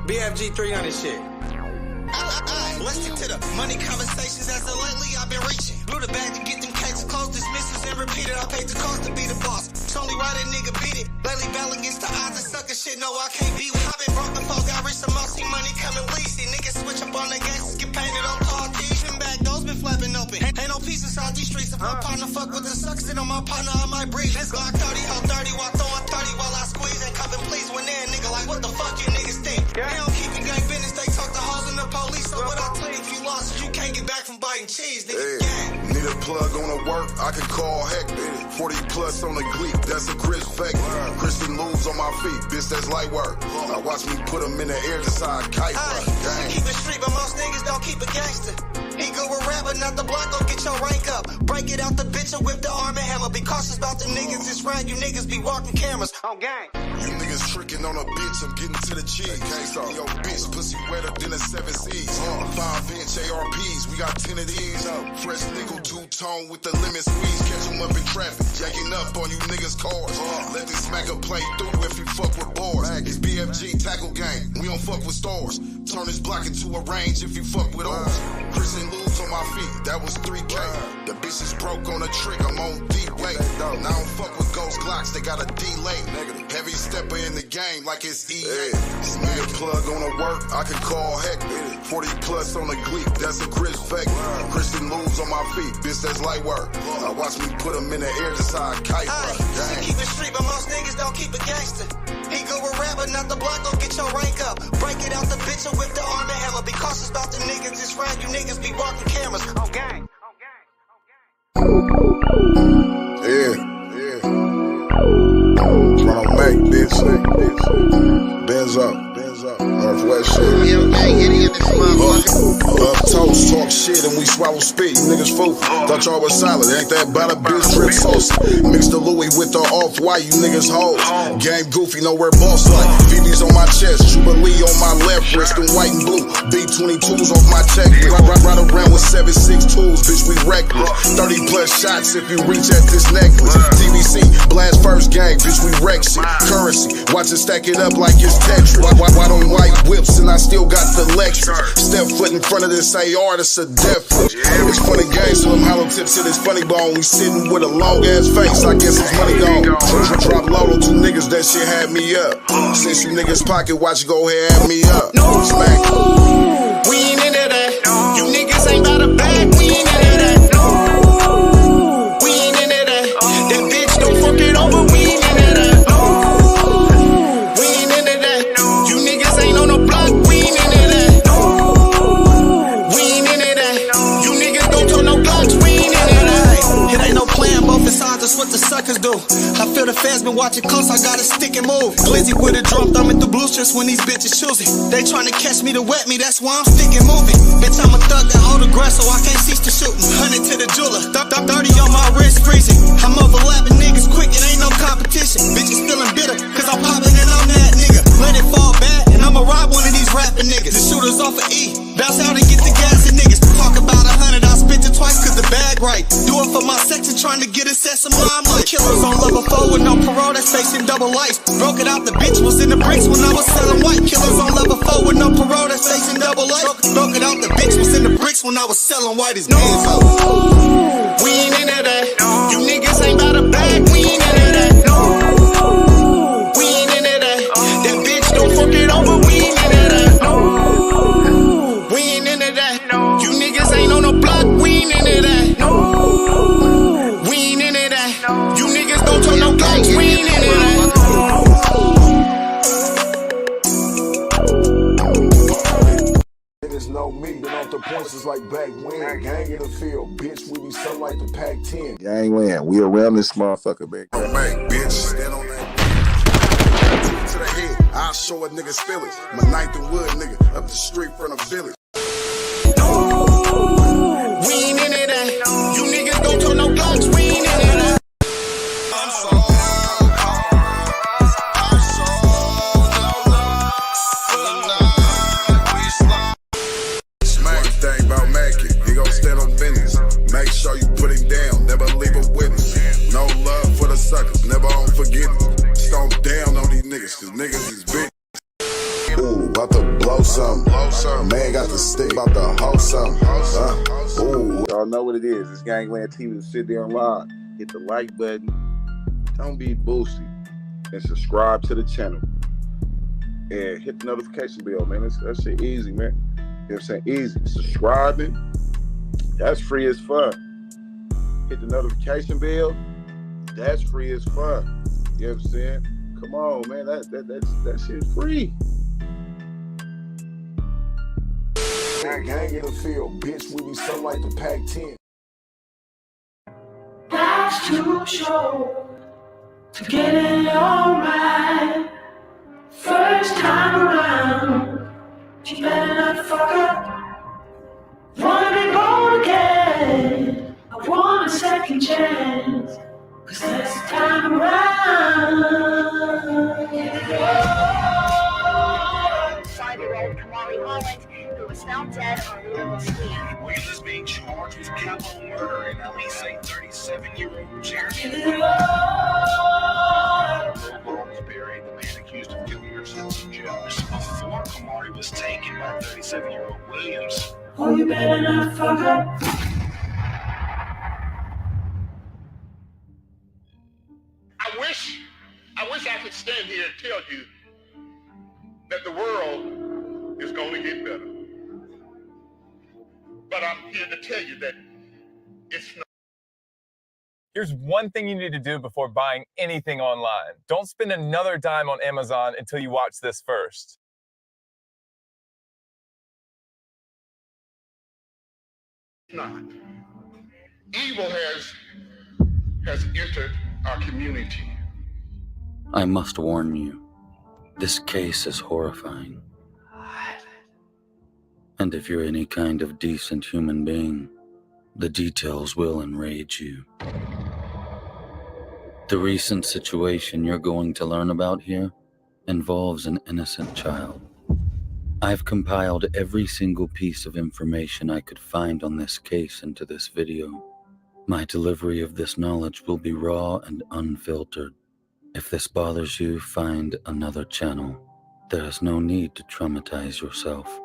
BFG 300 shit. Listen to the money conversations as of lately I've been reaching. Blew the bag to get them cases closed, dismisses and repeated. I paid the cost to be the boss. It's only right a nigga beat it. Lately battling against the odds and sucker shit. No, I can't be with. I've been broke before, got rich, some more see money coming leasy. Niggas switch up on their gangsters, get painted on car thieves. Them back doors been flapping open. Ain't no peace inside these streets. If my partner fuck with the suckers, then on my partner I might breathe. This Glock 30, hold 30, while throwing 30 while I squeeze and cuffing please. When they're a nigga like, what the fuck you niggas think? They don't keep it gang business, they talk the hoes and the police. So what I tell you if you lost, you can't get back from biting cheese, nigga. Hey, need a plug on the work, I can call heck. 40 plus on the gleek, that's a Chris Beck. Christian moves on my feet, bitch, that's light work. Now watch me put them in the air to side kite. Keep it street, but most niggas don't keep it gangster. He go with rap, but not the block, gon' get your rank up. Break it out the bitch and whip the arm and hammer. Be cautious about the niggas, it's round, you niggas be walking cameras. On gang. You niggas tricking on a bitch, I'm getting to the cheese. Yo, bitch, pussy wetter than a 7 C's. 5-inch ARPs, we got 10 of these. Fresh nickel, two-tone with the lemon squeeze. Catch 'em up in traffic, jacking up on you niggas' cars. Let this smacker play through if you fuck with bars. It's BFG tackle gang, we don't fuck with stars. Turn this block into a range if you fuck with ours. Christian lose on my feet, that was 3K. The bitch is broke on a trick, I'm on D-Way. Now I don't fuck with ghost Glocks, they got a delay. Heavy stepper in the game like it's EA. Need a plug on the work, I can call heck. 40 plus on the gleek, that's a Chris Beck. Christian moves on my feet, bitch, that's light work. Now watch me put them in the air to side kite. Keep it street, but most niggas don't keep it gangster. He go with rap, but not the block, gon' get your rank up. Break it out the bitch and whip the arm and hammer. Be cautious about the niggas, it's round, you niggas be walking cameras. On gang. Run on Mac, bitch. Benz up. Northwest shit. Up toast, talk shit, and we swallow spit. Niggas fool. Thought y'all was solid. Ain't that about a bitch drip sauce? Mix the Louis with the off-white, you niggas hoes. Game goofy, nowhere boss like. VV's on my chest, Jubilee on my left wrist, and white and blue. B-22s off my checklist. Ride around with 7.6 tools, bitch, we reckless. 30 plus shots if you reach at this necklace. TVC, blast first gang, bitch, we wreck shit. Currency, watch it stack it up like it's Tetris. White on white whips, and I still got the Lexus. Step foot in front of this AR, that's a death foot. It's funny games, so them hollow tips to this funny bone. We sitting with a long ass face, I guess it's money gone. Drop low on 2 niggas, that shit had me up. Since you niggas pocket, watch you go ahead, add me up. Smack. We ain't into that. You niggas ain't got a bag, we ain't into that. We ain't into that. That bitch don't fuck it over, we ain't into that. We ain't into that. You niggas ain't on the block, we ain't into that. We ain't into that. You niggas don't turn no blocks, we ain't into that. It ain't no plan, both sides, that's what the suckers do. I feel the fans been watching close, I gotta stick and move. Glizzy with a drum, thumbing through blue strips when these bitches choosing. They tryna catch me to wet me, that's why I'm sticking moving. Bitch, I'm a thug that hold the grass, so I can't cease to shooting. 100 to the jeweler, 30 on my wrist freezing. I'm overlapping niggas quick, it ain't no competition. Bitches feeling bitter, cause I'm popping and I'm that nigga. Let it fall back, and I'ma ride one of these rapping niggas. The shooters off of E, bounce out and get the gas and niggas. Talk about 100, I spent it twice cause the bag right. Do it for my section, trying to get a set some limelight. Killers on level 4 with no parole, that's facing double life. Broke it out, the bitch was in the bricks when I was selling white. Killers on level 4 with no parole, that's facing double life. Broke it out, the bitch was in the bricks when I was selling white as bands out. We ain't into that. You niggas ain't got a bag, we ain't into that. We ain't into that. That bitch don't fuck it over, we ain't into that. We ain't into that. You niggas ain't on the block, we ain't into that. We ain't into that. You niggas don't turn no blocks, we ain't into that. Niggas know me, been off the points is like back when. Gang in the field, bitch, we be something like the Pac-10. Gangland, we around this motherfucker, man. Don't make, bitch, stand on that. To the head, I'll show a nigga's feelings. My 9th and Wood nigga, up the street from the village. We ain't into that. You niggas don't turn no blocks, we ain't into that. Make sure you put him down, never leave a witness. No love for the suckers, never on forgiveness. Stomp down on these niggas, cause niggas is big. Ooh, about to blow something. Man got the stick, about to hoe something. Ooh. Y'all know what it is. It's Gangland TV. Sit there and live. Hit the like button. Don't be boosty. And subscribe to the channel. And hit the notification bell, man. That shit easy, man. You know what I'm saying? Easy. Subscribing, that's free as fuck. Hit the notification bell, that's free as fuck. You know what I'm saying? Come on, man. That shit's free. Gang in the field, bitch. We be so like the Pac-10. Life's too short to get it all right. First time around, you better not fuck up. Wanna be born again, I want a second chance, 'cause this time around. 5-year-old Kamarie Holland, who was found dead on River Street. Williams is being charged with capital murder and at least a 37-year-old Jeremy. Girl was buried. The man accused of killing her sits in jail before Kamarie was taken by 37-year-old Williams. Oh, you better not fuck up. I wish I could stand here and tell you that the world is going to get better. But I'm here to tell you that it's not. Here's one thing you need to do before buying anything online. Don't spend another dime on Amazon until you watch this first. Not. Evil has entered our community. I must warn you, this case is horrifying. And if you're any kind of decent human being, the details will enrage you. The recent situation you're going to learn about here involves an innocent child. I've compiled every single piece of information I could find on this case into this video. My delivery of this knowledge will be raw and unfiltered. If this bothers you, find another channel. There is no need to traumatize yourself.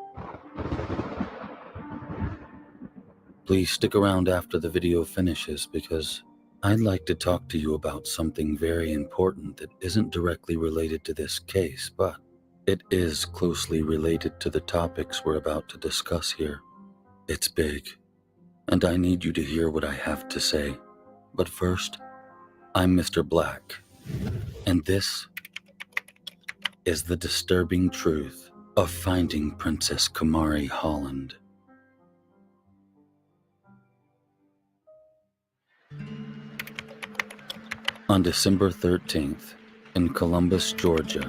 Please stick around after the video finishes because I'd like to talk to you about something very important that isn't directly related to this case, but it is closely related to the topics we're about to discuss here. It's big, and I need you to hear what I have to say. But first, I'm Mr. Black, and this is the disturbing truth of finding Princess Kamarie Holland. On December 13th, in Columbus, Georgia,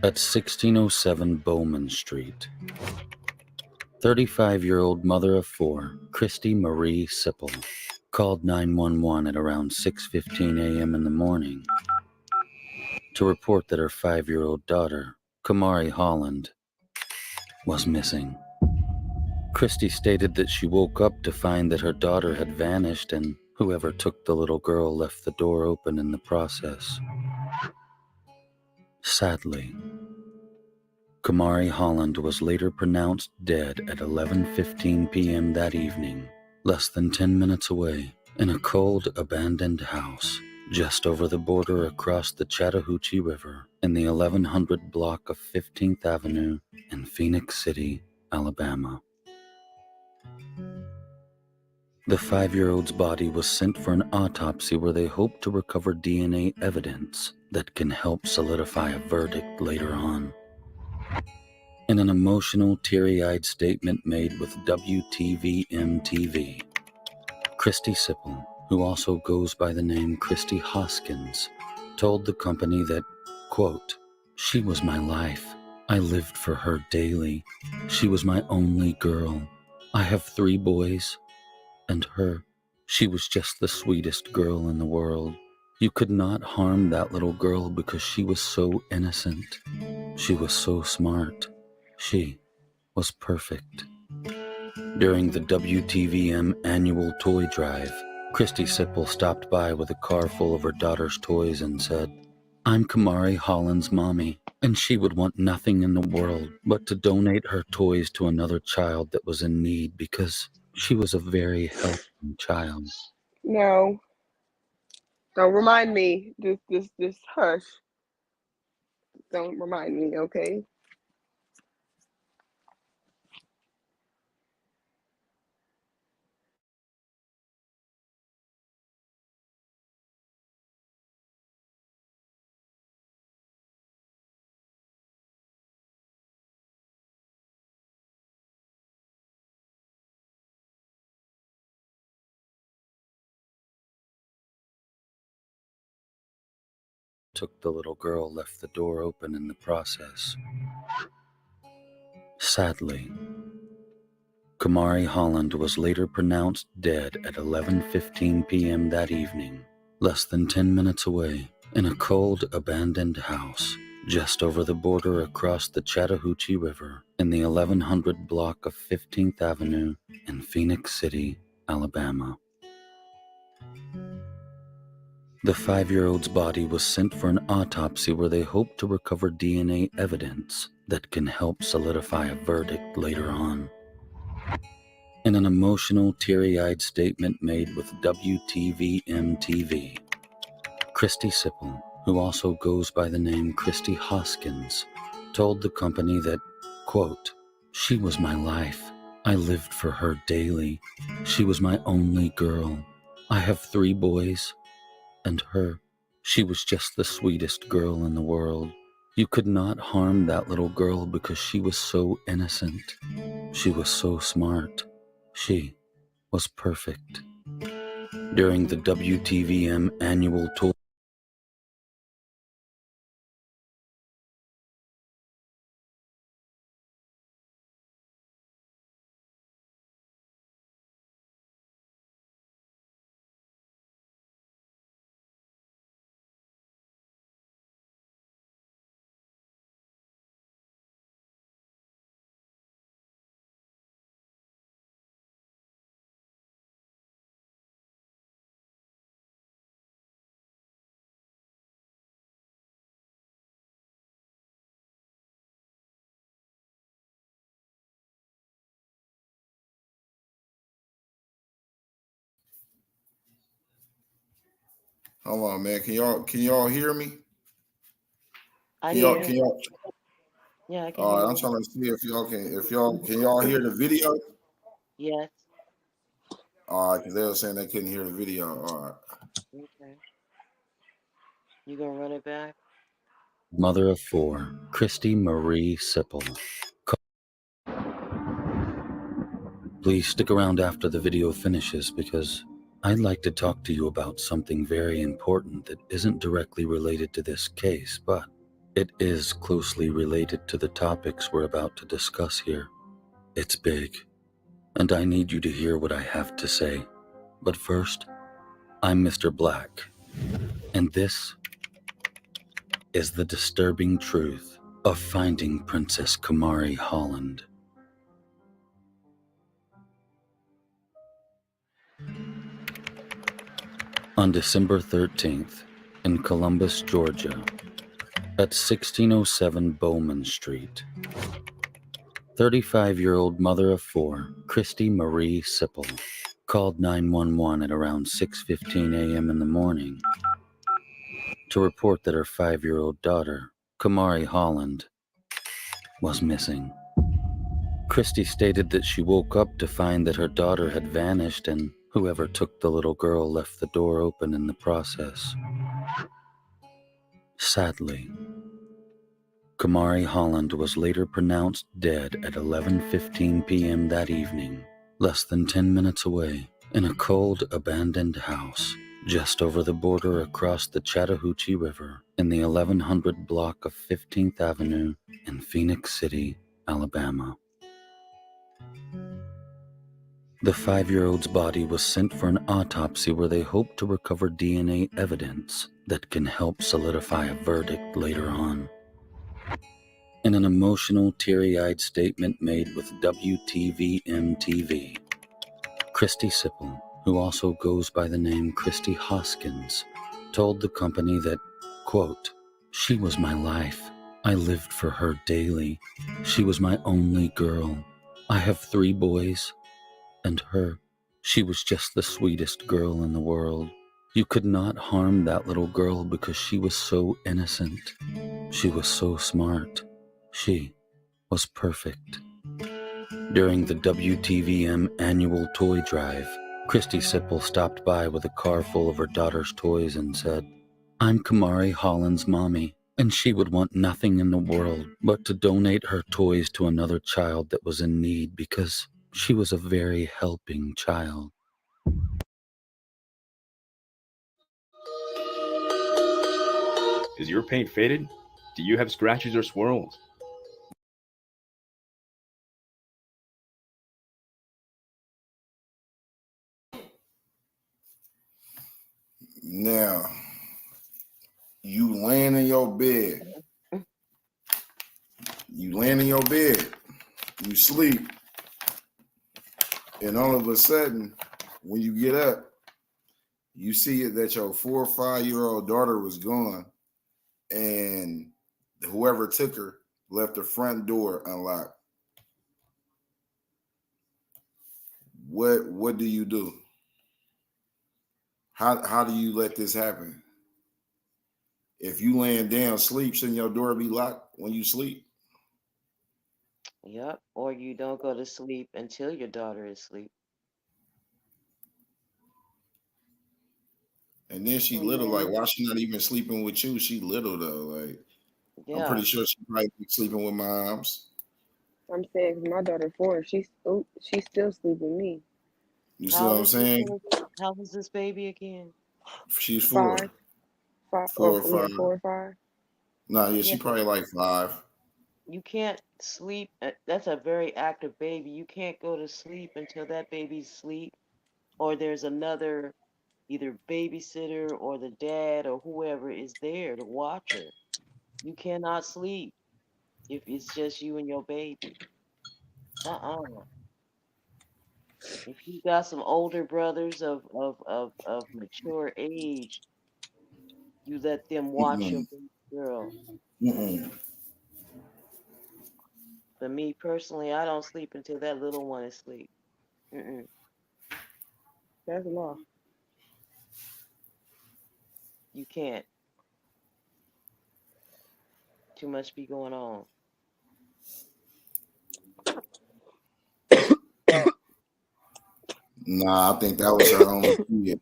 at 1607 Bowman Street, 35-year-old mother of four, Christy Marie Sipple, called 911 at around 6:15 a.m. in the morning to report that her 5-year-old daughter, Kamarie Holland, was missing. Christy stated that she woke up to find that her daughter had vanished and whoever took the little girl left the door open in the process. Sadly, Kamarie Holland was later pronounced dead at 11:15 p.m. that evening, less than 10 minutes away, in a cold, abandoned house just over the border across the Chattahoochee River in the 1100 block of 15th Avenue in Phoenix City, Alabama. The 5-year-old's body was sent for an autopsy where they hope to recover DNA evidence that can help solidify a verdict later on. In an emotional, teary-eyed statement made with WTVM-TV, Christy Sipple, who also goes by the name Christy Hoskins, told the company that, quote, "She was my life. I lived for her daily. She was my only girl. I have 3 boys. And her. She was just the sweetest girl in the world. You could not harm that little girl because she was so innocent. She was so smart. She was perfect." During the WTVM annual toy drive, Christy Sipple stopped by with a car full of her daughter's toys and said, I'm Kamarie Holland's mommy, and she would want nothing in the world but to donate her toys to another child that was in need because she was a very helping child. No. Don't remind me. Just hush. Don't remind me, okay? Took the little girl left the door open in the process. Sadly, Kamarie Holland was later pronounced dead at 11:15 p.m. that evening, less than 10 minutes away, in a cold, abandoned house just over the border across the Chattahoochee River in the 1100 block of 15th Avenue in Phoenix City, Alabama. The 5-year-old's body was sent for an autopsy where they hope to recover DNA evidence that can help solidify a verdict later on. In an emotional, teary-eyed statement made with WTVM-TV, Christy Sipple, who also goes by the name Christy Hoskins, told the company that, quote, "She was my life. I lived for her daily. She was my only girl. I have 3 boys, and her. She was just the sweetest girl in the world. You could not harm that little girl because she was so innocent. She was so smart. She was perfect." During the WTVM annual tour, Hold on, man. Can y'all hear me? I Can hear. y'all? Yeah, I can All hear right, I'm you. trying to see if y'all can y'all hear the video? Yes. All right, because they were saying they couldn't hear the video. All right. Okay. You gonna run it back? mother of 4, Christy Marie Sipple. Please stick around after the video finishes because I'd like to talk to you about something very important that isn't directly related to this case, but it is closely related to the topics we're about to discuss here. It's big, and I need you to hear what I have to say. But first, I'm Mr. Black, and this is the disturbing truth of finding Princess Kamarie Holland. On December 13th, in Columbus, Georgia, at 1607 Bowman Street, 35-year-old mother of 4, Christy Marie Sipple, called 911 at around 6:15 a.m. in the morning to report that her 5-year-old daughter, Kamarie Holland, was missing. Christy stated that she woke up to find that her daughter had vanished and whoever took the little girl left the door open in the process. Sadly, Kamarie Holland was later pronounced dead at 11:15 p.m. that evening, less than 10 minutes away, in a cold, abandoned house just over the border across the Chattahoochee River in the 1100 block of 15th Avenue in Phoenix City, Alabama. The 5-year-old's body was sent for an autopsy where they hope to recover DNA evidence that can help solidify a verdict later on. In an emotional, teary-eyed statement made with WTVM-TV, Christy Sipple, who also goes by the name Christy Hoskins, told the company that, quote, She was my life. I lived for her daily. She was my only girl. I have 3 boys and her. She was just the sweetest girl in the world. You could not harm that little girl because she was so innocent. She was so smart. She was perfect. During the WTVM annual toy drive, Christy Sipple stopped by with a car full of her daughter's toys and said, "I'm Kamarie Holland's mommy, and she would want nothing in the world but to donate her toys to another child that was in need because she was a very helping child." Is your paint faded? Do you have scratches or swirls? Now, you laying in your bed. You laying in your bed. You sleep. And all of a sudden, when you get up, you see that your 4 or 5-year-old daughter was gone, and whoever took her left the front door unlocked. What do you do? How do you let this happen? If you laying down sleep, shouldn't your door be locked when you sleep? Yep. Or you don't go to sleep until your daughter is asleep. And then she And little, like, then, why she not even sleeping with you? She little though. Like, I'm Yeah. pretty sure she probably be sleeping with moms. I'm saying, 'cause my daughter 4, she's still sleeping with me. You see How what old I'm is this saying? baby? How old is this baby again? She's 4, 5, 5. 4 Oh, or yeah, 5. 4 or 5. Nah, yeah, Yeah, she but probably like 5. you can't sleep. That's a very active baby. You can't go to sleep until that baby's asleep, or there's another either babysitter or the dad or whoever is there to watch her. You cannot sleep if it's just you and your baby. Uh-uh. If you got some older brothers of mature age, you let them watch your Mm-mm. baby girl. Mm-mm. But me personally, I don't sleep until that little one is asleep. Mm-mm. That's law. You can't. Too much be going on. Nah, I think that was her only kid.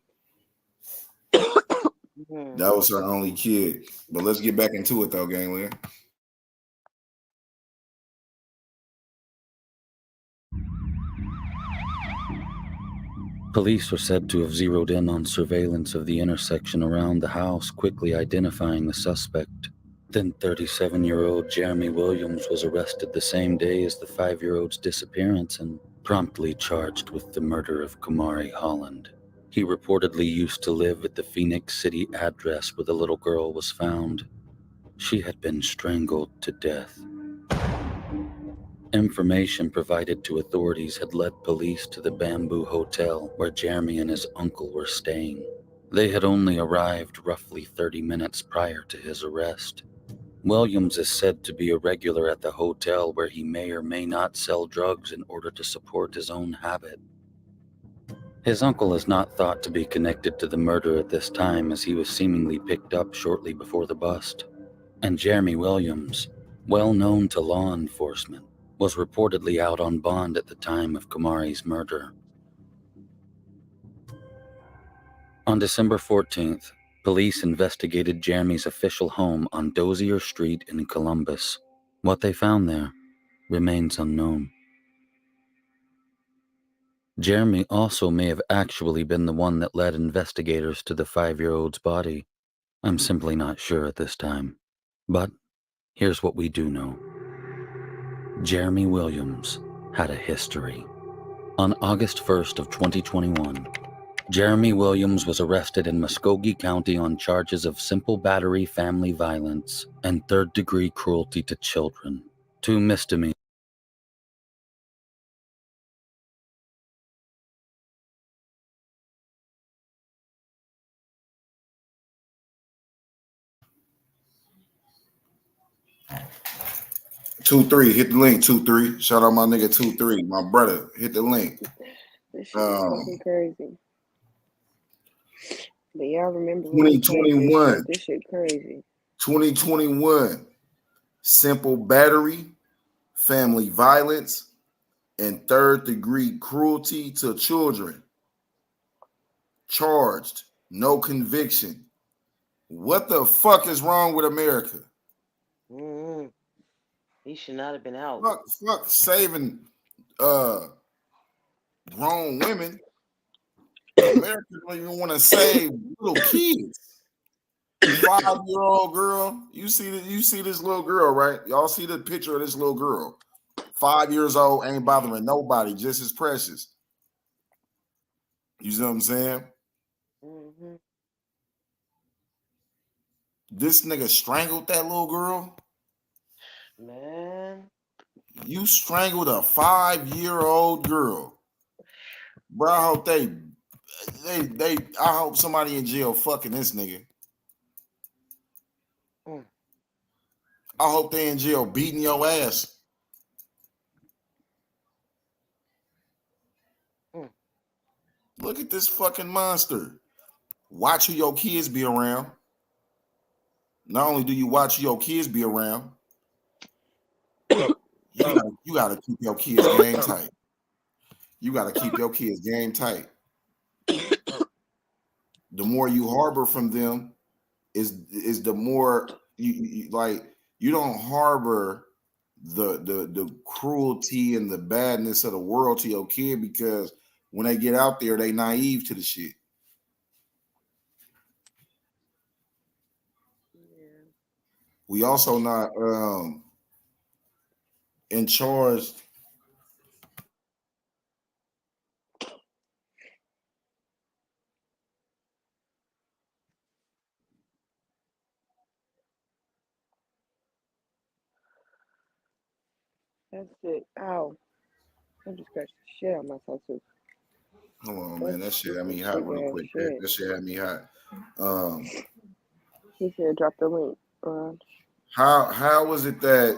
Mm-hmm. That was her only kid. But let's get back into it though, Gangland. Police are said to have zeroed in on surveillance of the intersection around the house, quickly identifying the suspect. Then 37-year-old Jeremy Williams was arrested the same day as the 5-year-old's disappearance and promptly charged with the murder of Kamarie Holland. He reportedly used to live at the Phoenix City address where the little girl was found. She had been strangled to death. Information provided to authorities had led police to the Bamboo Hotel where Jeremy and his uncle were staying. They had only arrived roughly 30 minutes prior to his arrest. Williams is said to be a regular at the hotel where he may or may not sell drugs in order to support his own habit. His uncle is not thought to be connected to the murder at this time, as he was seemingly picked up shortly before the bust. And Jeremy Williams, well known to law enforcement, was reportedly out on bond at the time of Kamarie's murder. On December 14th, police investigated Jeremy's official home on Dozier Street in Columbus. What they found there remains unknown. Jeremy also may have actually been the one that led investigators to the 5-year-old's body. I'm simply not sure at this time. But here's what we do know. Jeremy Williams had a history. On August 1st of 2021, Jeremy Williams was arrested in Muskogee County on charges of simple battery, family violence, and third-degree cruelty to children. 2 misdemeanors. 2-3, hit the link. 2-3. Shout out my nigga 2-3, my brother. Hit the link. This shit is fucking crazy. But y'all remember when we played this 2021. shit? This shit crazy. 2021. Simple battery, family violence, and third-degree cruelty to children. Charged, no conviction. What the fuck is wrong with America? Mm-hmm. He should not have been out. Fuck saving grown women. America don't even want to save little kids. 5-year-old girl. You see this little girl, right? Y'all see the picture of this little girl. 5 years old, ain't bothering nobody, just as precious. You see what I'm saying? Mm-hmm. This nigga strangled that little girl. Man. You strangled a 5-year-old girl. Bro, I hope I hope somebody in jail fucking this nigga. Mm. I hope they in jail beating your ass. Mm. Look at this fucking monster. Watch who your kids be around. Not only do you watch who your kids be around, you gotta keep your kids game tight. You gotta keep your kids game tight. The more you harbor from them is the more you like. You don't harbor the cruelty and the badness of the world to your kid, because when they get out there, they naive to the shit. Yeah. We also not in charge. That's it. Ow. I just scratched the shit out of myself too. Hold on, man. That shit had me hot real quick. That shit had me hot. He said drop the link. How was it that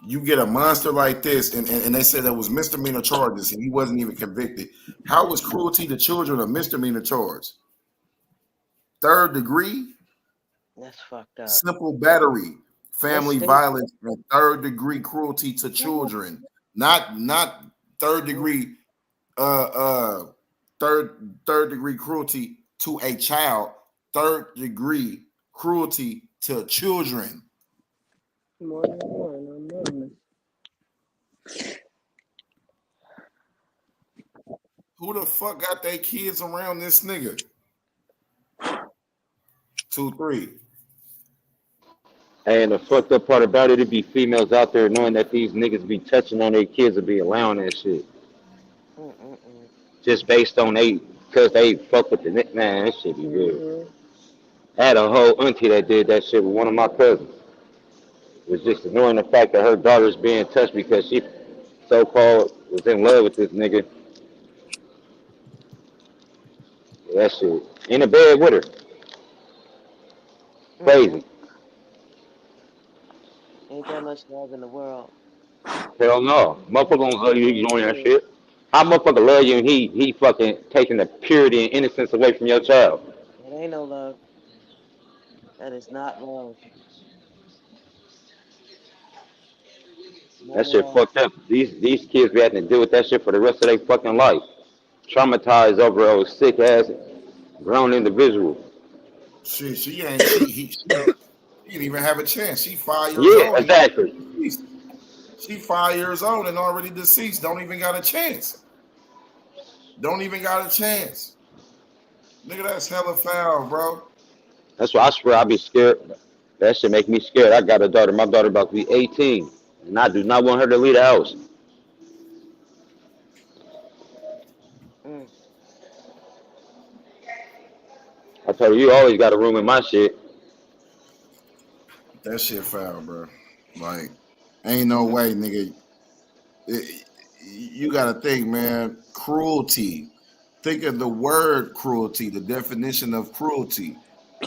you get a monster like this and they said that was misdemeanor charges and he wasn't even convicted? How was cruelty to children a misdemeanor charge? 3rd degree? That's fucked up. Simple battery, family violence, and 3rd degree cruelty to children. Not 3rd degree third degree cruelty to a child, 3rd degree cruelty to children. More than one. Who the fuck got their kids around this nigga? 2-3. And the fucked up part about it be females out there knowing that these niggas be touching on their kids and be allowing that shit. Just based on because they fuck with the man, that shit be weird. I had a whole auntie that did that shit with one of my cousins. Was just ignoring the fact that her daughter's being touched because she so-called was in love with this nigga. That shit. In the bed with her. Crazy. Ain't that much love in the world. Hell no. Motherfucker don't love you ignoring that shit. How motherfucker love you and he fucking taking the purity and innocence away from your child? That ain't no love. That is not love. That shit fucked up. These kids be having to deal with that shit for the rest of their fucking life. Traumatized over a sick ass grown individual. Shit, she didn't even have a chance. She 5 years old. Yeah, exactly. She 5 years old and already deceased. Don't even got a chance. Nigga, that's hella foul, bro. That's why I swear I be scared. That shit make me scared. I got a daughter. My daughter about to be 18. And I do not want her to leave the house. I told her, you always got a room in my shit. That shit foul, bro. Like, ain't no way, nigga. You gotta think, man. Cruelty. Think of the word cruelty, the definition of cruelty,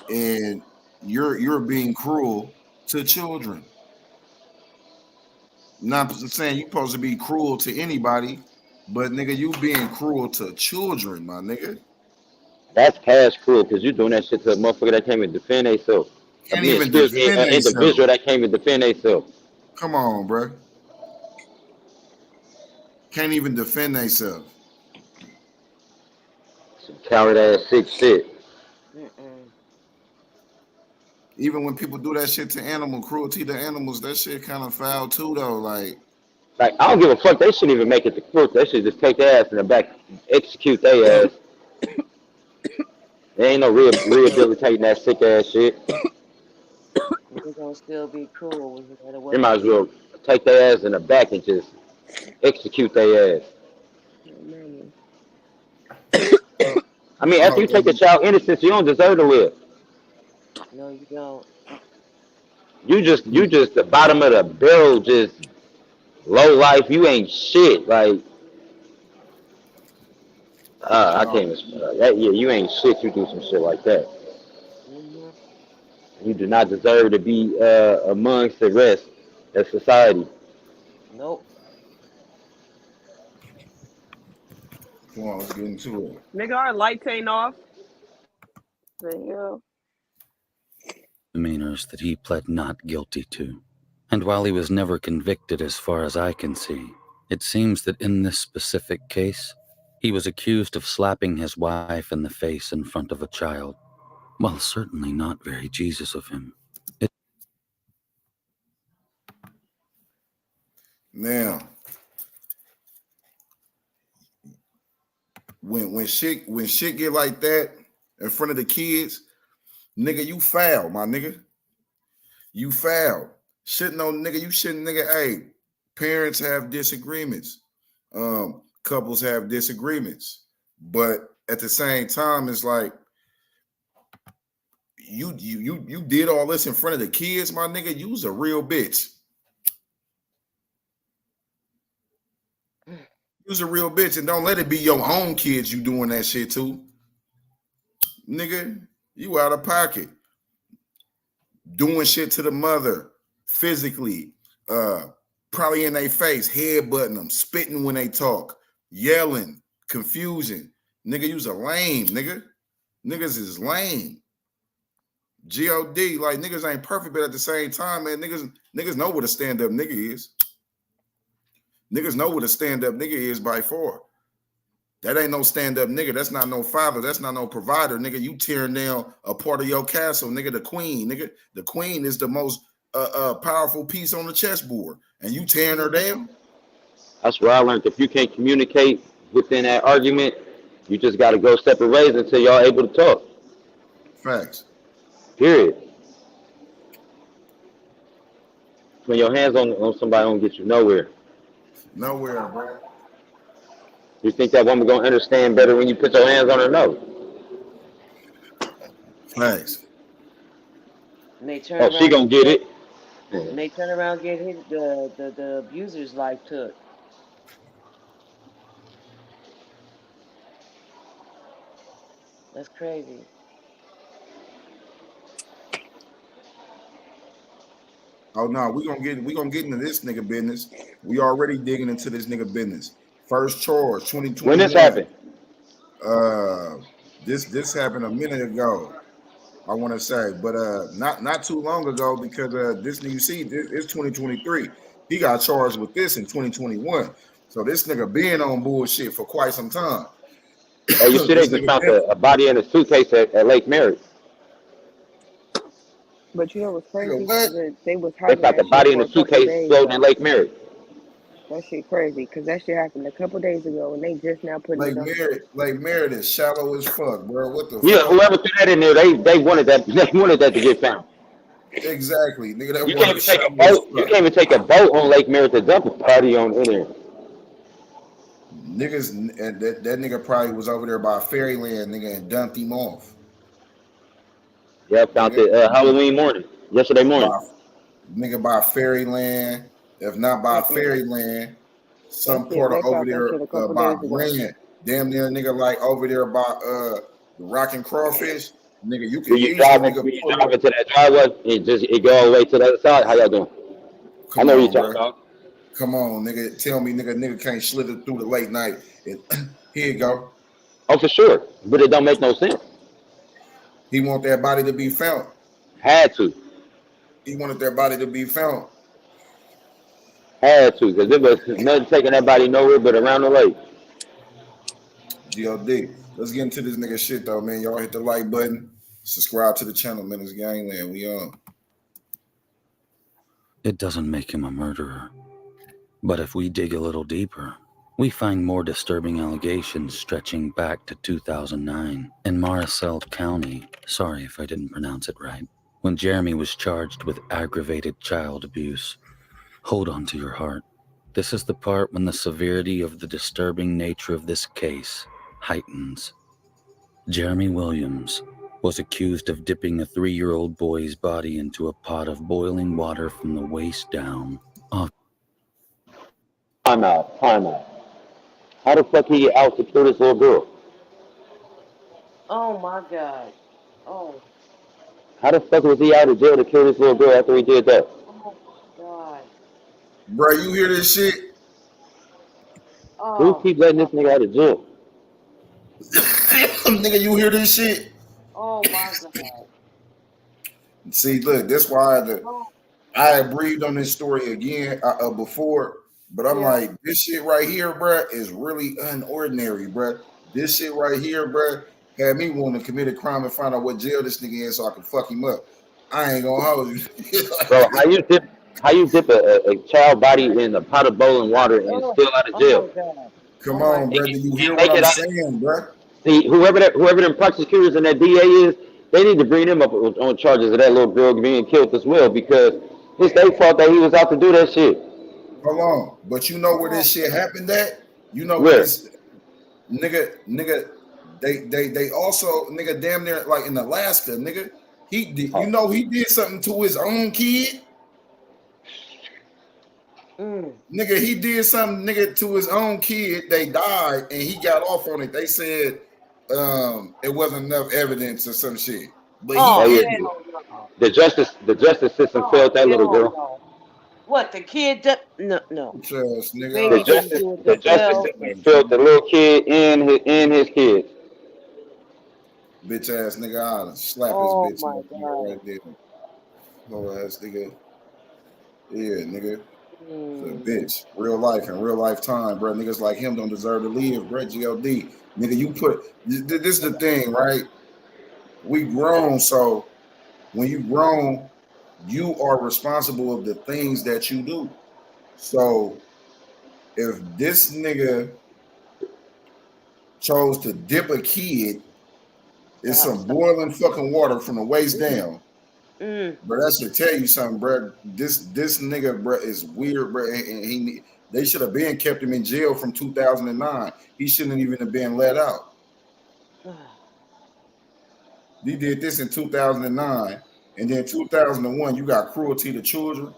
and you're being cruel to children. Not saying you're supposed to be cruel to anybody, but nigga, you being cruel to children, my nigga. That's past cruel because you doing that shit to a motherfucker that can't even defend themselves. Can't even Excuse me, defend an individual themselves. that can't even defend themselves. Come on, bro. Can't even defend themselves. Some coward ass sick shit. Even when people do that shit to animal cruelty to animals, that shit kind of foul too, though. Like I don't give a fuck. They shouldn't even make it to court. They should just take their ass in the back, execute their ass. There ain't no rehabilitating that sick ass shit. We're gonna still be cruel when you gotta work. They might as well take their ass in the back and just execute their ass. I mean, after you take a child innocence, you don't deserve to live. No, you don't. You just the bottom of the barrel, just low life. You ain't shit. Like, I can't even that. Yeah, you ain't shit. You do some shit like that. You do not deserve to be amongst the rest of society. Nope. Come on, let's get into it. Nigga, our lights ain't off. There you go. Misdemeanors that he pled not guilty to. And while he was never convicted as far as I can see, it seems that in this specific case, he was accused of slapping his wife in the face in front of a child. Well, certainly not very Jesus of him. Now, when shit get like that in front of the kids, nigga, you foul, my nigga. You foul. Shitting on nigga, you shitting nigga. Hey, parents have disagreements. Couples have disagreements. But at the same time, it's like you did all this in front of the kids, my nigga. You was a real bitch. You was a real bitch, and don't let it be your own kids you doing that shit to. Nigga, you out of pocket. Doing shit to the mother physically, probably in their face, headbutting them, spitting when they talk, yelling, confusion. Nigga, you's a lame, nigga. Niggas is lame. G.O.D. Like, niggas ain't perfect, but at the same time, man, niggas know what a stand-up nigga is. Niggas know what a stand-up nigga is by far. That ain't no stand-up nigga. That's not no father. That's not no provider, nigga. You tearing down a part of your castle, nigga. The queen, nigga. The queen is the most powerful piece on the chessboard, and you tearing her down. That's where I learned if you can't communicate within that argument, you just got to go separate ways until y'all able to talk. Facts. Period. When your hands on somebody don't get you nowhere. Nowhere, bro. You think that woman gonna understand better when you put your hands on her? No. Facts. And they turn around, she gonna get it. And they turn around and get hit, the abuser's life took. That's crazy. Oh no, we gonna get into this nigga business. We already digging into this nigga business. First charge, 2021. When this happened? This happened a minute ago, I want to say, but not too long ago, because this nigga, you see, it's 2023. He got charged with this in 2021. So this nigga been on bullshit for quite some time. Hey, you see, they just found a body in a suitcase at Lake Merritt. But you know what's crazy? They was They found the body in a suitcase floating in Lake Merritt. That shit crazy, because that shit happened a couple days ago, and they just now putting it on. Lake Merritt is shallow as fuck, bro. What the Yeah, fuck? whoever threw that in there, they wanted that. They wanted that to get found. Exactly, nigga. That You can't even take a boat. You can't even take a boat on Lake Merritt to dump a body on in there. Niggas, and that nigga probably was over there by Fairyland, nigga, and dumped him off. Yeah, found it Halloween morning, yesterday morning. Nigga by Fairyland, if not by Fairyland, some part of over there by Grand. Damn near nigga like over there by the Rockin' Crawfish. Nigga, you can Will you easily, drive nigga, pull into that driveway and it go all the way to the other side? How y'all doing? I Come know you on, talking bro. about. Come on, nigga. Tell me, nigga can't slither through the late night. And here you go. Oh, for sure, but it don't make no sense. He want that body to be found. Had to, He wanted that body to be found. because there was nothing taking that body nowhere but around the lake. GLD. Let's get into this nigga shit though, man. Y'all hit the like button. Subscribe to the channel, man. It's Gangland. We on. It doesn't make him a murderer. But if we dig a little deeper, we find more disturbing allegations stretching back to 2009 in Maricel County. Sorry if I didn't pronounce it right. When Jeremy was charged with aggravated child abuse. Hold on to your heart. This is the part when the severity of the disturbing nature of this case heightens. Jeremy Williams was accused of dipping a 3-year-old boy's body into a pot of boiling water from the waist down. Time out. How the fuck he get out to kill this little girl? Oh my God. Oh. How the fuck was he out of jail to kill this little girl after he did that? Oh God. Bro, you hear this shit? Who keep letting this nigga out of jail? Nigga, you hear this shit? Oh my God. See, look, that's why I had breathed on this story again before, but I'm like, this shit right here, bro, is really unordinary, bro. This shit right here, bro, had me want to commit a crime and find out what jail this nigga in so I can fuck him up. I ain't gonna hold you. Bro, how you dip a child body in a pot of boiling water and still out of jail? Come on, brother. You hear what I'm saying, bro? See, whoever them prosecutors and that DA is, they need to bring them up on charges of that little girl being killed as well, because it's their fault that he was out to do that shit. Hold on, but you know where this shit happened at? You know where this nigga, they also nigga damn near like in Alaska, nigga. He did, you know, he did something to his own kid. Nigga, he did something, nigga, to his own kid. They died, and he got off on it. They said it wasn't enough evidence or some shit. But the justice system failed that little girl. No. What, the kid? No. The justice system failed the little kid and his kids. Bitch ass nigga, I'll slap his bitch right there. Low ass nigga. Yeah, nigga. The bitch. Real life and real life time, bro. Niggas like him don't deserve to live, bro. GLD. Nigga, you put this is the thing, right? We grown, so when you grown, you are responsible of the things that you do. So if this nigga chose to dip a kid in some boiling fucking water from the waist down, bro, that should tell you something, bro. This nigga, bro, is weird, bro. And they should have been kept him in jail from 2009. He shouldn't even have been let out. He did this in 2009, and then 2001, you got cruelty to children.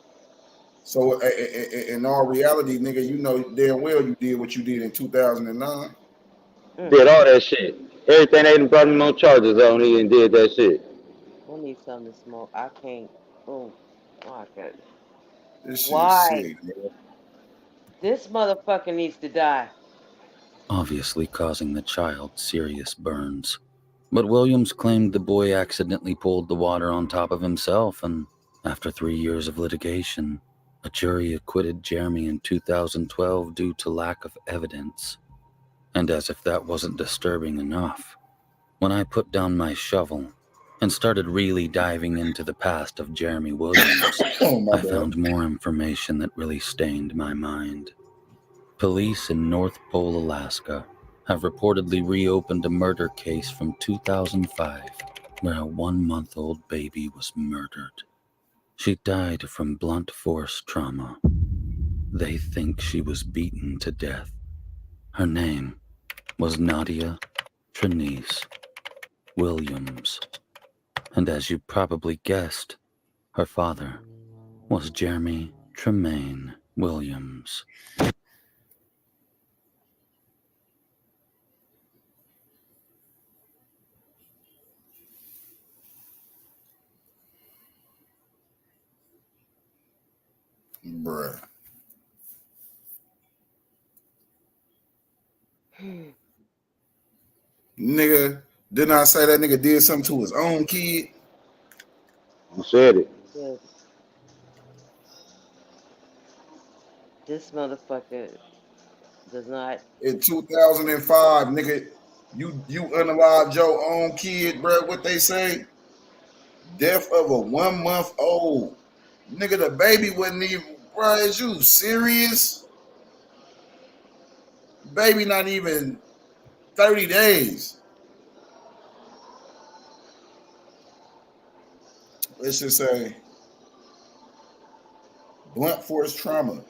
So in all reality, nigga, you know damn well you did what you did in 2009. Did all that shit. Everything they done brought him on charges on, he and did that shit. I need something to smoke. I can't. Oh my God. This shit Why? is sick, nigga. This motherfucker needs to die. Obviously causing the child serious burns. But Williams claimed the boy accidentally pulled the water on top of himself, and after 3 years of litigation, a jury acquitted Jeremy in 2012 due to lack of evidence. And as if that wasn't disturbing enough, when I put down my shovel and started really diving into the past of Jeremy Williams, I found more information that really stained my mind. Police in North Pole, Alaska, have reportedly reopened a murder case from 2005 where a 1-month-old baby was murdered. She died from blunt force trauma. They think she was beaten to death. Her name was Nadia Trinice Williams. And as you probably guessed, her father was Jeremy Tremaine Williams. Bruh. Nigga, didn't I say that nigga did something to his own kid? You said it. Yes. This motherfucker does not. In 2005, nigga, you unalived your own kid, bruh. What they say? Death of a 1 month old. Nigga, the baby wasn't even, bruh, is you serious? Baby not even 30 days. Let's just say blunt force trauma.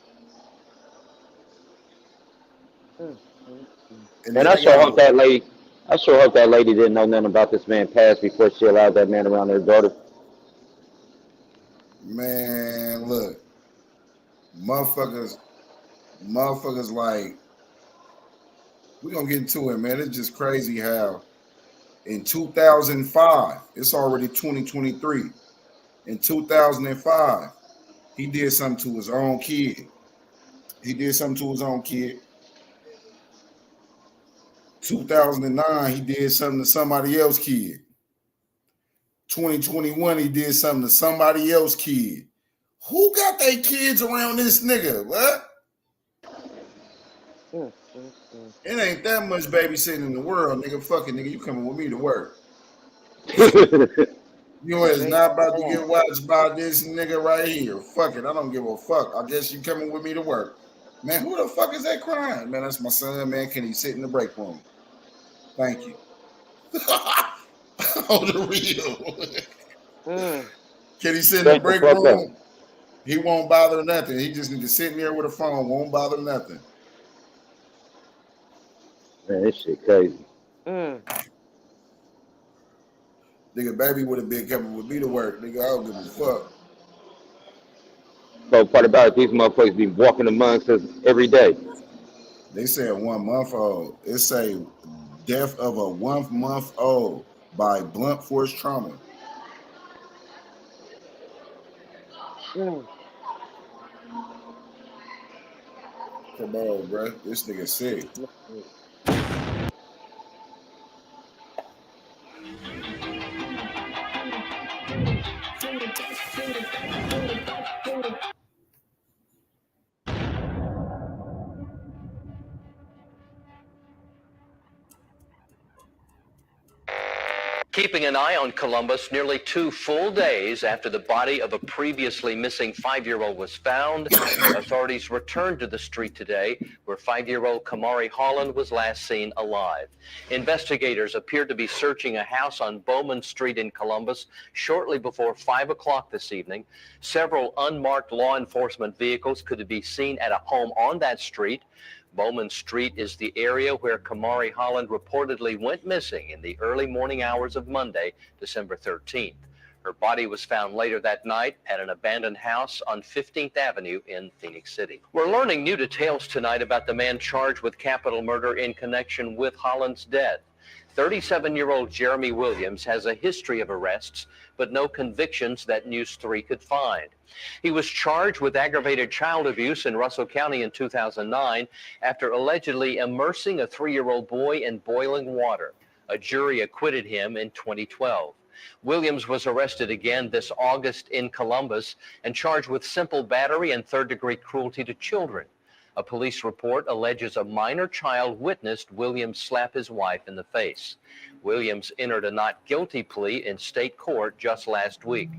And I sure hope that lady didn't know nothing about this man past before she allowed that man around her daughter. Man, look, motherfuckers like, we're gonna get into it, man. It's just crazy how in 2005, it's already 2023. In 2005, he did something to his own kid. 2009, he did something to somebody else's kid. 2021, he did something to somebody else's kid. Who got their kids around this nigga? What? It ain't that much babysitting in the world, nigga. Fucking nigga, you coming with me to work. You is not about to get watched by this nigga right here. Fuck it, I don't give a fuck. I guess you coming with me to work. Man, who the fuck is that crying? Man, that's my son, man. Can he sit in the break room? Thank you. On the real. Can he sit in the break room? He won't bother nothing. He just need to sit in there with a phone. Won't bother nothing. Man, this shit crazy. Nigga, baby would have been coming with me to work. Nigga, I don't give a fuck. So part about it, these motherfuckers be walking amongst us every day. They said 1 month old. It say death of a 1 month old by blunt force trauma. Come on, bro. This nigga sick. Keeping an eye on Columbus nearly 2 full days after the body of a previously missing 5-year-old was found, authorities returned to the street today where 5-year-old Kamarie Holland was last seen alive. Investigators appeared to be searching a house on Bowman Street in Columbus shortly before 5 o'clock this evening. Several unmarked law enforcement vehicles could be seen at a home on that street. Bowman Street is the area where Kamarie Holland reportedly went missing in the early morning hours of Monday, December 13th. Her body was found later that night at an abandoned house on 15th Avenue in Phoenix City. We're learning new details tonight about the man charged with capital murder in connection with Holland's death. 37-year-old Jeremy Williams has a history of arrests, but no convictions that News 3 could find. He was charged with aggravated child abuse in Russell County in 2009 after allegedly immersing a 3-year-old boy in boiling water. A jury acquitted him in 2012. Williams was arrested again this August in Columbus and charged with simple battery and third-degree cruelty to children. A police report alleges a minor child witnessed Williams slap his wife in the face. Williams entered a not guilty plea in state court just last week.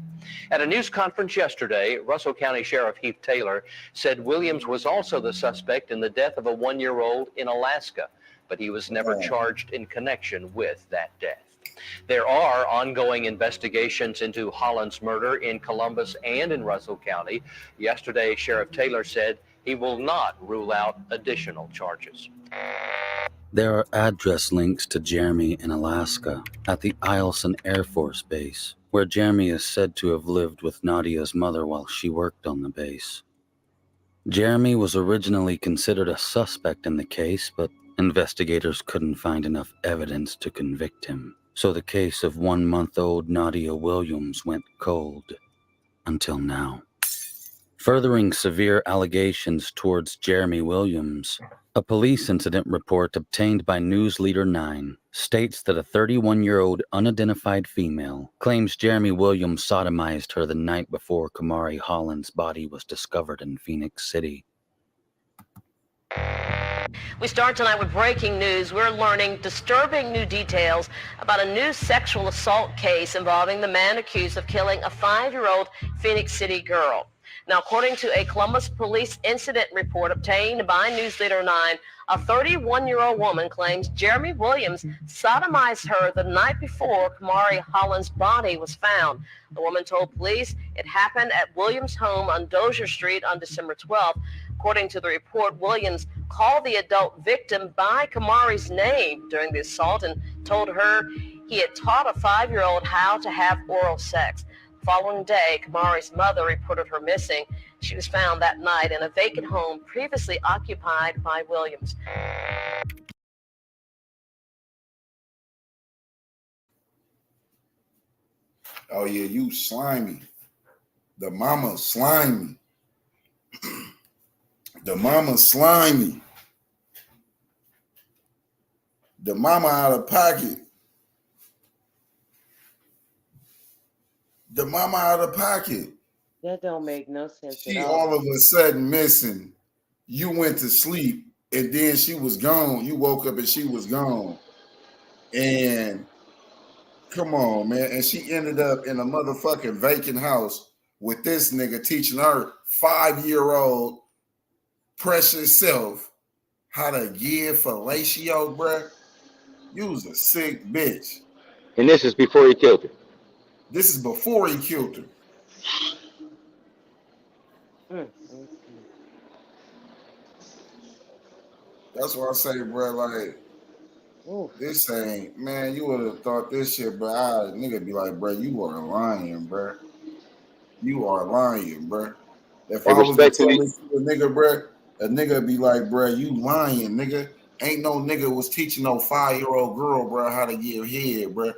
At a news conference yesterday, Russell County Sheriff Heath Taylor said Williams was also the suspect in the death of a 1-year-old in Alaska, but he was never charged in connection with that death. There are ongoing investigations into Holland's murder in Columbus and in Russell County. Yesterday, Sheriff Taylor said he will not rule out additional charges. There are address links to Jeremy in Alaska at the Eielson Air Force Base, where Jeremy is said to have lived with Nadia's mother while she worked on the base. Jeremy was originally considered a suspect in the case, but investigators couldn't find enough evidence to convict him. So the case of 1-month-old Nadia Williams went cold until now. furthering severe allegations towards Jeremy Williams. A police incident report obtained by News Leader 9 states that a 31-year-old unidentified female claims Jeremy Williams sodomized her the night before Kamarie Holland's body was discovered in Phoenix City. We start tonight with breaking news. We're learning disturbing new details about a new sexual assault case involving the man accused of killing a 5-year-old Phoenix City girl. Now, according to a Columbus police incident report obtained by News Leader 9, a 31-year-old woman claims Jeremy Williams sodomized her the night before Kamarie Holland's body was found. The woman told police it happened at Williams' home on Dozier Street on December 12th. According to the report, Williams called the adult victim by Kamarie's name during the assault and told her he had taught a 5-year-old how to have oral sex. The following day, Kamarie's mother reported her missing. She was found that night in a vacant home previously occupied by Williams. Oh yeah, you slimy. The mama slimy. The mama slimy. The mama out of pocket. The mama out of pocket. That don't make no sense She at all of a sudden missing. You went to sleep and then she was gone. You woke up and she was gone. And come on, man. And she ended up in a motherfucking vacant house with this nigga teaching her 5-year-old precious self how to give fellatio, bruh. You was a sick bitch. And this is before he killed her. This is before he killed her. That's why I say, bro, like, this ain't, man, you would have thought this shit, but nigga be like, bro, you are lying, bro. You are lying, bro. If I was to tell this to a nigga, bro, a nigga be like, bro, you lying, nigga. Ain't no nigga was teaching no 5-year-old girl, bro, how to give head, bro.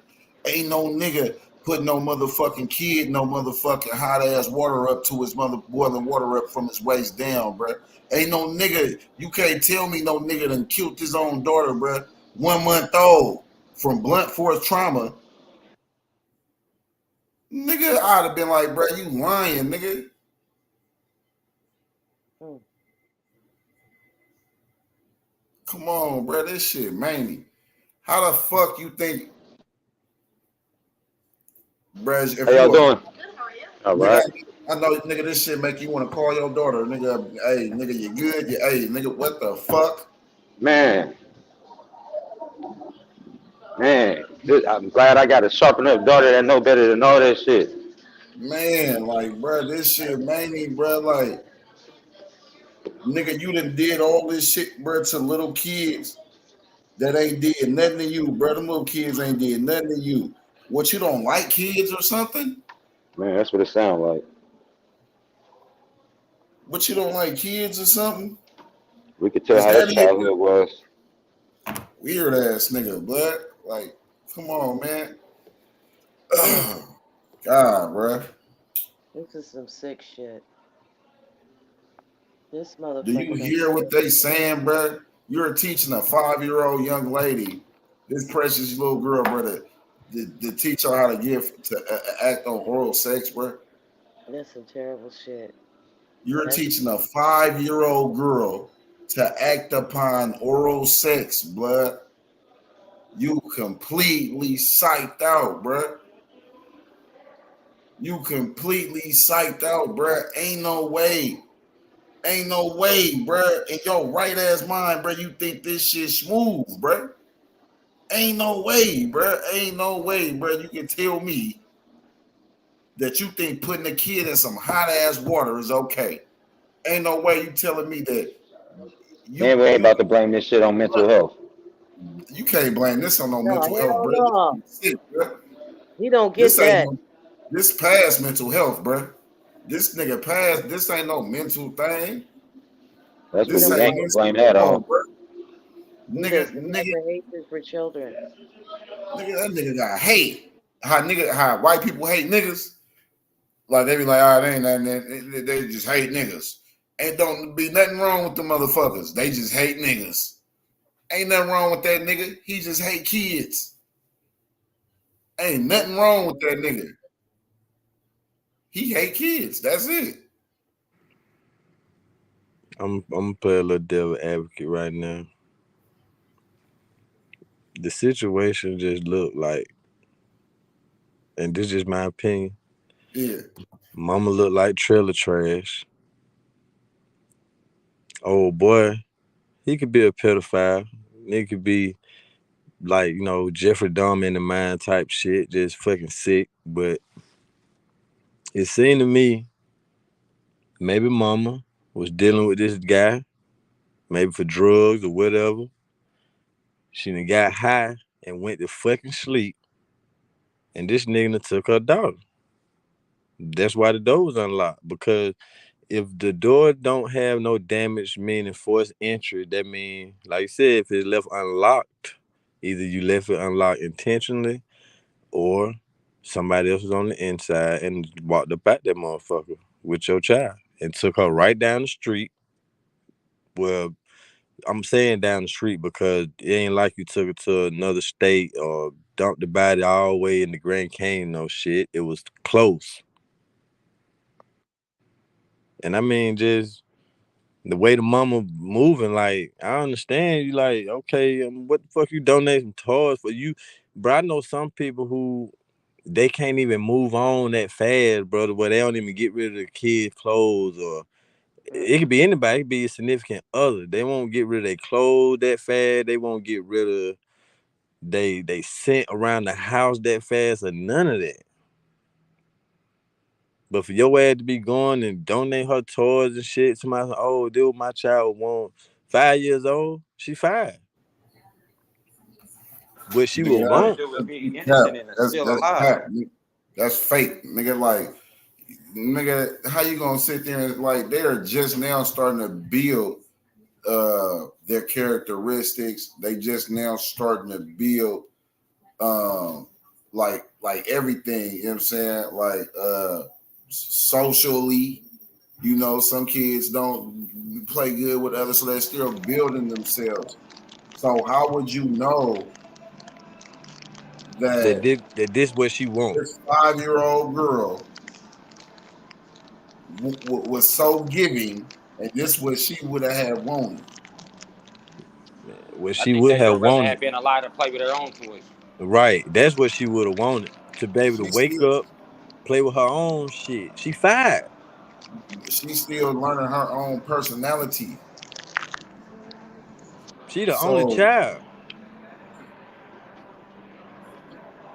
Ain't no nigga put no motherfucking kid, no motherfucking hot ass water up to his mother, boiling water up from his waist down, bro. Ain't no nigga, you can't tell me no nigga done killed his own daughter, bro. 1 month old from blunt force trauma. Nigga, I'd have been like, bro, you lying, nigga. Come on, bro, this shit, man. How the fuck you think, bro? How y'all doing? All right. I know, nigga, this shit make you want to call your daughter, nigga. Hey, nigga, you good? Hey, nigga, what the fuck? Man, I'm glad I got a sharpened up daughter that know better than all that shit. Man, like, bro, this shit, man, bro, like, nigga, you done did all this shit, bro, to little kids that ain't did nothing to you, bro. Them little kids ain't did nothing to you. What, you don't like kids or something? Man, that's what it sounds like. What, you don't like kids or something? We could tell how his childhood was. Weird ass nigga, blood. Like, come on, man. God, bro. This is some sick shit. This motherfucker. Do you hear what they saying, bro? You're teaching a 5-year-old young lady, this precious little girl, brother, to teach her how to act on oral sex, bro. That's some terrible shit. You're teaching a 5-year-old girl to act upon oral sex, blood. You completely psyched out, bruh. You completely psyched out, bruh. Ain't no way. Ain't no way, bruh. In your right ass mind, bruh, you think this shit smooth, bruh. Ain't no way, bruh. Ain't no way, bruh. You can tell me that you think putting a kid in some hot ass water is okay. Ain't no way you telling me that. Man, we ain't about to blame this shit on mental health. You can't blame this on no mental health, bro. No. He don't get that. This past mental health, bro. This nigga past. This ain't no mental thing. That's what we ain't blame that on, bro. Nigga, hatred for children. Nigga, that nigga got hate. How white people hate niggas. Like they be like, "Ah, they ain't nothing." They just hate niggas. Ain't don't be nothing wrong with the motherfuckers. They just hate niggas. Ain't nothing wrong with that nigga. He just hate kids. Ain't nothing wrong with that nigga. He hate kids. That's it. I'm gonna play a little devil advocate right now. The situation just looked like, and this is just my opinion. Yeah. Mama looked like trailer trash. Oh boy, he could be a pedophile. He could be like, Jeffrey Dahmer in the mind type shit, just fucking sick. But it seemed to me, maybe mama was dealing with this guy, maybe for drugs or whatever. She done got high and went to fucking sleep. And this nigga done took her daughter. That's why the door was unlocked. Because if the door don't have no damage, meaning forced entry, that mean, like you said, if it's left unlocked, either you left it unlocked intentionally or somebody else was on the inside and walked up at that motherfucker with your child and took her right down the street. Well, I'm saying down the street because it ain't like you took her to another state or dumped the body all the way in the Grand Canyon, no shit. It was close. And I mean, just the way the mama moving, like, I understand you, like, okay, what the fuck you donating toys for? You, bro, I know some people who, they can't even move on that fast, brother, where they don't even get rid of the kids' clothes, or it could be anybody, it could be a significant other. They won't get rid of their clothes that fast. They won't get rid of they scent around the house that fast, or none of that. But for your ass to be going and donate her toys and shit, somebody, oh, this what my child want. 5 years old, she 5. What she would want. That's cap. That's fake, nigga. Like, nigga, how you gonna sit there and like they're just now starting to build their characteristics. They just now starting to build like everything, you know what I'm saying? Like socially, some kids don't play good with others, so they're still building themselves. So how would you know that this what she want? this 5-year-old girl was so giving, and this what she would have wanted? What she would have wanted. Have been allowed to play with her own toys. Right. That's what she would have wanted. To be able to wake still, up, play with her own shit. She 5. She's still learning her own personality. She the only child.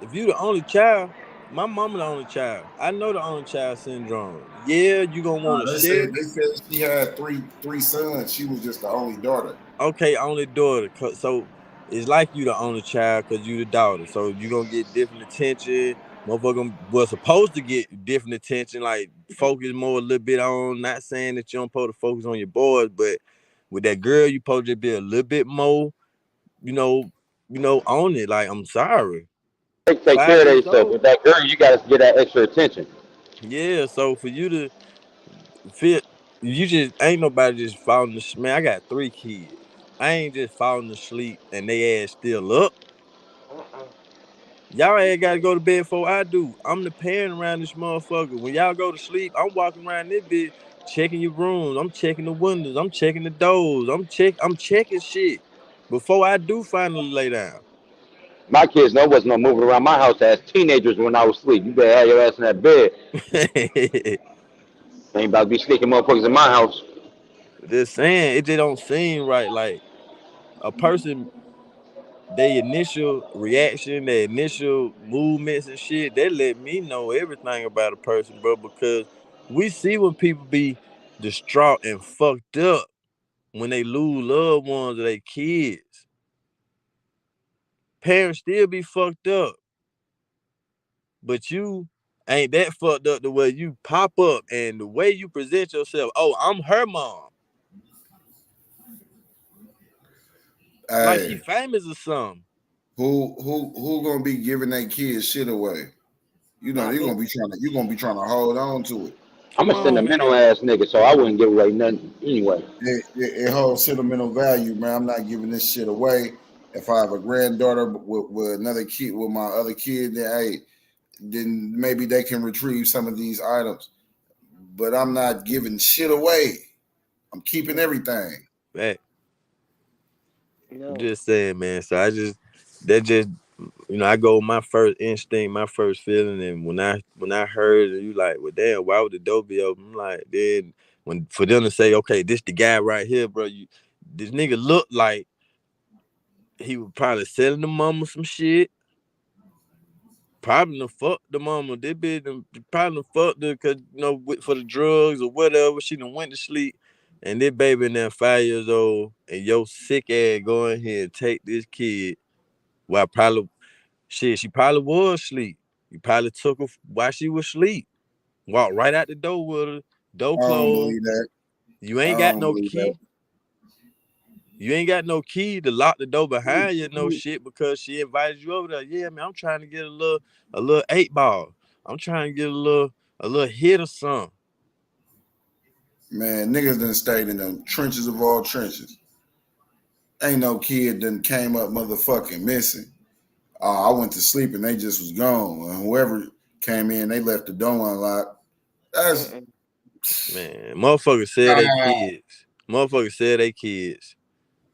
If you the only child, my mama the only child. I know the only child syndrome. Yeah, you gonna want to share. They said she had three sons. She was just the only daughter. Okay, only daughter. So it's like you the only child because you the daughter. So you gonna get different attention. Motherfucker was supposed to get different attention, like focus more a little bit on. Not saying that you don't supposed to focus on your boys, but with that girl, you supposed to be a little bit more, on it. Like, I'm sorry. Take care of themselves. With that girl, you gotta get that extra attention. Yeah, so for you to feel, you just ain't nobody just falling asleep. Man, I got 3 kids. I ain't just falling asleep and they ass still up. Y'all ain't gotta go to bed before I do. I'm the parent around this motherfucker. When y'all go to sleep, I'm walking around this bitch, checking your rooms. I'm checking the windows. I'm checking the doors. I'm checking shit before I do finally lay down. My kids know wasn't no moving around my house as teenagers when I was asleep. You better have your ass in that bed. Ain't about to be sneaking motherfuckers in my house. Just saying, it just don't seem right. Like, a person, their initial reaction, their initial movements and shit, they let me know everything about a person, bro, because we see when people be distraught and fucked up when they lose loved ones or their kids. Parents still be fucked up. But you ain't that fucked up the way you pop up and the way you present yourself. Oh, I'm her mom. Hey, like she famous or something. Who gonna be giving that kid shit away? You know, you're gonna be trying to hold on to it. I'm a sentimental ass nigga, so I wouldn't give away nothing anyway. It holds sentimental value, man. I'm not giving this shit away. If I have a granddaughter with another kid, with my other kid, then maybe they can retrieve some of these items. But I'm not giving shit away. I'm keeping everything. Back. No. I'm just saying, man. So I go with my first instinct, my first feeling, and when I heard it, you like, well, damn, why would the door be open? I'm like, then for them to say, okay, this the guy right here, bro. This nigga looked like he was probably selling the mama some shit. Probably done fucked the mama. They been probably fucked her because for the drugs or whatever. She done went to sleep, and this baby now 5 years old, and your sick ass go in here and take this kid. Well, she probably was asleep. You probably took her while she was asleep. Walked right out the door with her. Door I don't closed. believe that. You ain't got no key. You ain't got no key to lock the door behind you, no shit, because she invited you over there. Yeah, man, I'm trying to get a little 8-ball. I'm trying to get a little hit or something. Man, niggas done stayed in the trenches of all trenches. Ain't no kid done came up motherfucking missing. I went to sleep and they just was gone. And whoever came in, they left the door unlocked. That's man, motherfuckers said they kids. Motherfuckers said they kids.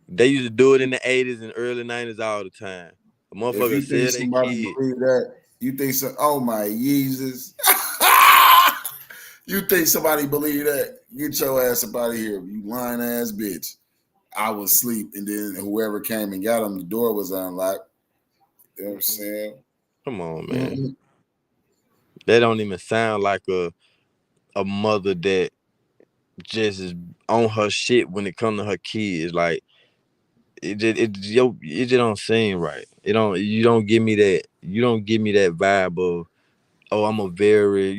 They used to do it in the 80s and early 90s all the time. Motherfuckers said they kids. Believe that, you think so? Oh my Jesus. You think somebody believe that? Get your ass up out of here, you lying ass bitch. I was asleep, and then whoever came and got him, the door was unlocked. You know what I'm saying? Come on, man. Mm-hmm. That don't even sound like a mother that just is on her shit when it comes to her kids. Like it just don't seem right. You don't give me that vibe of, oh, I'm a very,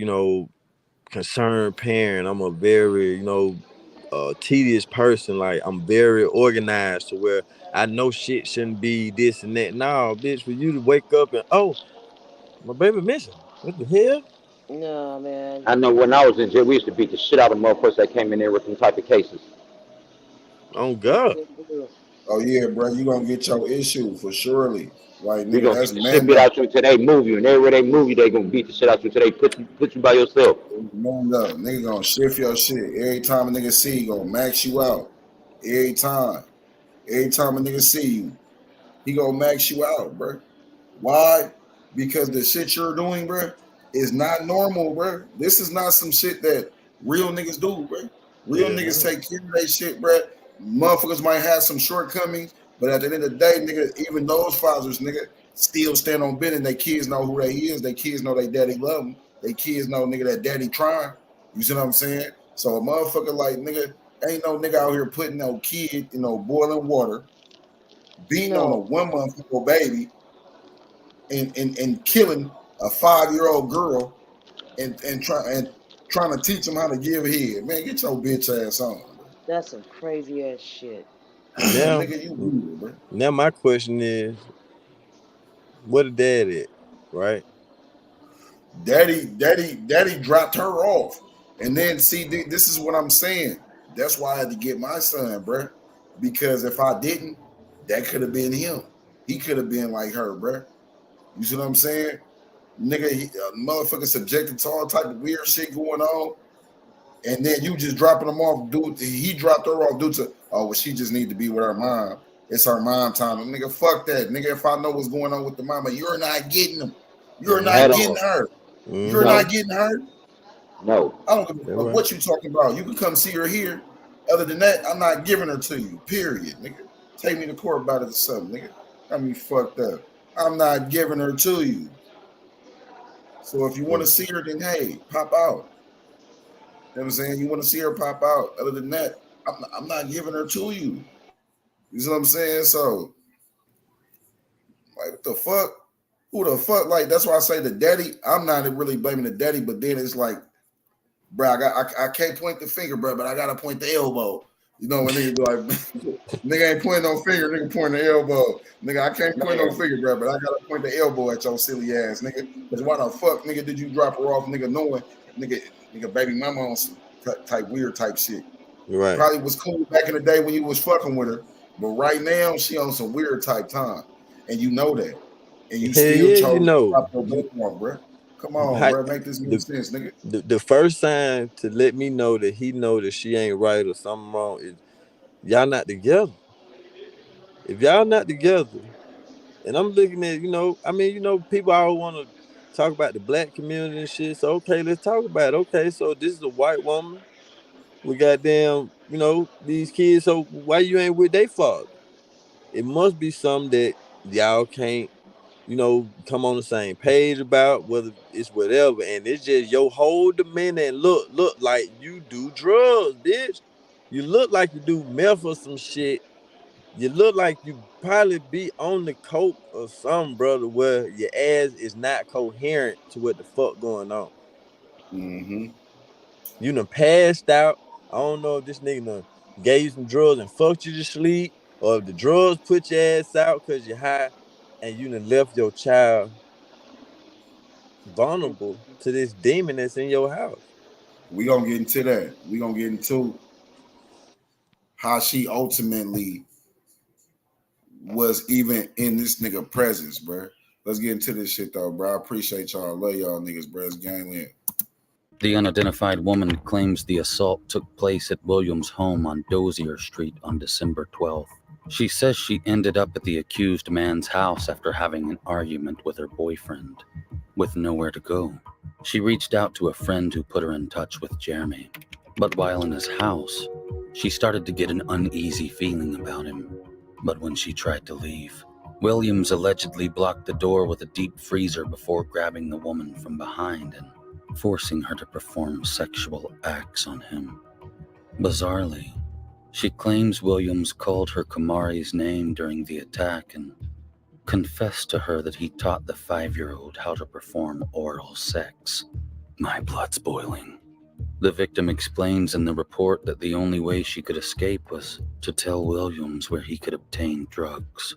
concerned parent. I'm a very, tedious person. Like, I'm very organized to where I know shit shouldn't be this and that. No, bitch, for you to wake up and, oh, my baby missing. What the hell? No, man. I know when I was in jail, we used to beat the shit out of motherfuckers that came in there with them type of cases. Oh, God. Oh, yeah, bro. You going to get your issue for surely. Like, We nigga, gonna that's beat the shit out you until they move you. And everywhere they move you, they gonna beat the shit out you until they put you by yourself. Nigga gonna shift your shit. Every time a nigga see you, gonna max you out. Every time a nigga see you, he gonna max you out, bro. Why? Because the shit you're doing, bro, is not normal, bro. This is not some shit that real niggas do, bro. Real niggas take care of that shit, bro. Motherfuckers might have some shortcomings, but at the end of the day, nigga, even those fathers, nigga, still stand on business. Their kids know who they is. Their kids know their daddy love them. Their kids know, nigga, that daddy trying. You see what I'm saying? So a motherfucker like, nigga, ain't no nigga out here putting no kid in no boiling water, beating on a 1 month old baby, and killing a 5-year-old girl and trying to teach them how to give head. Man, get your bitch ass on. That's some crazy ass shit. Now, nigga, you weird, bro. Now my question is, what a dad at, right? Daddy dropped her off. And then see, this is what I'm saying. That's why I had to get my son, bro. Because if I didn't, that could have been him. He could have been like her, bro. You see what I'm saying? Nigga, motherfucker subjected to all type of weird shit going on. And then you just dropping him off, dude. He dropped her off due to, oh, well, she just need to be with her mom. It's her mom time. And nigga, fuck that. Nigga, if I know what's going on with the mama, you're not getting them. You're not getting her. You're not getting her. No. I don't give a fuck what you talking about. You can come see her here. Other than that, I'm not giving her to you. Period, nigga. Take me to court about it or something, nigga. Got me fucked up. I'm not giving her to you. So if you want to see her, then hey, pop out. You know what I'm saying? You want to see her, pop out. Other than that, I'm not giving her to you. You see what I'm saying? So, like, what the fuck? Who the fuck? Like, that's why I say the daddy. I'm not really blaming the daddy, but then it's like, bro, I can't point the finger, bro, but I gotta point the elbow. You know when niggas be like, nigga ain't pointing no finger, nigga pointing the elbow. Nigga, I can't point no finger, bro, but I gotta point the elbow at your silly ass, nigga. Because why the fuck, nigga, did you drop her off, nigga, knowing, nigga, baby mama on some weird type shit. Right. Probably was cool back in the day when you was fucking with her, but right now she on some weird type time, and you know that, and you still chose to drop her book off, bro. Come on, bro, make this make sense, nigga. The first sign to let me know that he know that she ain't right or something wrong is y'all not together. If y'all not together, and I'm looking at, people always want to talk about the black community and shit. So okay, let's talk about it. Okay, so this is a white woman. We goddamn, these kids. So why you ain't with their father? It must be something that y'all can't, come on the same page about, whether it's whatever. And it's just your whole demeanor and look like you do drugs, bitch. You look like you do meth or some shit. You look like you probably be on the coke or something, brother, where your ass is not coherent to what the fuck going on. Mm-hmm. You done passed out. I don't know if this nigga done gave you some drugs and fucked you to sleep, or if the drugs put your ass out because you're high and you done left your child vulnerable to this demon that's in your house. We gonna get into that. We gonna get into how she ultimately was even in this nigga presence, bro. Let's get into this shit though, bro. I appreciate y'all. I love y'all niggas, bro. It's Gangland. The unidentified woman claims the assault took place at Williams' home on Dozier Street on December 12th. She says she ended up at the accused man's house after having an argument with her boyfriend. With nowhere to go, she reached out to a friend who put her in touch with Jeremy. But while in his house, she started to get an uneasy feeling about him. But when she tried to leave, Williams allegedly blocked the door with a deep freezer before grabbing the woman from behind and forcing her to perform sexual acts on him. Bizarrely, she claims Williams called her Kamarie's name during the attack and confessed to her that he taught the 5-year-old how to perform oral sex. My blood's boiling. The victim explains in the report that the only way she could escape was to tell Williams where he could obtain drugs.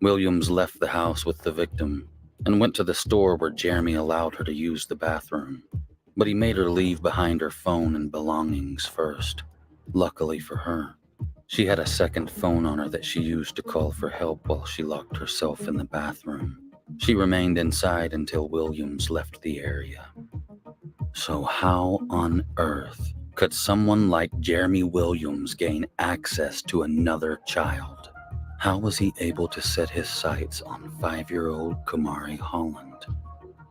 Williams left the house with the victim and went to the store where Jeremy allowed her to use the bathroom. But he made her leave behind her phone and belongings first. Luckily for her, she had a second phone on her that she used to call for help while she locked herself in the bathroom. She remained inside until Williams left the area. So how on earth could someone like Jeremy Williams gain access to another child? How was he able to set his sights on 5-year-old Kamarie Holland?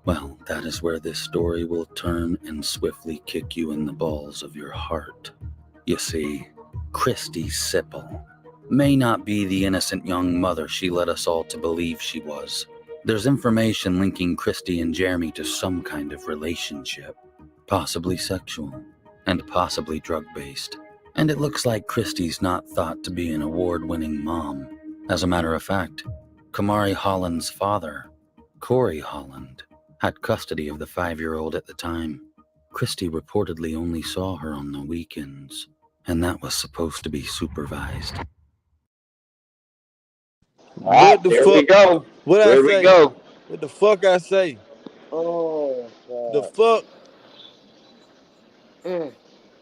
Well, that is where this story will turn and swiftly kick you in the balls of your heart. You see, Christy Sipple may not be the innocent young mother she led us all to believe she was. There's information linking Christy and Jeremy to some kind of relationship, possibly sexual, and possibly drug-based. And it looks like Christy's not thought to be an award-winning mom. As a matter of fact, Kamarie Holland's father, Corey Holland, had custody of the 5-year-old at the time. Christy reportedly only saw her on the weekends, and that was supposed to be supervised. What the fuck? We go. What there I we say? Go. What the fuck I say? Oh, God. The fuck?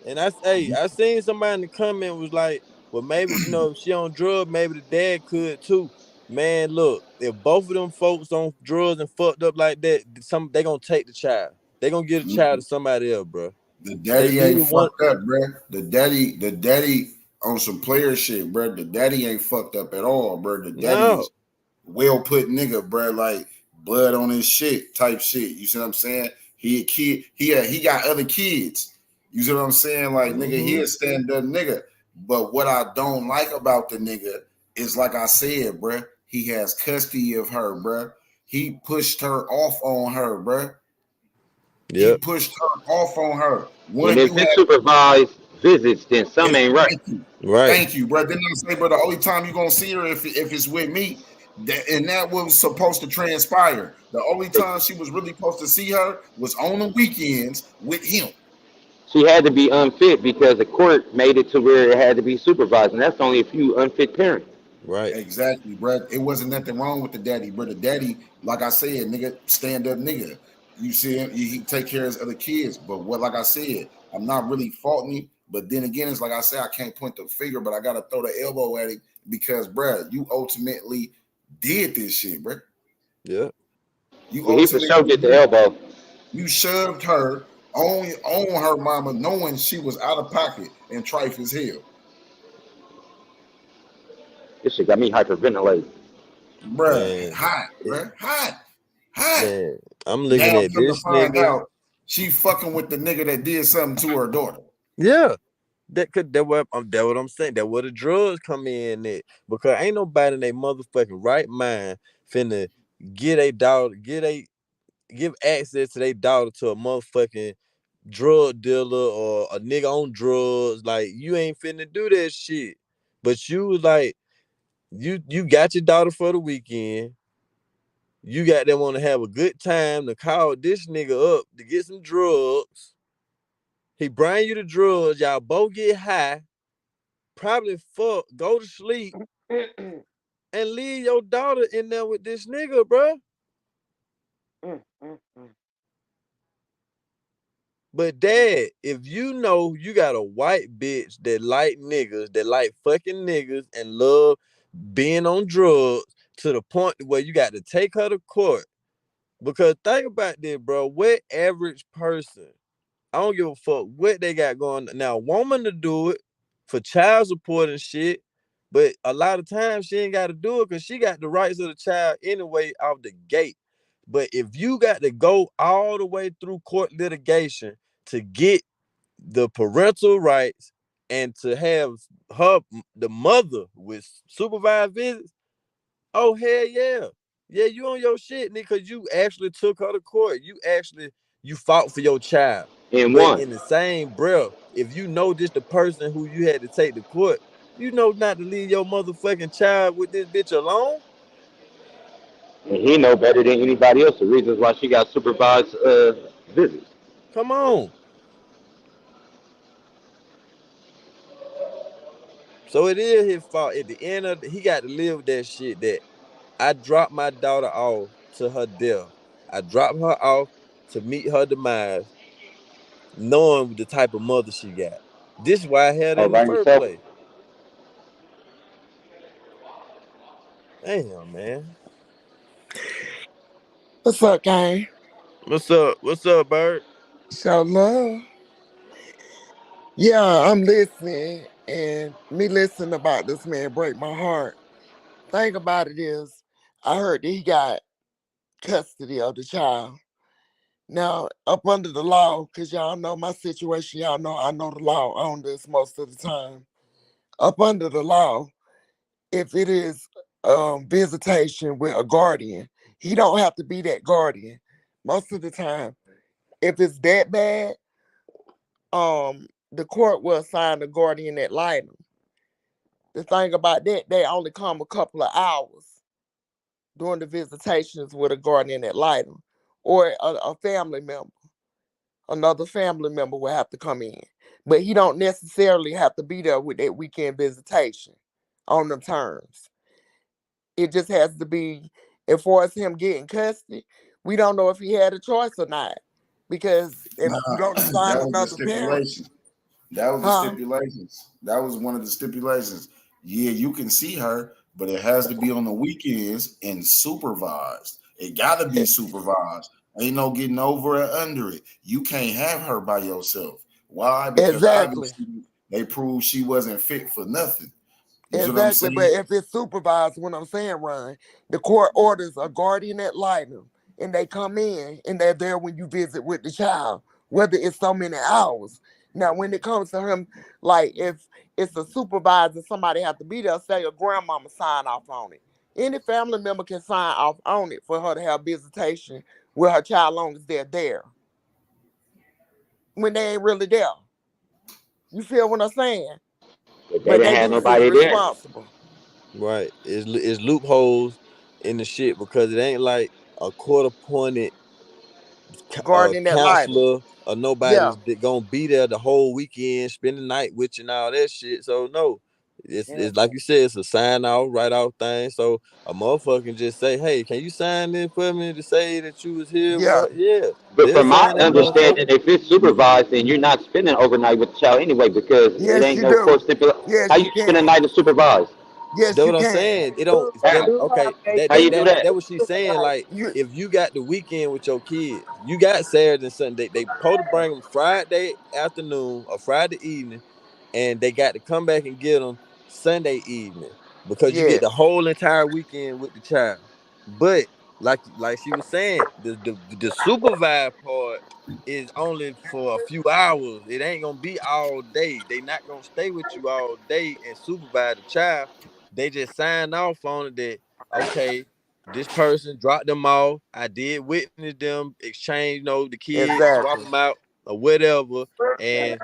And I seen somebody in the comment was like, well, maybe, if she on drugs, maybe the dad could too. Man, look, if both of them folks on drugs and fucked up like that, they gonna take the child. They gonna get a child to somebody else, bro. The daddy ain't fucked up, bro. The daddy on some player shit, bro. The daddy ain't fucked up at all, bro. The daddy is well put nigga, bro. Like blood on his shit type shit. You see what I'm saying? He a kid. He got other kids. You see what I'm saying? Like nigga, he a stand-up nigga. But what I don't like about the nigga is, like I said, bro, he has custody of her, bro. He pushed her off on her, bro. Yep. He pushed her off on her. And if it's supervised visits, then something ain't right. Thank you, bro. Didn't I say, bro, the only time you're gonna see her if it's with me, that was supposed to transpire. The only time she was really supposed to see her was on the weekends with him. She had to be unfit because the court made it to where it had to be supervised, and that's only a few unfit parents. Right. Exactly, bro. It wasn't nothing wrong with the daddy, bro. The daddy, like I said, nigga, stand up nigga. You see him, he take care of his other kids. But what, like I said, I'm not really faulting him. But then again, it's like I said, I can't point the finger, but I gotta throw the elbow at him because, bro, you ultimately did this shit, bro. Yeah. You He for sure get the elbow. You shoved her on her mama, knowing she was out of pocket and trife as hell. This shit got me hyperventilating. Bruh, hot, bruh, hot. Man, I'm looking Now at come to this find nigga. out, she fucking with the nigga that did something to her daughter. Yeah. That what I'm saying. That where the drugs come in at. Because ain't nobody in their motherfucking right mind finna give access to their daughter to a motherfucking drug dealer or a nigga on drugs. Like, you ain't finna do that shit. But you was like, you got your daughter for the weekend. You got them want to have a good time to call this nigga up to get some drugs. He bring you the drugs. Y'all both get high. Probably fuck, go to sleep, and leave your daughter in there with this nigga, bro. But dad, if you know you got a white bitch that like niggas, that like fucking niggas and love being on drugs to the point where you got to take her to court. Because think about this, bro. What average person, I don't give a fuck what they got going. Now, a woman to do it for child support and shit, but a lot of times she ain't got to do it because she got the rights of the child anyway out the gate. But if you got to go all the way through court litigation to get the parental rights and to have the mother with supervised visits, oh hell yeah. Yeah, you on your shit, nigga, because you actually took her to court. You fought for your child. And But one. in the same breath, if you know this the person who you had to take to court, you know not to leave your motherfucking child with this bitch alone. And he know better than anybody else the reasons why she got supervised visits. Come on. So it is his fault. At the end of he got to live with that shit that I dropped my daughter off to her death. I dropped her off to meet her demise, knowing the type of mother she got. This is why I had her Oh, in the by first himself? place. Damn, man. What's up, gang? What's up? What's up, Bird? Show love. Yeah, I'm listening, and me listening about this man break my heart. Thing about it is, I heard that he got custody of the child. Now, up under the law, because y'all know my situation, y'all know I know the law on this most of the time. Up under the law, if it is visitation with a guardian, he don't have to be that guardian. Most of the time, if it's that bad, the court will assign the guardian ad litem. The thing about that, they only come a couple of hours during the visitations with a guardian ad litem or a family member. Another family member will have to come in. But he don't necessarily have to be there with that weekend visitation on them terms. It just has to be, as far as him getting custody, we don't know if he had a choice or not. Because if you don't assign That was the another parent, stipulation. That was the stipulations. That was one of the stipulations. Yeah, you can see her, but it has to be on the weekends and supervised. It got to be supervised. Ain't no getting over or under it. You can't have her by yourself. Why? Because obviously they proved she wasn't fit for nothing. You see what I'm Exactly, saying? but if it's supervised, what I'm saying, Ron, the court orders a guardian ad litem, and they come in and they're there when you visit with the child, whether it's so many hours. Now, when it comes to him, like if it's a supervisor, somebody have to be there, say a grandmama sign off on it. Any family member can sign off on it for her to have visitation with her child, long as they're there. When they ain't really there. You feel what I'm saying? But they But didn't they have do seem nobody there. responsible. Right. It's loopholes in the shit because it ain't like a court appointed Guardian ad litem. counselor or nobody's gonna be there the whole weekend, spend the night with you and all that shit. So no, it's like you said, it's a sign off, write off thing. So a motherfucker can just say, hey, can you sign this for me to say that you was here with us? Yeah, But they'll from my sign that understanding, motherfucker. if it's supervised, then you're not spending overnight with the child anyway because it Yes, ain't you no court do. stipulation. Yes, How you you spend a can. night in supervised? Yes, That's you what I'm can. saying. It don't that okay. How you do that? That what she's saying. Like You if you got the weekend with your kids, you got Saturday and Sunday. They supposed to bring them Friday afternoon or Friday evening, and they got to come back and get them Sunday evening because you get yes, the whole entire weekend with the child. But like she was saying, the supervised part is only for a few hours. It ain't gonna be all day. They not gonna stay with you all day and supervise the child. They just sign off on it that okay, this person dropped them off. I did witness them exchange, the kids, swap exactly. them out or whatever, and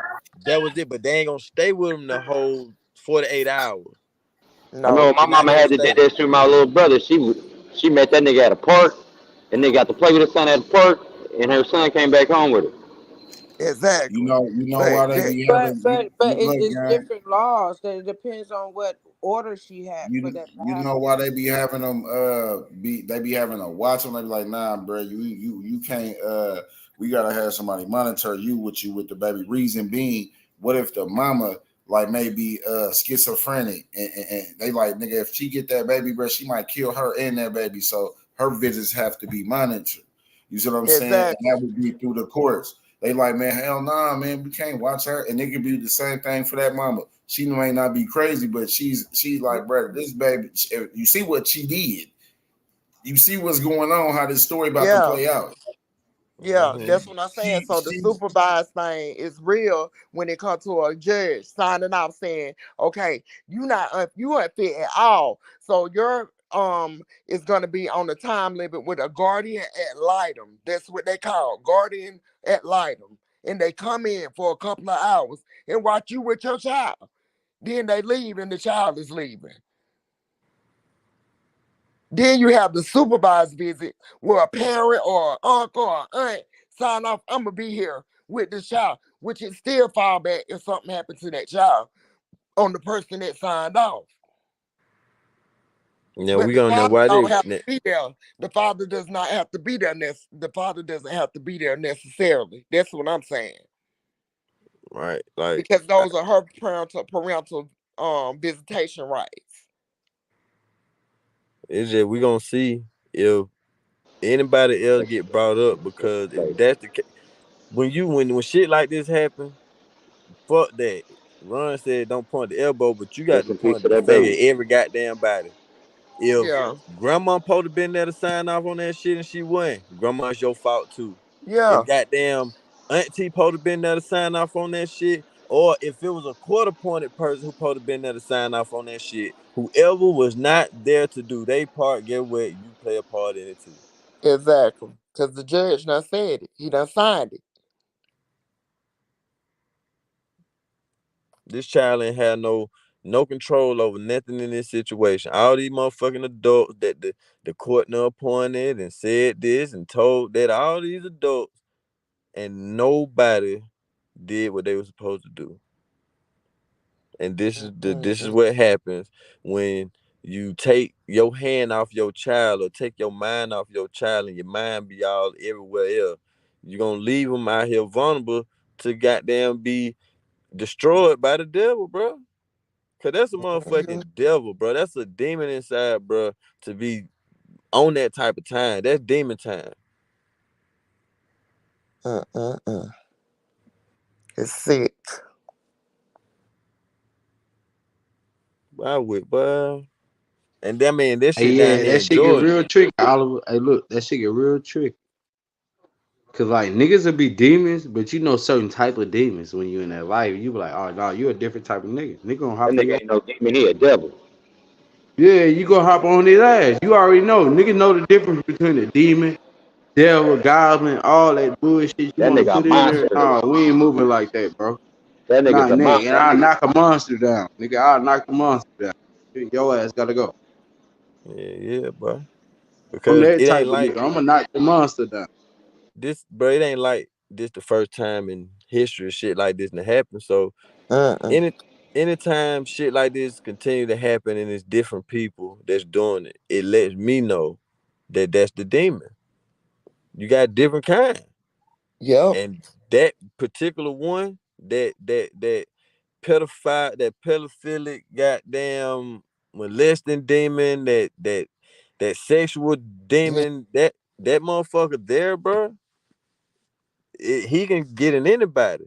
that was it. But they ain't gonna stay with them the whole 48 hours. I No. know They my not mama gonna had to do stay. this through my little brother. She met that nigga at a park, and they got to play with his son at the park, and her son came back home with her. Exactly. You know But why they that, be But having but but look, it's gang. different laws. That it depends on what order she had for that to You know happen. why they be having them they be having a watch on. They be like, nah, bro, you can't we gotta have somebody monitor you with the baby. Reason being, what if the mama like maybe schizophrenic and they like, nigga, if she get that baby, bro, she might kill her and that baby. So her visits have to be monitored. You see what I'm saying? And exactly. that would be through the courts. They like, man, hell nah, man, we can't watch her. And it could be the same thing for that mama. She may not be crazy, but she's like, brother, this baby, you see what she did. You see what's going on, how this story about to Yeah. play out. Yeah, Mhm. that's what I'm saying. So the supervised thing is real when it comes to a judge signing off saying, okay, you aren't fit at all. So your is gonna be on the time limit with a guardian ad litem. That's what they call guardian ad litem. And they come in for a couple of hours and watch you with your child. Then they leave and the child is leaving. Then you have the supervised visit where a parent or an uncle or aunt sign off, I'm gonna be here with this child, which is still fall back if something happened to that child on the person that signed off. Yeah, But we the gonna know father why don't they. have to be there. The father does not have to be there. The father doesn't have to be there necessarily. That's what I'm saying. Right, like Because those are her parental visitation rights. it's just we gonna see if anybody else get brought up because if that's the case, when shit like this happen, fuck that. Ron said don't point the elbow, but you got Rest to in peace point to the that finger baby. at every goddamn body. If Yeah. grandma supposed to been there to sign off on that shit and she went, grandma, it's your fault too. Yeah. If goddamn auntie supposed to been there to sign off on that shit, or if it was a court appointed person who supposed to been there to sign off on that shit, whoever was not there to do their part, get what, you play a part in it too. Exactly. Because the judge done said it. He done signed it. This child ain't had no control over nothing in this situation. All these motherfucking adults that the court done appointed and said this and told that, all these adults, and nobody did what they were supposed to do. And this is what happens when you take your hand off your child or take your mind off your child and your mind be all everywhere else. You're gonna leave them out here vulnerable to goddamn be destroyed by the devil, bro. Cause that's a motherfucking devil, bro. That's a demon inside, bro, to be on that type of time. That's demon time. It's sick. I would, bro. And that man, that Hey, shit down yeah, there that in shit get Georgia. real tricky, Oliver. Hey, look, that shit get real tricky. Cause like niggas will be demons, but you know certain type of demons when you in that life. You be like, oh no, you a different type of nigga. Nigga gonna That hop on nigga your ain't no demon, he a devil. yeah, you gonna hop on his ass. You already know. Nigga know the difference between the demon, devil, goblin, all that bullshit you That wanna nigga a put in there. monster. Nah, we ain't moving like that, bro. That nigga's Not a nigga. And monster. I'll knock a monster down. Nigga, I'll knock the monster down. Your ass gotta go. Yeah, bro. I'm Because that it type ain't of like nigga. I'ma knock the monster down. this, bro. It ain't like this the first time in history shit like this to happen. So Uh-uh. anytime shit like this continue to happen and it's different people that's doing it, it lets me know that that's the demon. You got different kind. Yep. And that particular one, that pedophile, that pedophilic goddamn molesting demon, that sexual Yeah. demon, that motherfucker there, bro, he can get in anybody.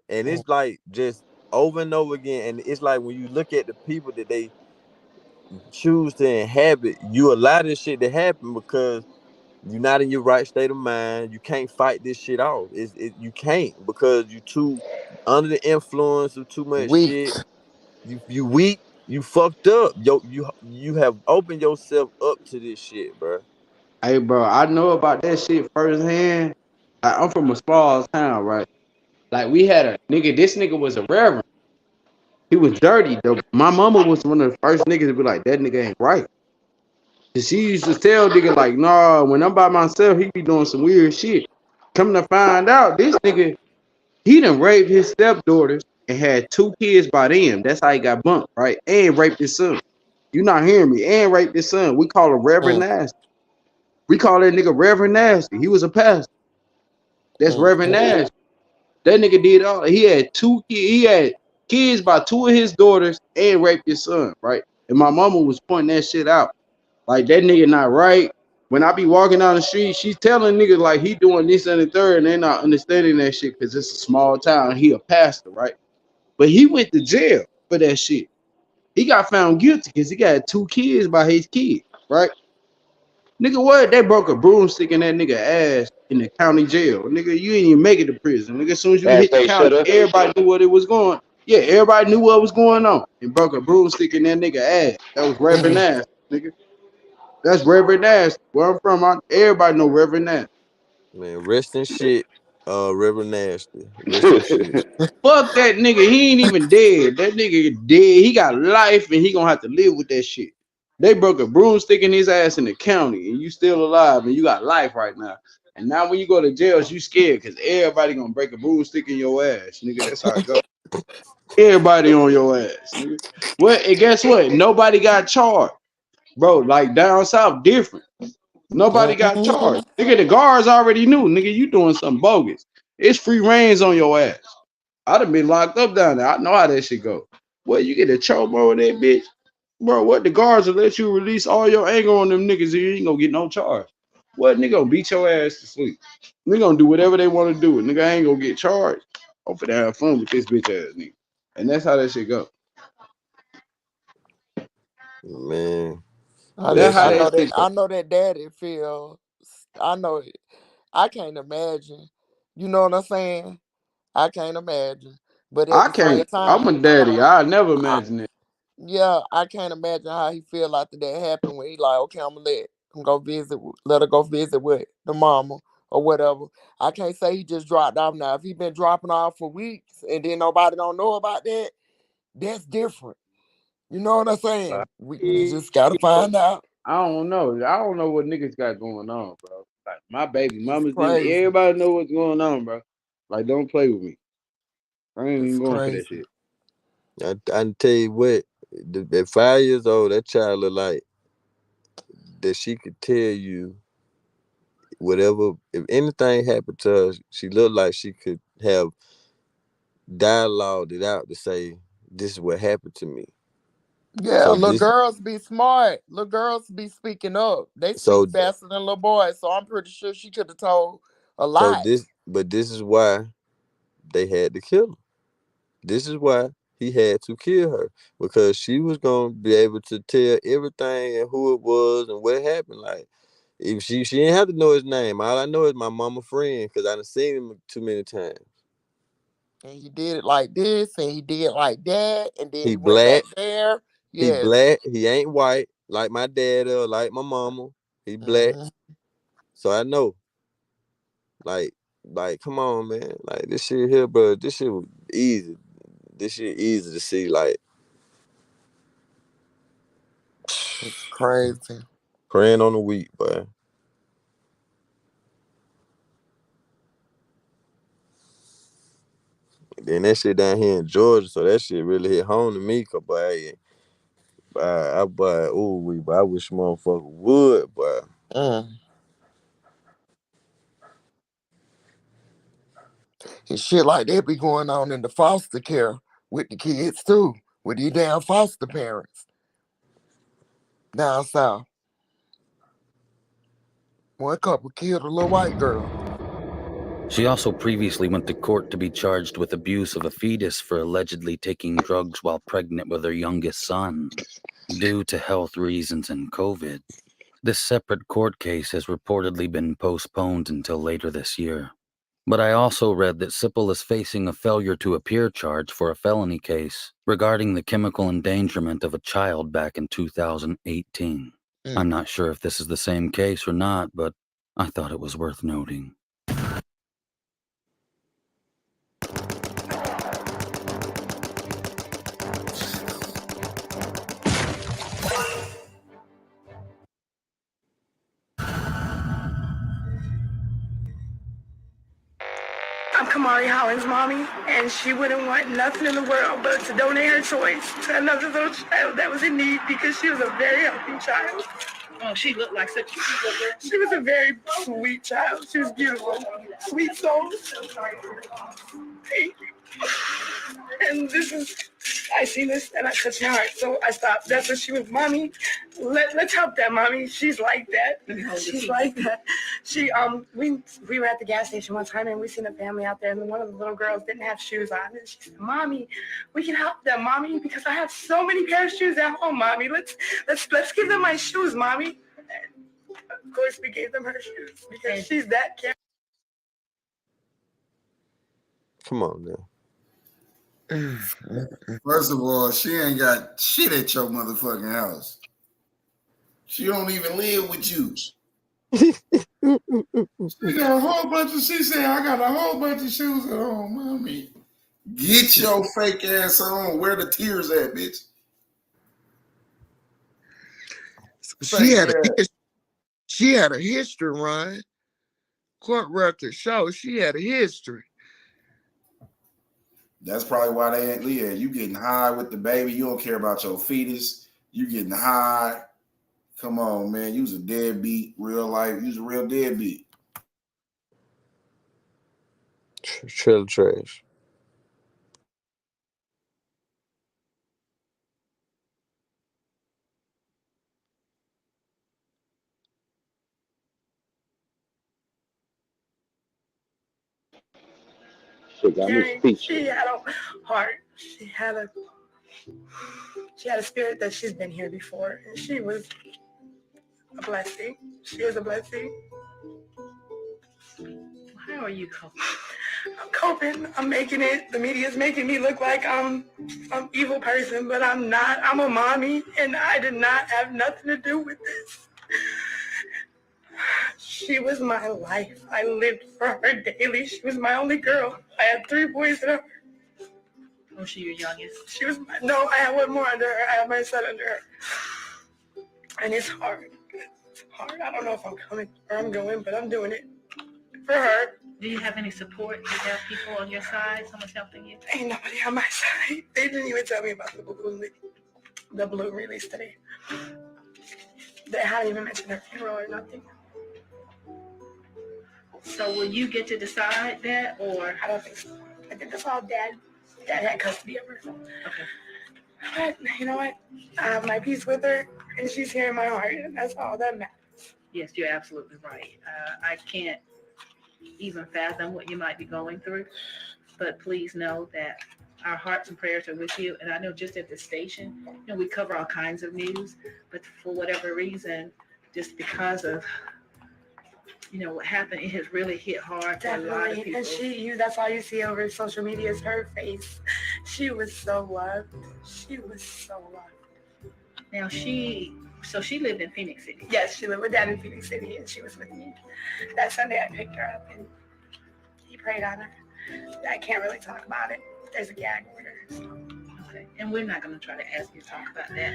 And it's like just over and over again. And it's like when you look at the people that they choose to inhabit, you allow this shit to happen because you're not in your right state of mind. You can't fight this shit off. You can't because you too under the influence of too much Weak. shit. You weak. You fucked up. You have opened yourself up to this shit, bro. Hey, bro, I know about that shit firsthand. Like, I'm from a small town, right? Like, we had a nigga. This nigga was a reverend. He was dirty, though. My mama was one of the first niggas to be like, that nigga ain't right. And she used to tell nigga like, nah, when I'm by myself, he be doing some weird shit. Coming to find out, this nigga, he done raped his stepdaughters and had 2 kids by them. That's how he got bumped, right? And raped his son. You not hearing me? And raped his son. We call him Reverend Nasty. We call that nigga Reverend Nasty. He was a pastor. That's Reverend Nasty. That nigga did all. He had 2 kids. He had kids by 2 of his daughters and raped his son, right? And my mama was pointing that shit out. Like, that nigga not right. When I be walking down the street, she's telling niggas like he doing this and the third, and they not understanding that shit because it's a small town. He a pastor, right? But he went to jail for that shit. He got found guilty because he got 2 kids by his kid, right? Nigga, what? They broke a broomstick in that nigga ass in the county jail. Nigga, you ain't even make it to prison. Nigga, as soon as you As hit the they county, shoulda. everybody knew what it was going. Yeah, everybody knew what was going on. And broke a broomstick in that nigga ass. That was Reverend Ass, nigga. That's Reverend Ass. Where I'm from, everybody know Reverend Ass. Man, rest in shit, Reverend Nasty. Rest in shit. Fuck that nigga. He ain't even dead. That nigga dead. He got life and he gonna have to live with that shit. They broke a broomstick in his ass in the county and you still alive and you got life right now. And now when you go to jail, you scared because everybody gonna break a broomstick in your ass, nigga. That's how it go. Everybody on your ass, nigga. Well, and guess what? Nobody got charged, bro. Like down south, different. Nobody got charged. Nigga, the guards already knew, nigga, you doing something bogus. It's free reigns on your ass. I'd have been locked up down there. I know how that shit go. Well, you get a choke over that bitch, bro. What the guards will let you release all your anger on them niggas, and you ain't gonna get no charge. What nigga gonna beat your ass to sleep? Nigga gonna do whatever they want to do. Nigga ain't gonna get charged. I'm finna have fun with this bitch ass nigga. And that's how that shit go. Man, I That's just, how I that know that, shit go. I know that daddy feel. I know it. I can't imagine. You know what I'm saying? I can't imagine. But at I the same can't. I'm a time, daddy. I never I, imagine it. yeah, I can't imagine how he feel after that happened when he like, okay, I'm gonna let him go visit, let her go visit with the mama or whatever. I can't say he just dropped off now. If he been dropping off for weeks and then nobody don't know about that, that's different. You know what I'm saying? You just gotta find out. I don't know. I don't know what niggas got going on, bro. Like my baby It's mamas, them, crazy. everybody know what's going on, bro. Like, don't play with me. I ain't It's even going for that crazy. shit. I can tell you what. At 5 years old, that child look like that. She could tell you whatever. If anything happened to her, she looked like she could have dialogued it out to say, "This is what happened to me." Yeah, So little this, girls be smart. Little girls be speaking up. They speak so faster than little boys. So I'm pretty sure she could have told a so lot. this is why they had to kill him. This is why he had to kill her because she was gonna be able to tell everything and who it was and what happened. Like if she didn't have to know his name. All I know is my mama friend because I done seen him too many times. And he did it like this, and he did like that, and then He he went back black. there. He Yes. black. He ain't white like my dad or like my mama. He black. Mhm. So I know. Like, come on, man. Like this shit here, bro. This shit was easy. This shit easy to see. Like It's crazy. praying on the wheat, boy. Then that shit down here in Georgia, so that shit really hit home to me. Cause boy, I wish motherfucker would, boy. And shit like that be going on in the foster care with the kids too, with these damn foster parents down south. One couple killed a little white girl. She also previously went to court to be charged with abuse of a fetus for allegedly taking drugs while pregnant with her youngest son. Due to health reasons and COVID, this separate court case has reportedly been postponed until later this year. But I also read that Sipple is facing a failure to appear charge for a felony case regarding the chemical endangerment of a child back in 2018. I'm not sure if this is the same case or not, but I thought it was worth noting. I'm Kamarie Holland's mommy, and she wouldn't want nothing in the world but to donate her toys to another little child that was in need because she was a very healthy child. Oh, she looked like such a sweet little girl. She was a very sweet child. She was beautiful. Sweet soul. Thank you. And I seen this and I touched my heart, so I stopped. That's what she was, mommy. Let's help that, mommy. She's like that. She's like that. We were at the gas station one time and we seen a family out there, and one of the little girls didn't have shoes on, and she said, "Mommy, we can help them, mommy, because I have so many pair of shoes at home, mommy. Let's give them my shoes, mommy." And of course, we gave them her shoes because she's that caring. Come on now. First of all, she ain't got shit at your motherfucking house. She don't even live with you. She got a whole bunch of, she said, I got a whole bunch of shoes at home, mommy. Get your fake ass on. Where the tears at, bitch? She had a history, Ryan. Court records show she had a history. That's probably why they ain't live. You getting high with the baby. You don't care about your fetus. You getting high. Come on, man. You was a deadbeat, real life. You was a real deadbeat. Trailer trash. She had a heart. She had a spirit that she's been here before, and she was a blessing. She is a blessing. How are you coping? I'm coping. I'm making it. The media's making me look like I'm an evil person, but I'm not. I'm a mommy, and I did not have nothing to do with this. She was my life. I lived for her daily. She was my only girl. I had 3 boys in her. Was she your youngest? She was no, I had one more under her. I have my son under her. And it's hard. It's hard. I don't know if I'm coming or I'm going, but I'm doing it for her. Do you have any support? Do you have people on your side? Someone's helping you? Ain't nobody on my side. They didn't even tell me about the balloon release today. They hadn't even mentioned her funeral or nothing. So will you get to decide that, or? I don't think so. I think that's all Dad had custody of her. Okay. But you know what? I have my peace with her, and she's here in my heart, and that's all that matters. Yes, you're absolutely right. I can't even fathom what you might be going through, but please know that our hearts and prayers are with you. And I know just at the station, we cover all kinds of news, but for whatever reason, just because of what happened, it has really hit hard for a lot of people. And that's all you see over social media is her face. She was so loved. She was so loved. Now she lived in Phoenix City. Yes, she lived with Dad in Phoenix City, and she was with me. That Sunday I picked her up, and he prayed on her. I can't really talk about it. There's a gag order. So. Okay, and we're not going to try to ask you to talk about that.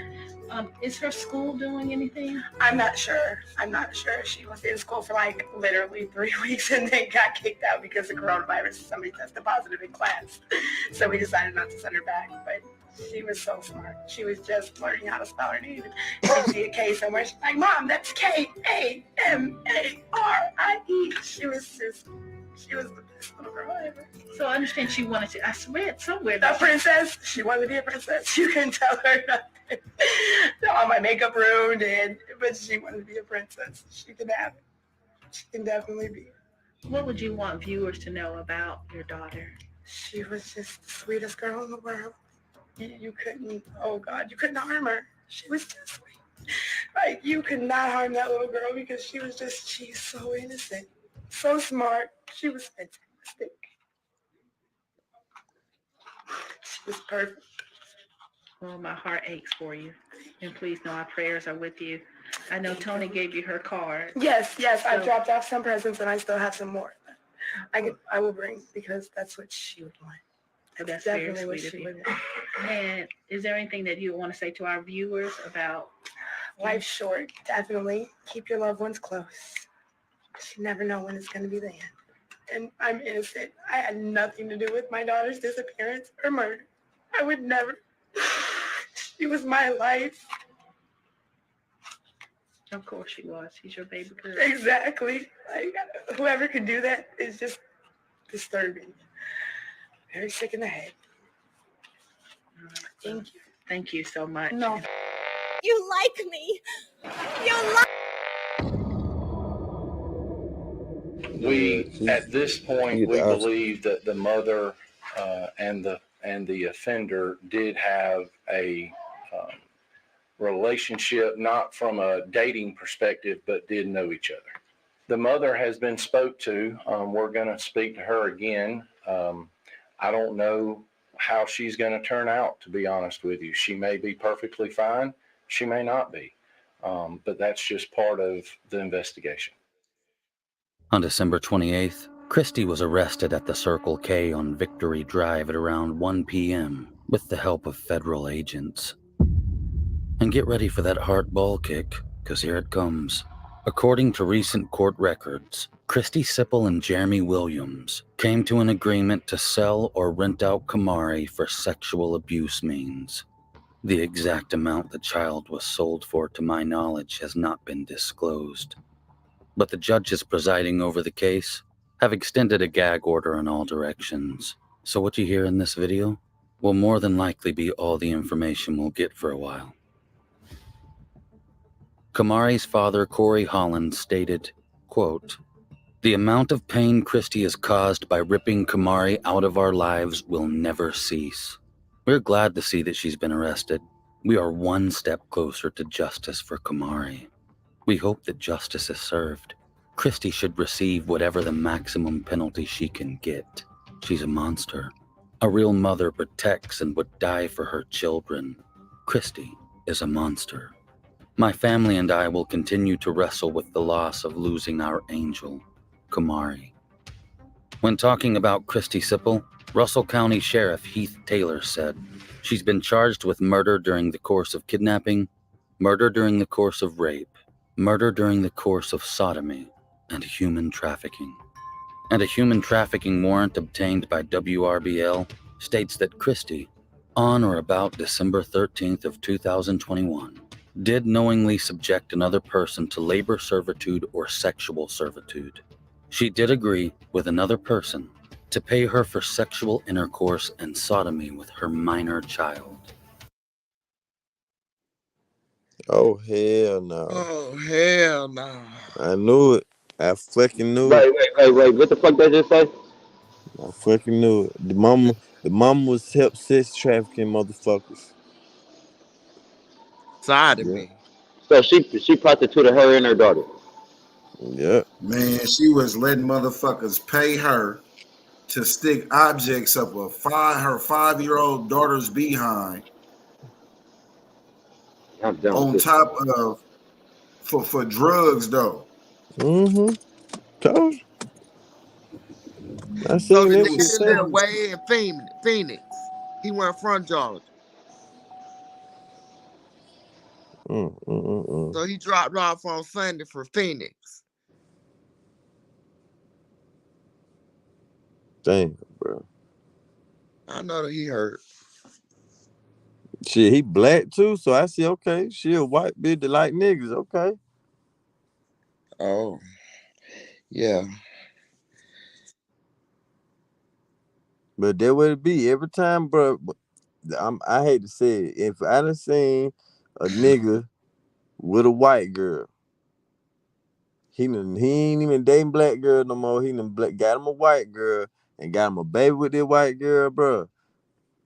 Is her school doing anything? I'm not sure. She was in school for like literally 3 weeks and then got kicked out because of coronavirus. Somebody tested positive in class. So we decided not to send her back. But she was so smart. She was just learning how to spell her name. She see a K somewhere. She's like, Mom, that's Kamari. She was the best little girl ever. So I understand she wanted to, I read somewhere. A princess. She wanted to be a princess. You couldn't tell her nothing. All my makeup ruined, but she wanted to be a princess. She can have it. She can definitely be it. What would you want viewers to know about your daughter? She was just the sweetest girl in the world. You couldn't harm her. She was just sweet. Like, you could not harm that little girl because she's so innocent, so smart. She was fantastic. She was perfect. Well, my heart aches for you. And please know our prayers are with you. I know Tony gave you her card. Yes. I dropped off some presents and I still have some more. I will bring because that's what she would want. That's definitely what she would want. And is there anything that you want to say to our viewers about life's short? Definitely keep your loved ones close. You never know when it's going to be the end. And I'm innocent. I had nothing to do with my daughter's disappearance or murder. I would never. She was my life. Of course she was. She's your baby girl. Exactly. Like, whoever could do that is just disturbing. Very sick in the head. Thank you. Thank you so much. No. You like me. You like. We, at this point, we believe that the mother and the offender did have a relationship, not from a dating perspective, but did know each other. The mother has been spoke to. We're going to speak to her again. I don't know how she's going to turn out, to be honest with you. She may be perfectly fine. She may not be. But that's just part of the investigation. On December 28th, Christy was arrested at the Circle K on Victory Drive at around 1 p.m. with the help of federal agents. And get ready for that heart ball kick, because here it comes. According to recent court records, Christy Sipple and Jeremy Williams came to an agreement to sell or rent out Kamarie for sexual abuse means. The exact amount the child was sold for, to my knowledge, has not been disclosed. But the judges presiding over the case have extended a gag order in all directions. So what you hear in this video will more than likely be all the information we'll get for a while. Kamarie's father, Corey Holland, stated, quote, "The amount of pain Christy has caused by ripping Kamarie out of our lives will never cease. We're glad to see that she's been arrested. We are one step closer to justice for Kamarie. We hope that justice is served. Christy should receive whatever the maximum penalty she can get. She's a monster. A real mother protects and would die for her children. Christy is a monster. My family and I will continue to wrestle with the loss of losing our angel, Kamarie." When talking about Christy Sipple, Russell County Sheriff Heath Taylor said, "She's been charged with murder during the course of kidnapping, murder during the course of rape, murder during the course of sodomy, and human trafficking." And a human trafficking warrant obtained by WRBL states that Christy, on or about December 13th of 2021, did knowingly subject another person to labor servitude or sexual servitude. She did agree with another person to pay her for sexual intercourse and sodomy with her minor child. Oh, hell no. Oh, hell no. I knew it. I fucking knew Wait. it. What the fuck did I just say? I fucking knew it. The mama was help sex trafficking motherfuckers. Sodomy. So she prostituted her and her daughter. Yeah. Man, she was letting motherfuckers pay her to stick objects up her 5-year-old daughter's behind. On top of for drugs though. Mm-hmm. Told you. I seen So the that nigga shit. lived way in Phoenix. He went from Georgia. So he dropped off on Sunday for Phoenix. Damn, bro. I know that he hurt. Shit, he black too, so I see, okay, she a white bitch that like niggas, okay. Oh, yeah. But that would it be every time, bro. I hate to say it. If I done seen a nigga with a white girl, he ain't even dating black girl no more. He got him a white girl and got him a baby with that white girl, bro.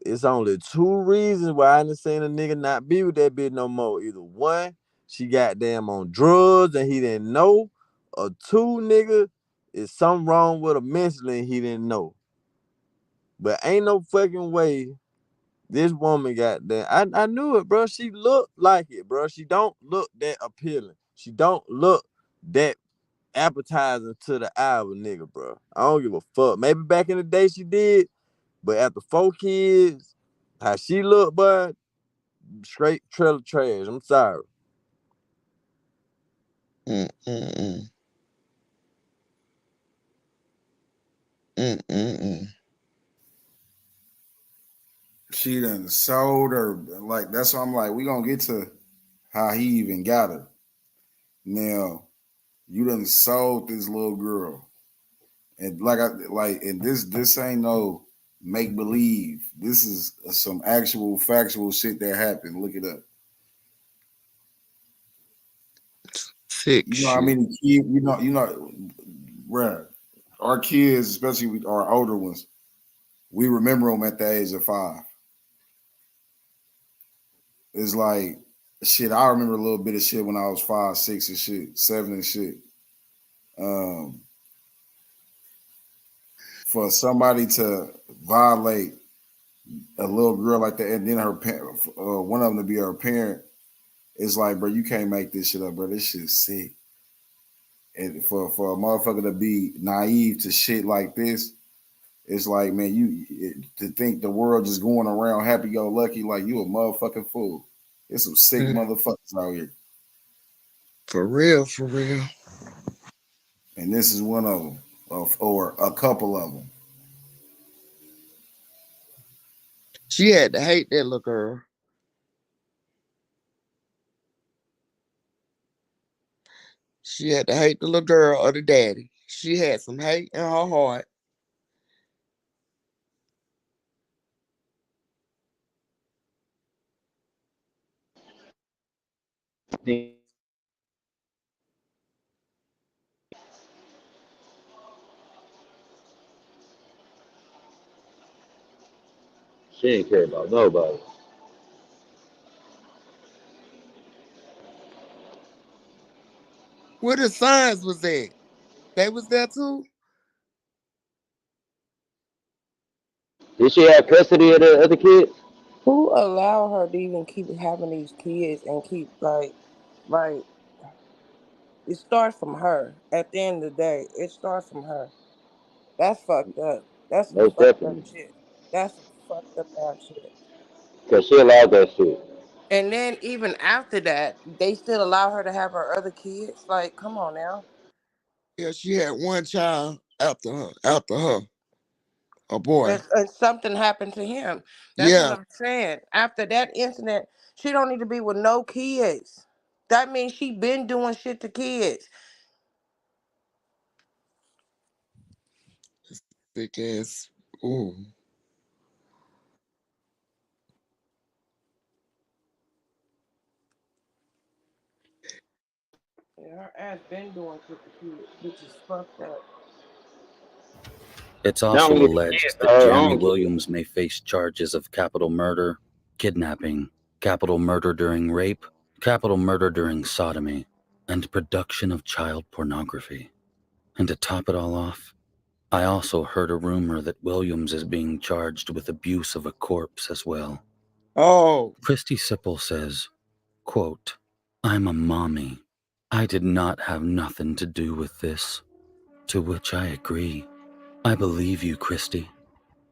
It's only two reasons why I done seen a nigga not be with that bitch no more. Either one, she got damn on drugs and he didn't know, or two, nigga, is something wrong with her mentally and he didn't know. But ain't no fucking way this woman got that. I knew it, bro. She looked like it, bro. She don't look that appealing. She don't look that appetizing to the eye of a nigga, bro. I don't give a fuck. Maybe back in the day she did, but after 4 kids, how she look, bud, straight trailer trash. I'm sorry. Mm-mm-mm. She done sold her. Like, that's why I'm like, we gonna get to how he even got her. Now, you done sold this little girl. And and this ain't no make believe. This is some actual factual shit that happened. Look it up. Sick You know how shit. many kids, bruh, our kids, especially our older ones, we remember them at the age of 5. It's like, shit, I remember a little bit of shit when I was 5, 6 and shit, 7 and shit. For somebody to violate a little girl like that, and then her one of them to be her parent, it's like, bro, you can't make this shit up, bro. This shit's sick. And for a motherfucker to be naive to shit like this, it's like, man, to think the world just going around happy go lucky, like you a motherfucking fool. There's some sick motherfuckers out here. For real, for real. And this is one of them, or a couple of them. She had to hate that little girl. She had to hate the little girl or the daddy. She had some hate in her heart. She ain't care about nobody. Where the sons was at? They was there too? Did she have custody of the other kids? Who allowed her to even keep having these kids and keep like it starts from her. At the end of the day, it starts from her. That's fucked up. That's some Most fucked up definitely. shit. That's some fucked up ass shit. Because she allowed that shit. And then even after that, they still allow her to have her other kids. Like, come on now. Yeah, she had one child after her, a boy. And something happened to him. That's what Yeah, I'm saying. After that incident, she don't need to be with no kids. That means she been doing shit to kids. thick ass. Ooh. Yeah, her ass been doing shit to kids, which is fucked up. It's Not also only the kids, alleged that her Jeremy own kids. Williams may face charges of capital murder, kidnapping, capital murder during rape, capital murder during sodomy, and production of child pornography. And to top it all off, I also heard a rumor that Williams is being charged with abuse of a corpse as well. Oh. Christy Sipple says, quote, "I'm a mommy. I did not have nothing to do with this." To which I agree. I believe you, Christy.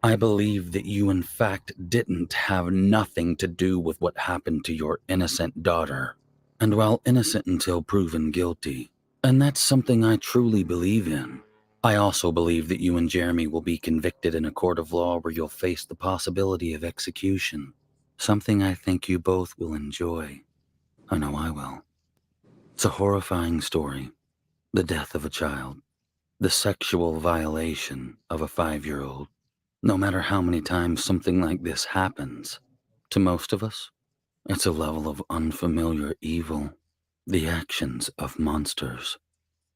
I believe that you in fact didn't have nothing to do with what happened to your innocent daughter. And while innocent until proven guilty, and that's something I truly believe in, I also believe that you and Jeremy will be convicted in a court of law where you'll face the possibility of execution, something I think you both will enjoy. I know I will. It's a horrifying story. The death of a child. The sexual violation of a 5-year-old. No matter how many times something like this happens, to most of us, it's a level of unfamiliar evil. The actions of monsters.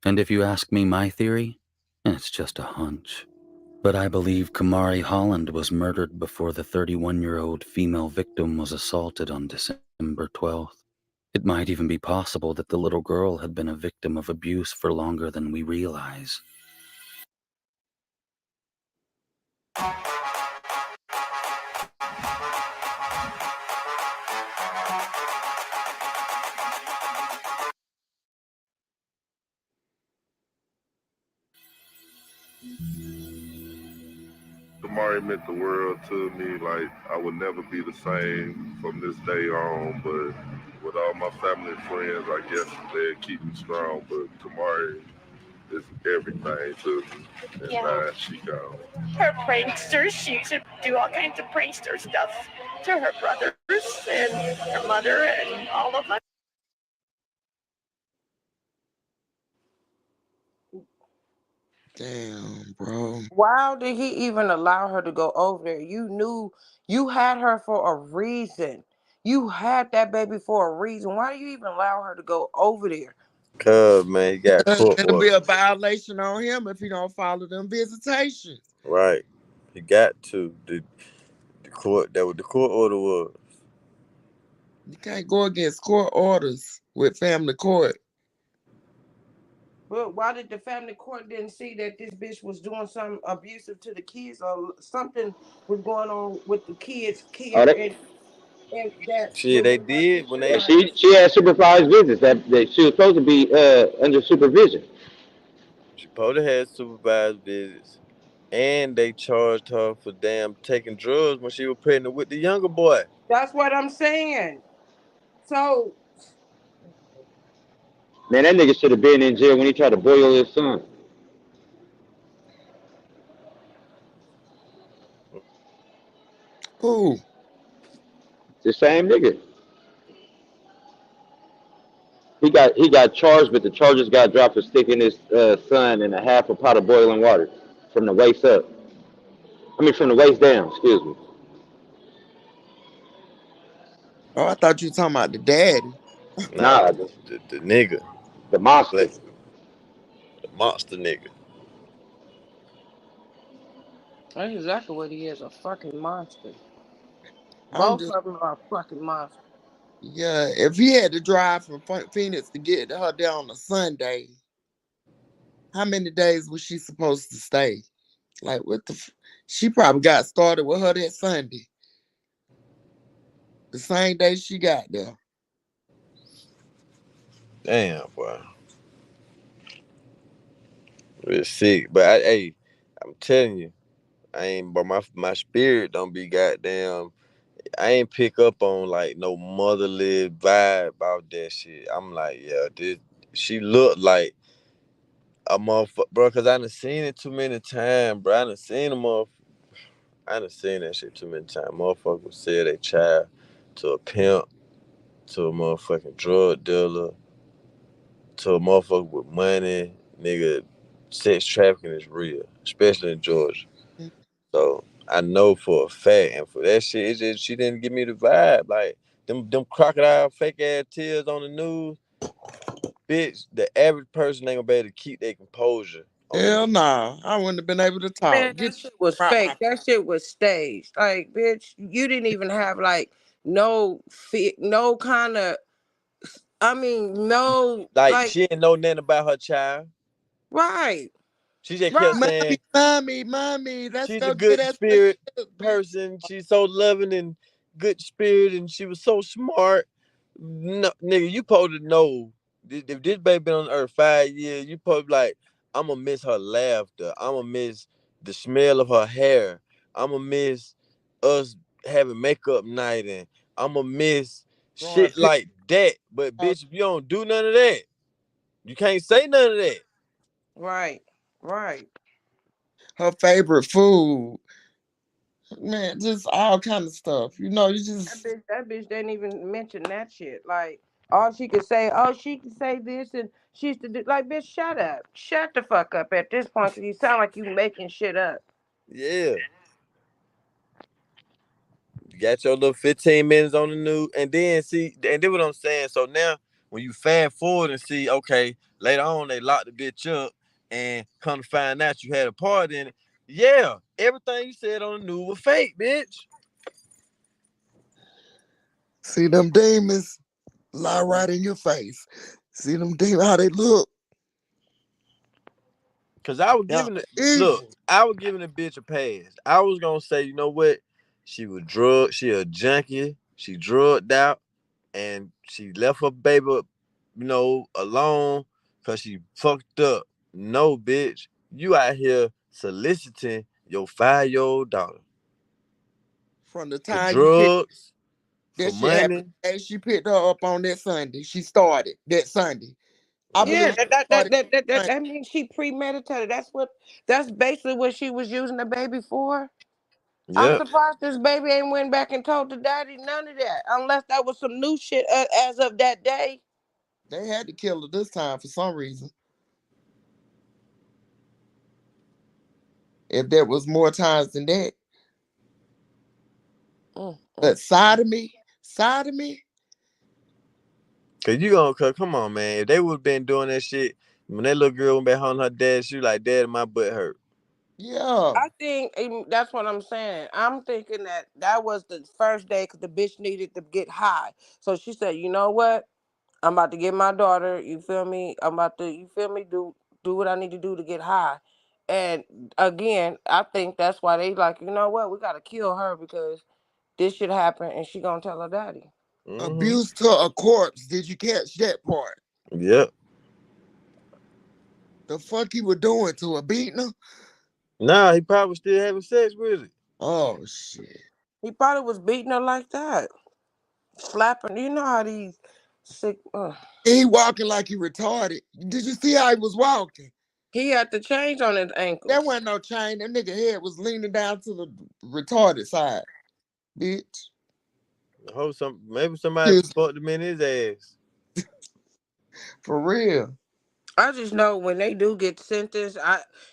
And if you ask me my theory, it's just a hunch. But I believe Kamarie Holland was murdered before the 31-year-old female victim was assaulted on December 12th. It might even be possible that the little girl had been a victim of abuse for longer than we realize. Kamarie meant the world to me. Like, I would never be the same from this day on. But with all my family and friends, I guess they'd keep me strong. But Kamarie is everything to me. And now she gone. Her pranksters, she used to do all kinds of prankster stuff to her brothers and her mother and all of us. Damn, bro. Why did he even allow her to go over there? You knew you had her for a reason. You had that baby for a reason. Why do you even allow her to go over there? Cuz, man, he got court It'll be a orders. violation on him if he don't follow them visitations. Right. He got to. The court, that what the court order was. You can't go against court orders with family court. But why did the family court didn't see that this bitch was doing something abusive to the kids or something was going on with the kids Oh, care that, and that Shit, was they not did when yeah, they supervised? she had supervised visits. That she was supposed to be under supervision. supposed to have supervised visits. And they charged her for damn taking drugs when she was pregnant with the younger boy. That's what I'm saying. So Man, that nigga should have been in jail when he tried to boil his son. Who? The same nigga. He got charged, but the charges got dropped for sticking his son in a half a pot of boiling water from the waist up. I mean, from the waist down. Excuse me. Oh, I thought you were talking about the daddy. Nah, Nah, the nigga. the monster. But the monster nigga. that's exactly what he is, a fucking monster. I'm Both just, of them are fucking monsters. yeah, if he had to drive from Phoenix to get her there on a Sunday, how many days was she supposed to stay? Like, she probably got started with her that Sunday, the same day she got there. Damn, boy. It's sick. But hey, I'm telling you, I ain't, but my spirit don't be goddamn. I ain't pick up on like no motherly vibe about that shit. I'm like, yeah, this. She looked like a motherfucker, bro. Cause I done seen it too many times, bro. I done seen that shit too many times. Motherfuckers sell their child to a pimp, to a motherfucking drug dealer, to a motherfucker with money. Nigga, sex trafficking is real, especially in Georgia. So I know for a fact, and for that shit, it's just she didn't give me the vibe. Like them crocodile fake ass tears on the news, bitch. The average person ain't gonna be able to keep their composure on the Hell news. nah, I wouldn't have been able to Man, talk. that Get shit was out my fake. That shit was staged. Like, bitch, you didn't even have like no kind of. I mean, no, Like like, she didn't know nothing about her child. right, She just kept right. saying mommy. Let's she's a go get good us a spirit shit, bitch. person. She's so loving and good spirit, and she was so smart. No, nigga, you supposed to know if this baby been on earth 5 years, you supposed to be like, I'm gonna miss her laughter. I'm gonna miss the smell of her hair. I'm gonna miss us having makeup night, and I'm gonna miss shit like that. But bitch, if you don't do none of that, you can't say none of that. Right. Her favorite food, man, just all kind of stuff. You know, you That just bitch, that bitch didn't even mention that shit. Like all she could say, oh, she could say this and she used to do. Like, bitch, shut up, shut the fuck up at this point, cause you sound like you making shit up. Yeah. You got your little 15 minutes on the news, and then see, and then what I'm saying. So now, when you fast forward and see, okay, later on they locked the bitch up, and come to find out you had a part in it. Yeah, everything you said on the news was fake, bitch. see them demons lie right in your face. See them demons how they look. Cause I was Yeah, giving it. Look, evil. I was giving the bitch a pass. I was gonna say, you know what? She was drugged. She a junkie. She drugged out, and she left her baby, alone because she fucked up. No, bitch, you out here soliciting your 5-year-old daughter From the for time you picked drugs, for that shit happened, money. and she picked her up on that Sunday. She started that Sunday. I Yeah, believe she started Sunday. that means she premeditated. That's basically what she was using the baby for. I'm Yep. surprised this baby ain't went back and told the daddy none of that, unless that was some new shit as of that day. They had to kill her this time for some reason. If there was more times than that. But sodomy. Cause come on, man. If they would have been doing that shit when that little girl went back home, her dad, she was like, Dad, my butt hurt. Yeah. I think that's what I'm saying. I'm thinking that was the first day because the bitch needed to get high. So she said, you know what? I'm about to get my daughter. You feel me? I'm about to, you feel me? Do what I need to do to get high. And again, I think that's why they like, you know what? We gotta kill her because this should happen, and she gonna tell her daddy. Abuse to a corpse. Did you catch that part? Yep. The fuck he was doing to her? Beating her? Nah, he probably still having sex with it. Oh shit. He probably was beating her like that, slapping. You know how these sick. He walking like he retarded. Did you see how he was walking? He had the chains on his ankles. There wasn't no chain. That nigga head was leaning down to the retarded side. Bitch. I hope maybe somebody fucked him in his ass. For real. I just know when they do get sentenced,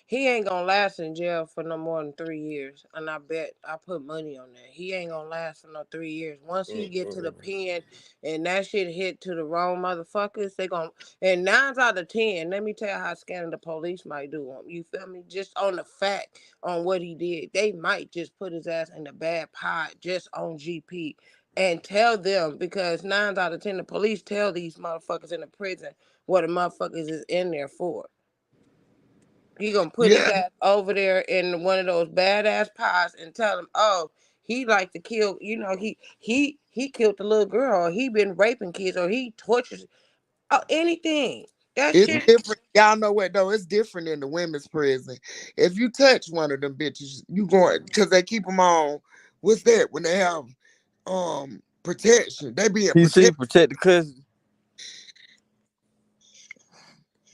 he ain't gonna last in jail for no more than 3 years, and I bet I put money on that. He ain't gonna last for no 3 years. Once he get to the pen and that shit hit to the wrong motherfuckers, they gonna. And 9 out of 10, let me tell you how scamming the police might do him. You feel me? Just on the fact on what he did, they might just put his ass in the bad pot just on GP. And tell them, because 9 out of 10 the police tell these motherfuckers in the prison what the motherfuckers is in there for. He gonna put his ass over there in one of those badass pies and tell him, oh, he like to kill, he killed the little girl, or he been raping kids, or he tortures, anything. That It's shit. different. Y'all know what though? It's different in the women's prison. If you touch one of them bitches, you going because they keep them on. What's that? When they have protection, they be in PC protection. protect the cousin.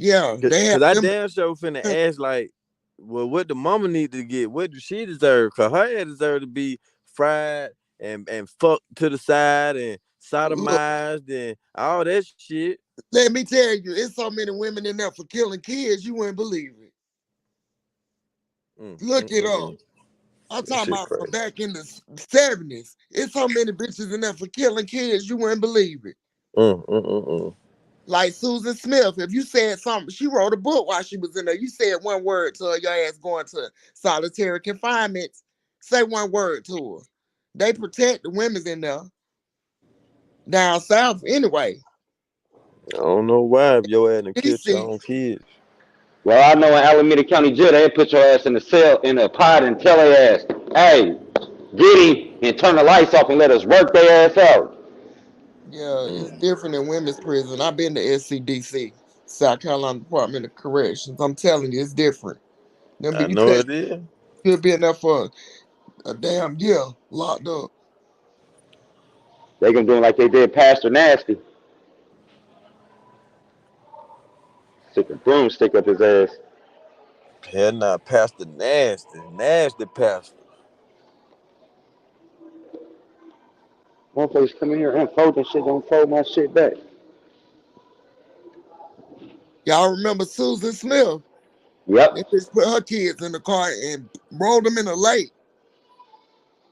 Yeah, they have Cause I them. damn sure finna ask like, well, what the mama need to get? What do she deserve? Cause her ass deserve to be fried and fucked to the side and Look, sodomized and all that shit. let me tell you, it's so many women in there for killing kids, you wouldn't believe it. Look it up. I'm talking about from back in the 70s. It's so many bitches in there for killing kids, you wouldn't believe it. Like Susan Smith, if you said something, she wrote a book while she was in there. You said one word to her, your ass going to solitary confinement. Say one word to her. They protect the women in there. Down south, anyway. I don't know why if your ass done killed your own kids. Well, I know in Alameda County Jail, they put your ass in the cell, in a pod and tell their ass, hey, get him and turn the lights off and let us work their ass out. Yeah, it's different in women's prison. I've been to SCDC, South Carolina Department of Corrections. I'm telling you, it's different. I know it is. You'll be in there for a damn year locked up. They gonna do it like they did Pastor Nasty. Stick a broomstick up his ass. Hell nah, Pastor Nasty. Nasty Pastor. Motherfuckers come in here and fold and shit, don't fold my shit back. Y'all remember Susan Smith? Yep. They just put her kids in the car and rolled them in the lake.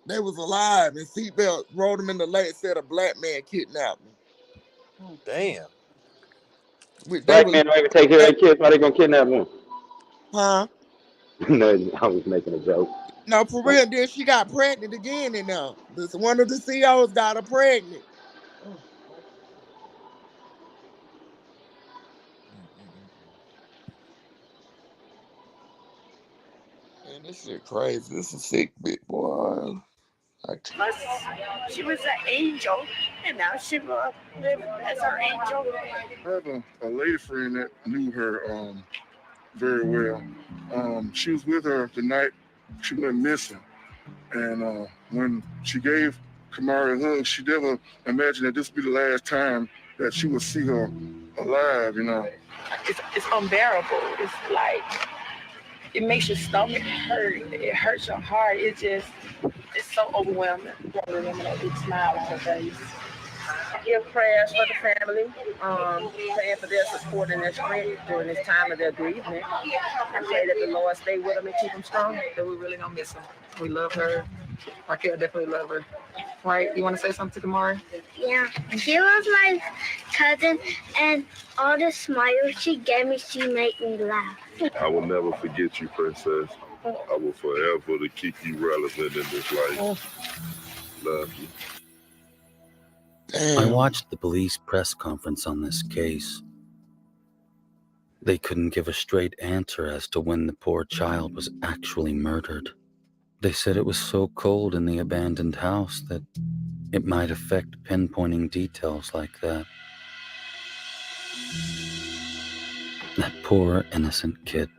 They was alive and seatbelt rolled them in the lake, said a black man kidnapped them. Oh, damn. Black men don't even take care of their kids. Why they gonna kidnap them? Huh? No, I was making a joke. No, for real. Then she got pregnant again in there. This one of the CEOs got her pregnant. Man, this shit crazy. This is a sick bit, boy. She was an angel, and now she will live as our angel. I had a lady friend that knew her very well. She was with her the night she went missing. And when she gave Kamarie a hug, she never imagined that this would be the last time that she would see her alive, you know. It's unbearable. It's like, it makes your stomach hurt. It hurts your heart. It's so overwhelming. Women that big smile on her face. Give prayers for the family, praying for their support and their strength during this time of their bereavement. I pray that the Lord stay with them and keep them strong. That we really don't miss them. We love her. Raquel definitely love her. Right? You want to say something to Kamarie? Yeah, she was my cousin, and all the smiles she gave me, she made me laugh. I will never forget you, Princess. I will forever to keep you relevant in this life. Love you. I watched the police press conference on this case. They couldn't give a straight answer as to when the poor child was actually murdered. They said it was so cold in the abandoned house that it might affect pinpointing details like that. That poor innocent kid.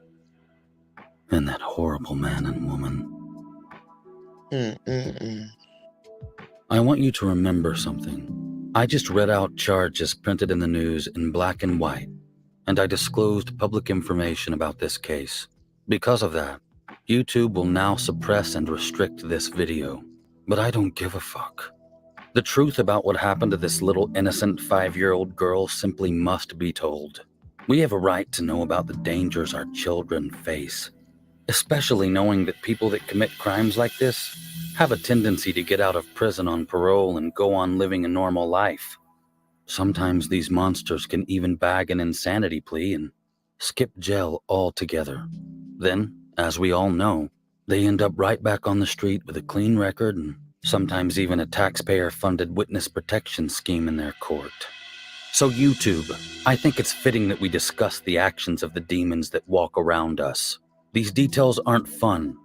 And that horrible man and woman. I want you to remember something. I just read out charges printed in the news in black and white, and I disclosed public information about this case. Because of that, YouTube will now suppress and restrict this video. But I don't give a fuck. The truth about what happened to this little innocent 5-year-old girl simply must be told. We have a right to know about the dangers our children face, especially knowing that people that commit crimes like this have a tendency to get out of prison on parole and go on living a normal life. Sometimes these monsters can even bag an insanity plea and skip jail altogether. Then, as we all know, they end up right back on the street with a clean record and sometimes even a taxpayer-funded witness protection scheme in their court. So YouTube, I think it's fitting that we discuss the actions of the demons that walk around us. These details aren't fun.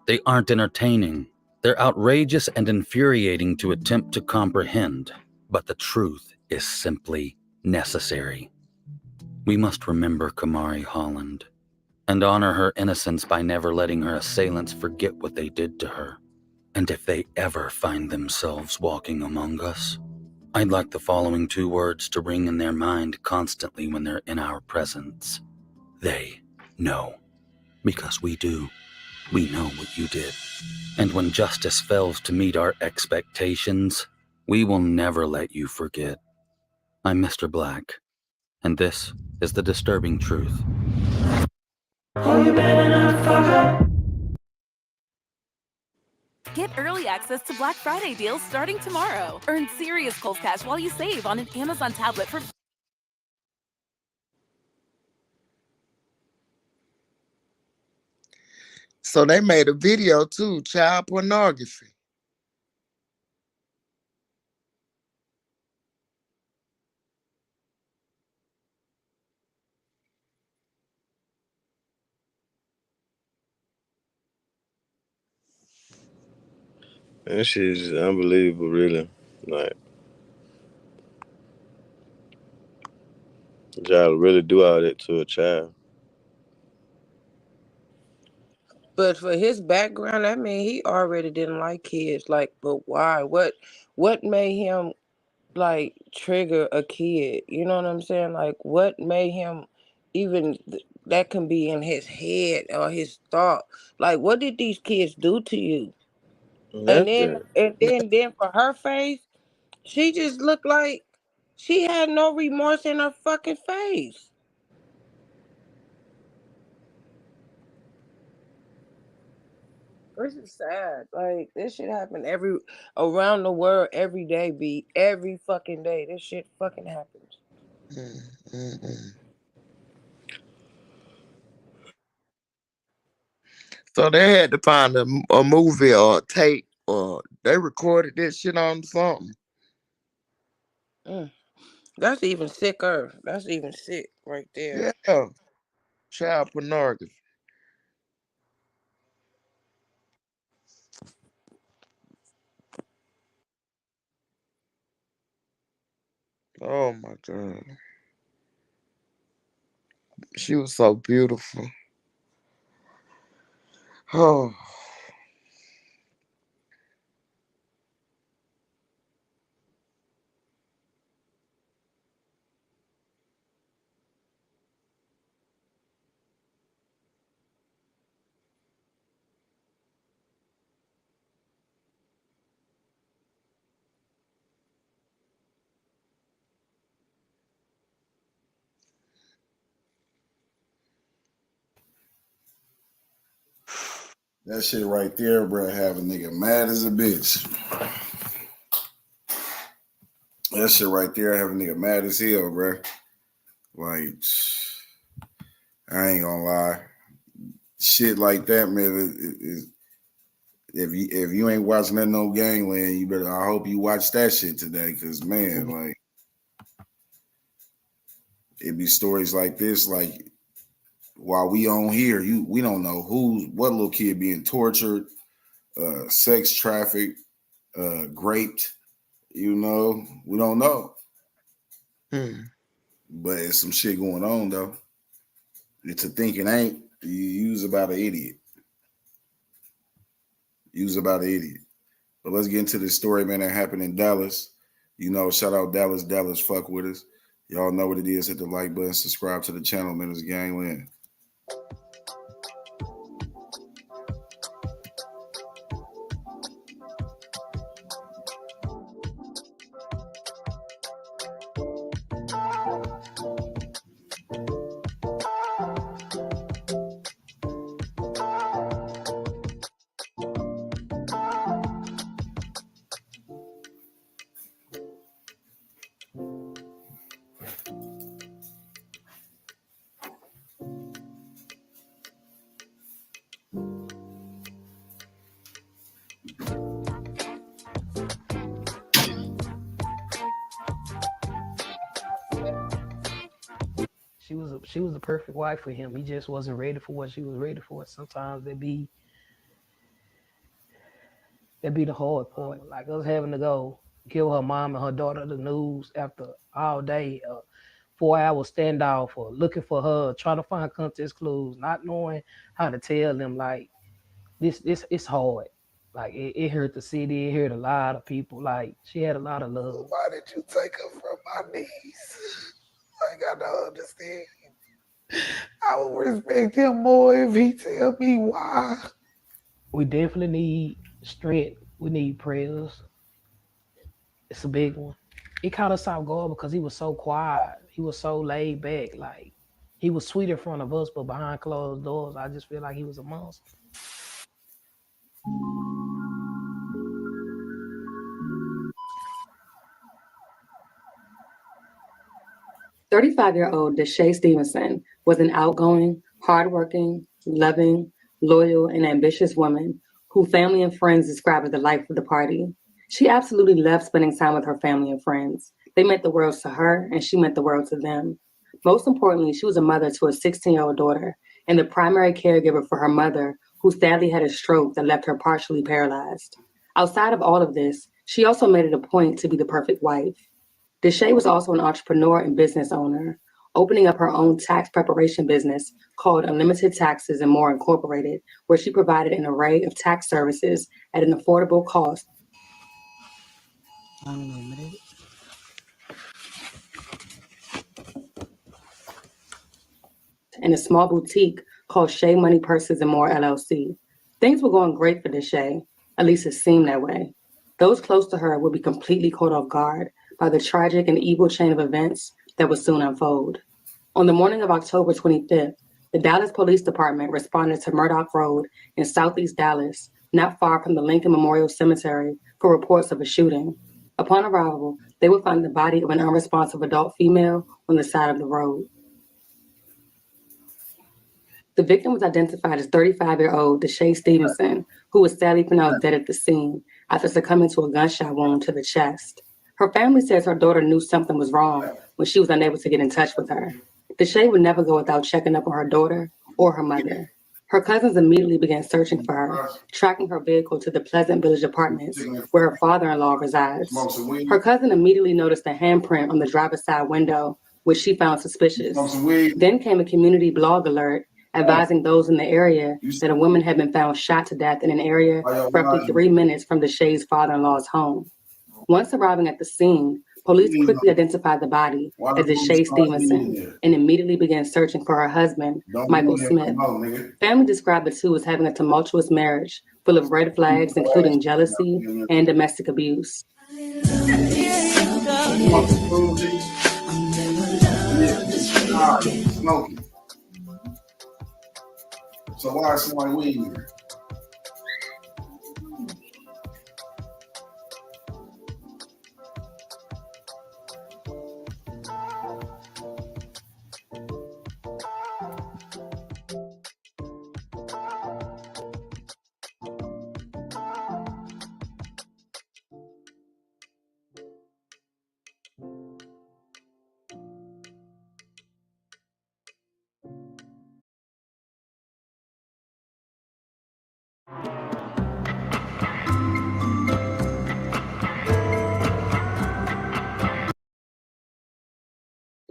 They aren't entertaining. They're outrageous and infuriating to attempt to comprehend, but the truth is simply necessary. We must remember Kamarie Holland and honor her innocence by never letting her assailants forget what they did to her. And if they ever find themselves walking among us, I'd like the following 2 words to ring in their mind constantly when they're in our presence. They know. Because we do. We know what you did. And when justice fails to meet our expectations, we will never let you forget. I'm Mr. Black, and this is the disturbing truth. Get early access to Black Friday deals starting tomorrow. Earn serious Kohl's Cash while you save on an Amazon tablet for... So they made a video too, child pornography. That shit is just unbelievable, really. Like, y'all really do all that to a child. But for his background, I mean, he already didn't like kids. Like, but why? What made him like trigger a kid? You know what I'm saying? Like what made him even that can be in his head or his thought. Like what did these kids do to you? And then for her face, she just looked like she had no remorse in her fucking face. This is sad. Like this shit happen around the world every day, every fucking day. This shit fucking happens. So they had to find a movie or a tape, or they recorded this shit on something. That's even sicker. That's even sick right there. Yeah, child pornography. Oh my God. She was so beautiful. Oh. That shit right there, bro, have a nigga mad as a bitch. That shit right there have a nigga mad as hell, bro. Like, I ain't gonna lie. Shit like that, man, if you ain't watching that no Gangland, you better. I hope you watch that shit today, cause man, like, it be stories like this. Like, while we on here, we don't know what little kid being tortured, sex trafficked, raped. You know, we don't know. But it's some shit going on though. It's a thinking ain't. You's about an idiot. You's about an idiot. But let's get into this story, man, that happened in Dallas. You know, shout out Dallas. Dallas, fuck with us. Y'all know what it is. Hit the like button, subscribe to the channel, man. It's Gangland. She was the perfect wife for him. He just wasn't ready for what she was ready for. Sometimes that'd be the hard part. Like us having to go give her mom and her daughter the news after all day, 4-hour standoff, or looking for her, trying to find context clues, not knowing how to tell them. Like this it's hard. Like it hurt the city. It hurt a lot of people. Like she had a lot of love. Why did you take her from my niece? I got to understand. I would respect him more if he tell me why. We definitely need strength. We need prayers. It's a big one. It caught us off guard because he was so quiet. He was so laid back. Like he was sweet in front of us, but behind closed doors, I just feel like he was a monster. 35-year-old Dishaye Stevenson was an outgoing, hardworking, loving, loyal, and ambitious woman who family and friends describe as the life of the party. She absolutely loved spending time with her family and friends. They meant the world to her, and she meant the world to them. Most importantly, she was a mother to a 16-year-old daughter and the primary caregiver for her mother, who sadly had a stroke that left her partially paralyzed. Outside of all of this, she also made it a point to be the perfect wife. Dishaye was also an entrepreneur and business owner, opening up her own tax preparation business called Unlimited Taxes and More Incorporated, where she provided an array of tax services at an affordable cost. Unlimited. in a small boutique called Shea Money Purses and More LLC. Things were going great for Dishaye, at least it seemed that way. Those close to her would be completely caught off guard by the tragic and evil chain of events that would soon unfold. On the morning of October 25th, the Dallas Police Department responded to Murdoch Road in southeast Dallas, not far from the Lincoln Memorial Cemetery, for reports of a shooting. Upon arrival, they would find the body of an unresponsive adult female on the side of the road. The victim was identified as 35-year-old Dishaye Stevenson, who was sadly pronounced dead at the scene after succumbing to a gunshot wound to the chest. Her family says her daughter knew something was wrong when she was unable to get in touch with her. Dishaye would never go without checking up on her daughter or her mother. Her cousins immediately began searching for her, tracking her vehicle to the Pleasant Village Apartments, where her father-in-law resides. Her cousin immediately noticed a handprint on the driver's side window, which she found suspicious. Then came a community blog alert advising those in the area that a woman had been found shot to death in an area roughly 3 minutes from Dishaye's father-in-law's home. Once arriving at the scene, police quickly identified the body as Dishaye Stevenson and immediately began searching for her husband, Michael Smith. Family described the two as having a tumultuous marriage full of red flags, including jealousy and domestic abuse. Smoking. So why is somebody weed here?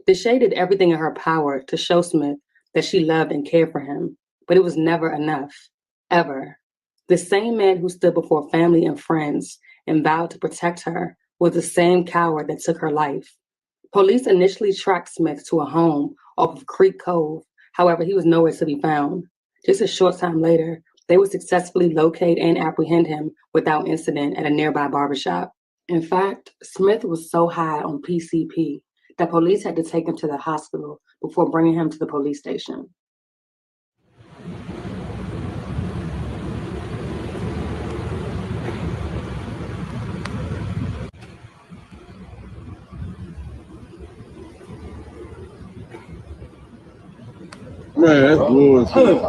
Dishaye did everything in her power to show Smith that she loved and cared for him, but it was never enough, ever. The same man who stood before family and friends and vowed to protect her was the same coward that took her life. Police initially tracked Smith to a home off of Creek Cove. However, he was nowhere to be found. Just a short time later, they would successfully locate and apprehend him without incident at a nearby barbershop. In fact, Smith was so high on PCP that police had to take him to the hospital before bringing him to the police station. Man, that's bullshit.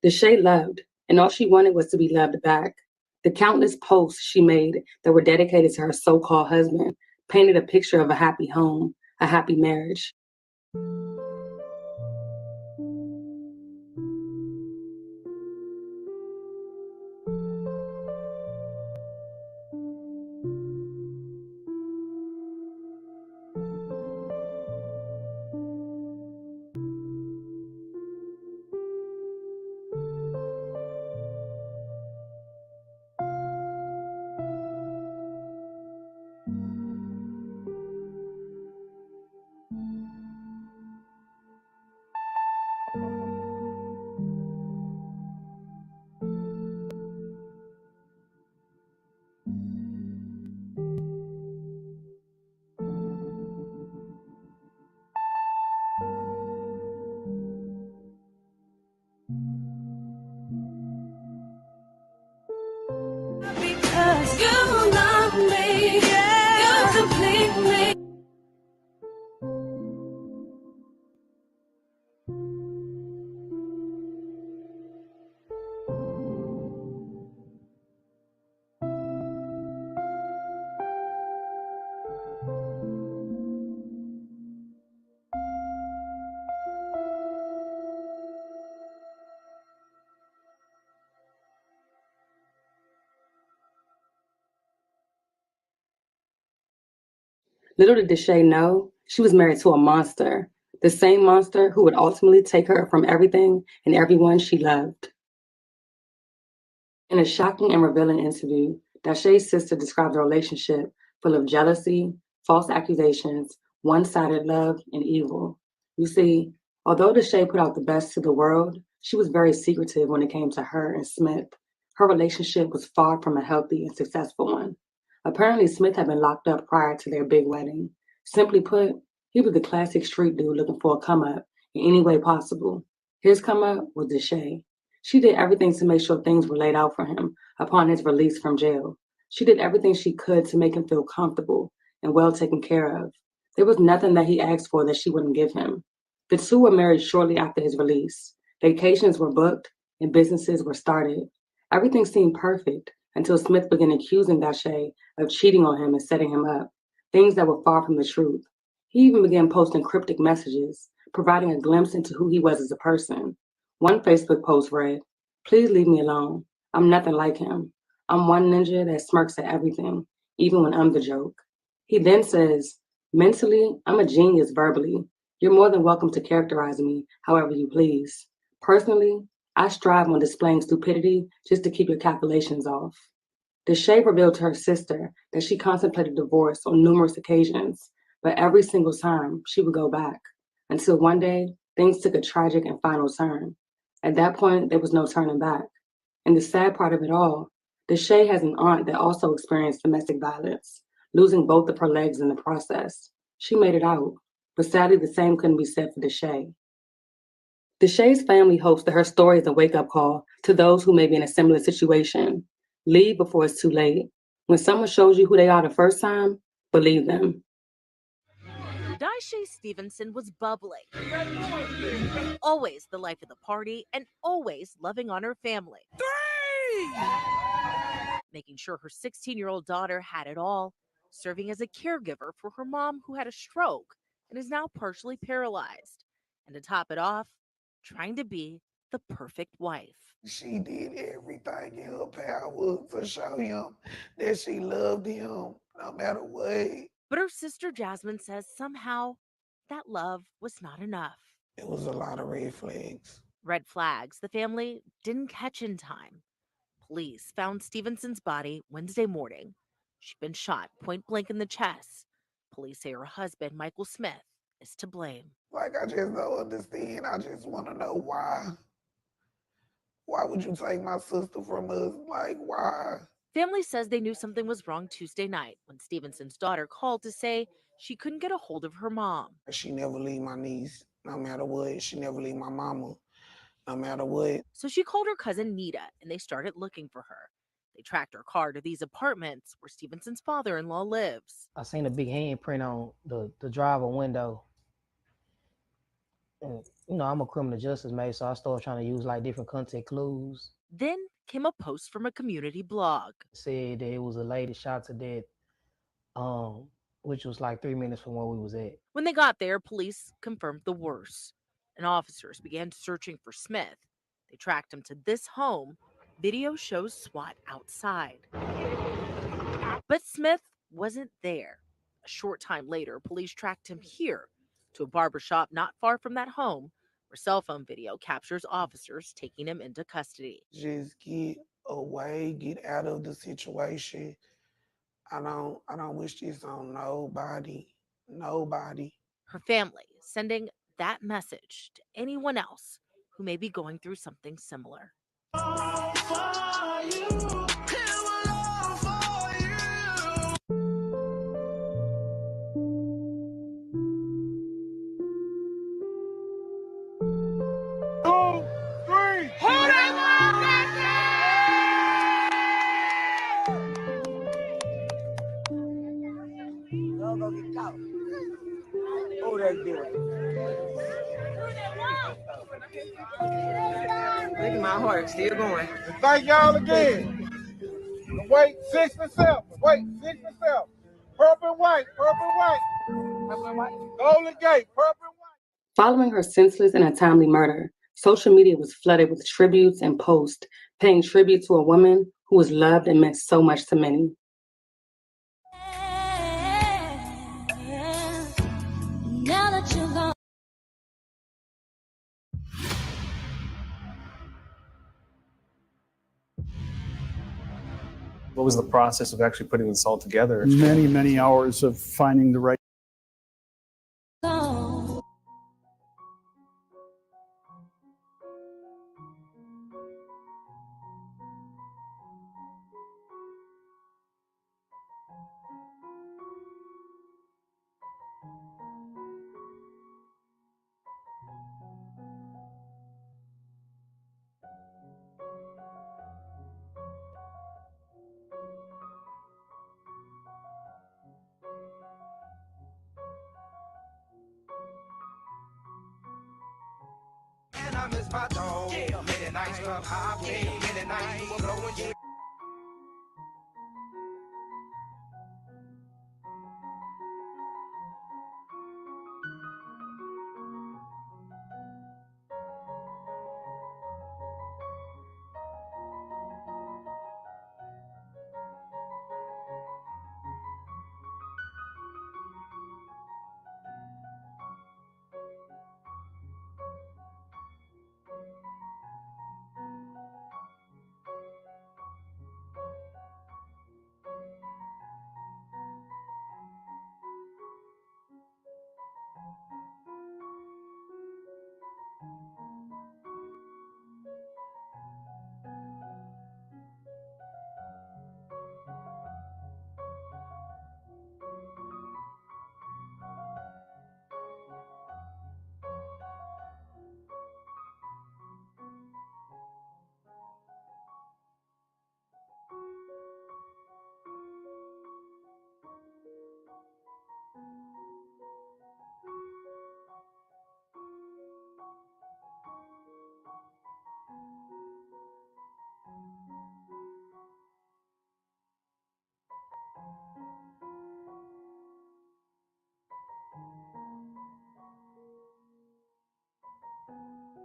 Dishaye loved, and all she wanted was to be loved back. The countless posts she made that were dedicated to her so-called husband painted a picture of a happy home, a happy marriage. Because you love me, you complete me. Little did Dishaye know, she was married to a monster, the same monster who would ultimately take her from everything and everyone she loved. In a shocking and revealing interview, Dishaye's sister described a relationship full of jealousy, false accusations, one-sided love and evil. You see, although Dishaye put out the best to the world, she was very secretive when it came to her and Smith. Her relationship was far from a healthy and successful one. Apparently, Smith had been locked up prior to their big wedding. Simply put, he was the classic street dude looking for a come-up in any way possible. His come-up was Dishaye. She did everything to make sure things were laid out for him upon his release from jail. She did everything she could to make him feel comfortable and well taken care of. There was nothing that he asked for that she wouldn't give him. The two were married shortly after his release. Vacations were booked and businesses were started. Everything seemed perfect until Smith began accusing Dishaye of cheating on him and setting him up, things that were far from the truth. He even began posting cryptic messages, providing a glimpse into who he was as a person. One Facebook post read, "Please leave me alone. I'm nothing like him. I'm one ninja that smirks at everything, even when I'm the joke." He then says, "Mentally, I'm a genius verbally. You're more than welcome to characterize me however you please. Personally, I strive on displaying stupidity just to keep your calculations off." Dishaye revealed to her sister that she contemplated divorce on numerous occasions, but every single time she would go back, until one day things took a tragic and final turn. At that point, there was no turning back. And the sad part of it all, Dishaye has an aunt that also experienced domestic violence, losing both of her legs in the process. She made it out, but sadly the same couldn't be said for Dishaye. Dishaye's family hopes that her story is a wake-up call to those who may be in a similar situation. Leave before it's too late. When someone shows you who they are the first time, believe them. Dishaye Stevenson was bubbly, always the life of the party, and always loving on her family. Making sure her 16-year-old daughter had it all, serving as a caregiver for her mom who had a stroke and is now partially paralyzed. And to top it off, trying to be the perfect wife. She did everything in her power to show him that she loved him no matter what. But her sister Jasmine says somehow that love was not enough. It was a lot of red flags. Red flags the family didn't catch in time. Police found Stevenson's body Wednesday morning. She'd been shot point blank in the chest. Police say her husband, Michael Smith, is to blame. Like, I just don't understand. I just want to know why. Why would you take my sister from us? Like, why? Family says they knew something was wrong Tuesday night when Stevenson's daughter called to say she couldn't get a hold of her mom. She never leave my niece, no matter what. She never leave my mama, no matter what. So she called her cousin Nita, and they started looking for her. They tracked her car to these apartments where Stevenson's father-in-law lives. I seen a big handprint on the driver window. And, you know, I'm a criminal justice major, so I started trying to use like different content clues. Then came a post from a community blog. It said that it was a lady shot to death, which was like 3 minutes from where we was at. When they got there, police confirmed the worst, and officers began searching for Smith. They tracked him to this home. Video shows SWAT outside. But Smith wasn't there. A short time later, police tracked him here to a barbershop not far from that home, where cell phone video captures officers taking him into custody. Just get away, get out of the situation. I don't wish this on nobody. Nobody. Her family sending that message to anyone else who may be going through something similar. Oh, that's good. Look at my heart, still going. Thank y'all again. Wait, 6 and 7. Wait, 6 and 7. Purple and white, purple and white. Purple and white. Golden Gate, purple and white. Following her senseless and untimely murder, social media was flooded with tributes and posts paying tribute to a woman who was loved and meant so much to many. Now that you're gone. What was the process of actually putting this all together? Many hours of finding the right time is my dog. Midnight club hopping, midnight you will blowing shit.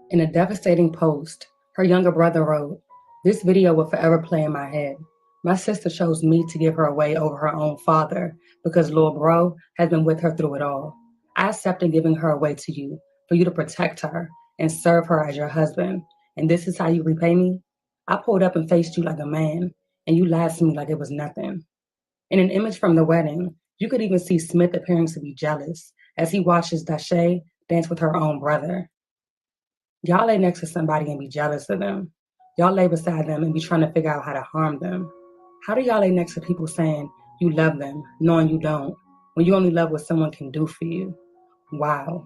In a devastating post, her younger brother wrote, "This video will forever play in my head. My sister chose me to give her away over her own father because Lil Bro has been with her through it all. I accepted giving her away to you for you to protect her and serve her as your husband. And this is how you repay me? I pulled up and faced you like a man, and you lied to me like it was nothing." In an image from the wedding, you could even see Smith appearing to be jealous as he watches Dishaye dance with her own brother. Y'all lay next to somebody and be jealous of them. Y'all lay beside them and be trying to figure out how to harm them. How do y'all lay next to people saying you love them, knowing you don't, when you only love what someone can do for you? Wow.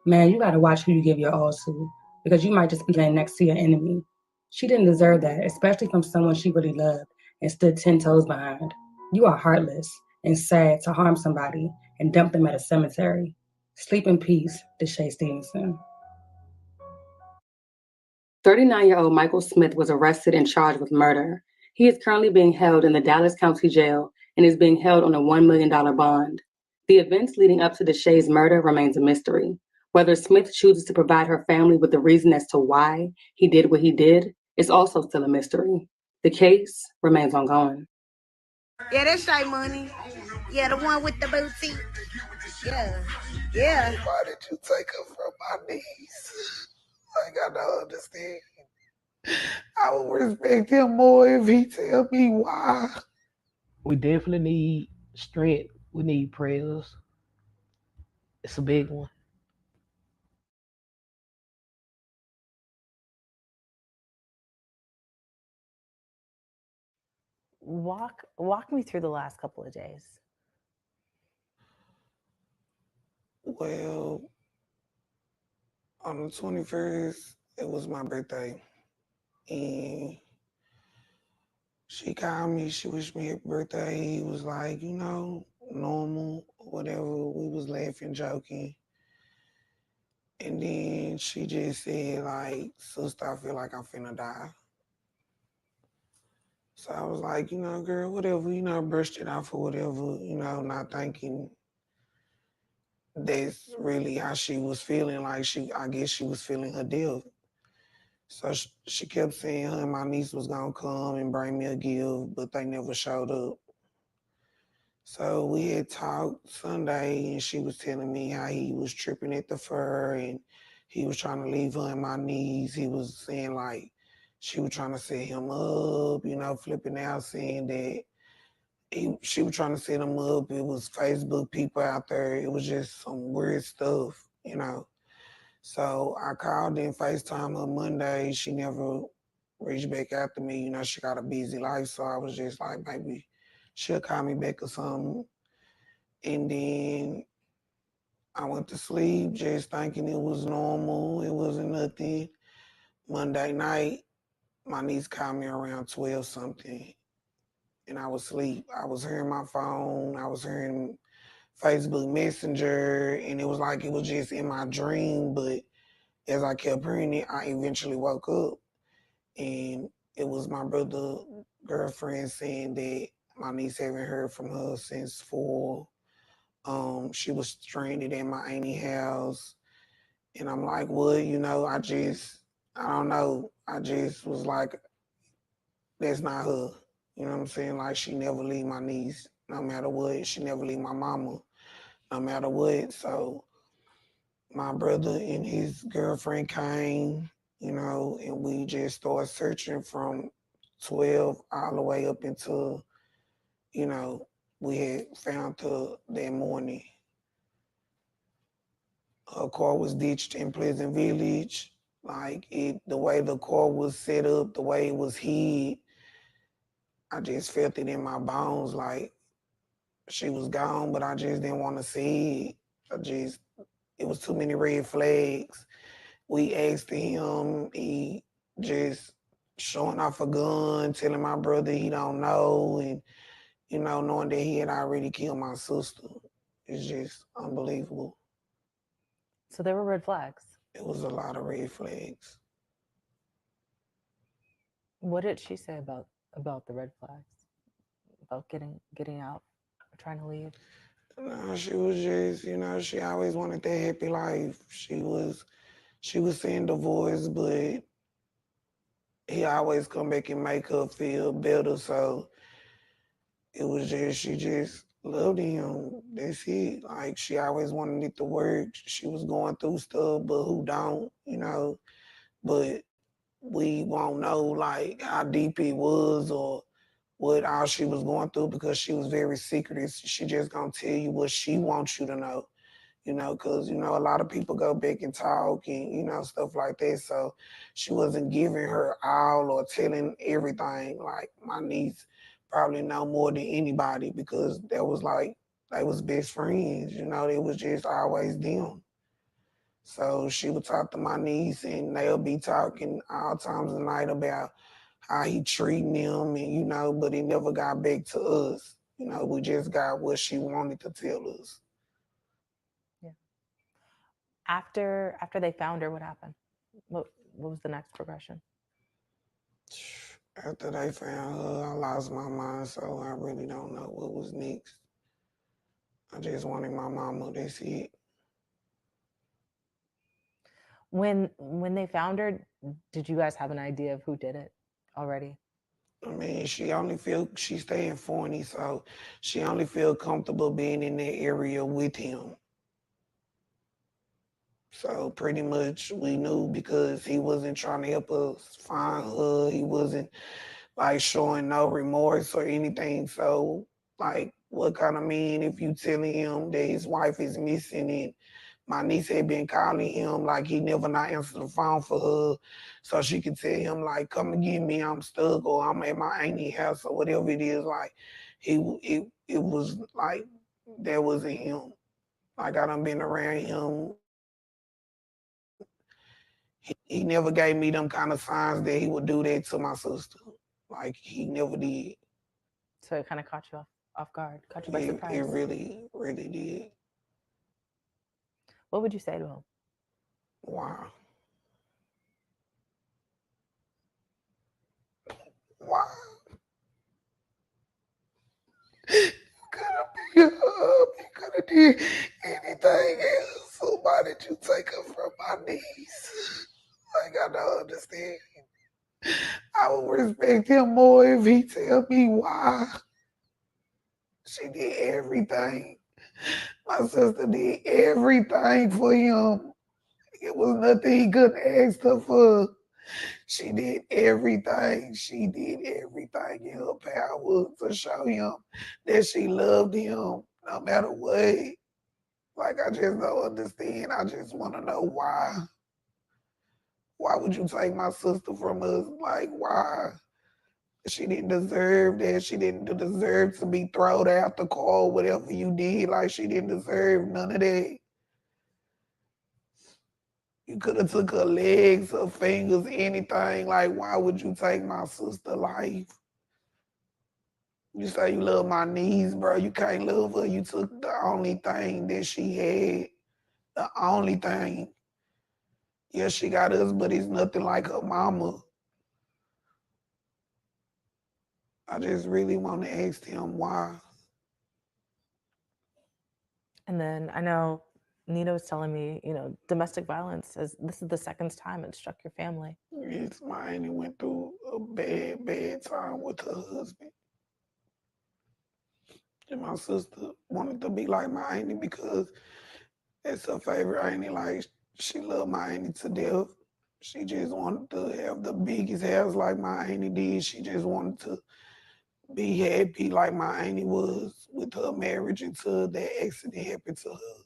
Man, you gotta watch who you give your all to, because you might just be laying next to your enemy. She didn't deserve that, especially from someone she really loved and stood 10 toes behind. You are heartless and sad to harm somebody and dump them at a cemetery. Sleep in peace, Dishaye Stevenson. 39-year-old Michael Smith was arrested and charged with murder. He is currently being held in the Dallas County Jail and is being held on a $1 million bond. The events leading up to Dishaye's murder remains a mystery. Whether Smith chooses to provide her family with the reason as to why he did what he did is also still a mystery. The case remains ongoing. Yeah, that's Shay Money. Yeah, the one with the boutique. Yeah. Yeah. Why did you take her from my knees? I gotta understand. I would respect him more if he tell me why. We definitely need strength. We need prayers. It's a big one. Walk me through the last couple of days. Well, on the 21st, it was my birthday. And she called me, she wished me happy birthday. He was like, normal, whatever. We was laughing, joking. And then she just said, like, sister, I feel like I'm finna die. So I was like, girl, whatever, brushed it off or whatever, not thinking that's really how she was feeling. Like I guess she was feeling her death. So she kept saying her and my niece was gonna come and bring me a gift, but they never showed up. So we had talked Sunday and she was telling me how he was tripping at the fur and he was trying to leave her and my niece. He was saying like she was trying to set him up, flipping out, saying that she was trying to set him up. It was Facebook people out there. It was just some weird stuff, So I called and FaceTime her Monday. She never reached back out to me. She got a busy life. So I was just like, maybe she'll call me back or something. And then I went to sleep just thinking it was normal. It wasn't nothing. Monday night, my niece called me around 12 something. And I was asleep. I was hearing my phone. I was hearing Facebook Messenger. And it was like it was just in my dream, but as I kept hearing it, I eventually woke up, and it was my brother girlfriend saying that my niece haven't heard from her since fall. She was stranded at my auntie house, and I'm like, what? You know, I don't know. I just was like, that's not her. You know what I'm saying? Like, she never leave my niece, no matter what. She never leave my mama, no matter what. So my brother and his girlfriend came, you know, and we just started searching from 12 all the way up until, you know, we had found her that morning. Her car was ditched in Pleasant Village. Like, the way the car was set up, the way it was hid, I just felt it in my bones. Like, she was gone, but I just didn't want to see it. It was too many red flags. We asked him, he just showing off a gun, telling my brother he don't know, and, you know, knowing that he had already killed my sister. It's just unbelievable. So there were red flags. It was a lot of red flags. What did she say about the red flags? About getting out, trying to leave? No, she was just, you know, she always wanted that happy life. She was saying divorce, but he always come back and make her feel better. So it was just, she just loved him. That's it. Like, she always wanted it to work. She was going through stuff, but who don't, you know? But we won't know, like, how deep it was or what all she was going through, because she was very secretive. She just gonna tell you what she wants you to know. You know, because, you know, a lot of people go back and talk and, you know, stuff like that. So she wasn't giving her all or telling everything. Like, my niece probably know more than anybody, because that was like, they was best friends, you know, it was just always them. So she would talk to my niece, and they'll be talking all times of the night about how he treating them, and, you know, but he never got back to us. You know, we just got what she wanted to tell us. Yeah. After they found her, what happened? What was the next progression? After they found her, I lost my mind, so I really don't know what was next. I just wanted my mama, that's it. When they found her, did you guys have an idea of who did it already? I mean, she staying 40, so she only feel comfortable being in that area with him. So pretty much we knew, because he wasn't trying to help us find her. He wasn't like showing no remorse or anything. So, like, what kind of mean if you telling him that his wife is missing, and my niece had been calling him, like, he never not answered the phone for her, so she could tell him, like, come and get me, I'm stuck, or I'm at my auntie house, or whatever it is. Like, it was like, that wasn't him. Like, I done been around him. He never gave me them kind of signs that he would do that to my sister. Like, he never did. So it kind of caught you off guard, caught you by It surprise. really, really did. What would you say to him? Wow. Wow. You could have picked her up. You could have did anything else. So why did you take her from my niece? Like, I don't understand. I would respect him more if he tell me why. She did everything. My sister did everything for him. It was nothing he couldn't ask her for. She did everything. She did everything in her power to show him that she loved him no matter what. Like, I just don't understand. I just want to know why. Why would you take my sister from us? Like, why? She didn't deserve that. She didn't deserve to be thrown out the car, whatever you did. Like, she didn't deserve none of that. You could have took her legs, her fingers, anything. Like, why would you take my sister's life? You say you love my niece, bro. You can't love her. You took the only thing that she had. The only thing. Yeah, she got us, but it's nothing like her mama. I just really want to ask him why. And then I know Nina was telling me, domestic violence this is the second time it struck your family. Yes, my auntie went through a bad time with her husband. And my sister wanted to be like my auntie because that's her favorite auntie. Like, she loved my auntie to death. She just wanted to have the biggest house like my auntie did. She just wanted to be happy like my auntie was with her marriage until that accident happened to her.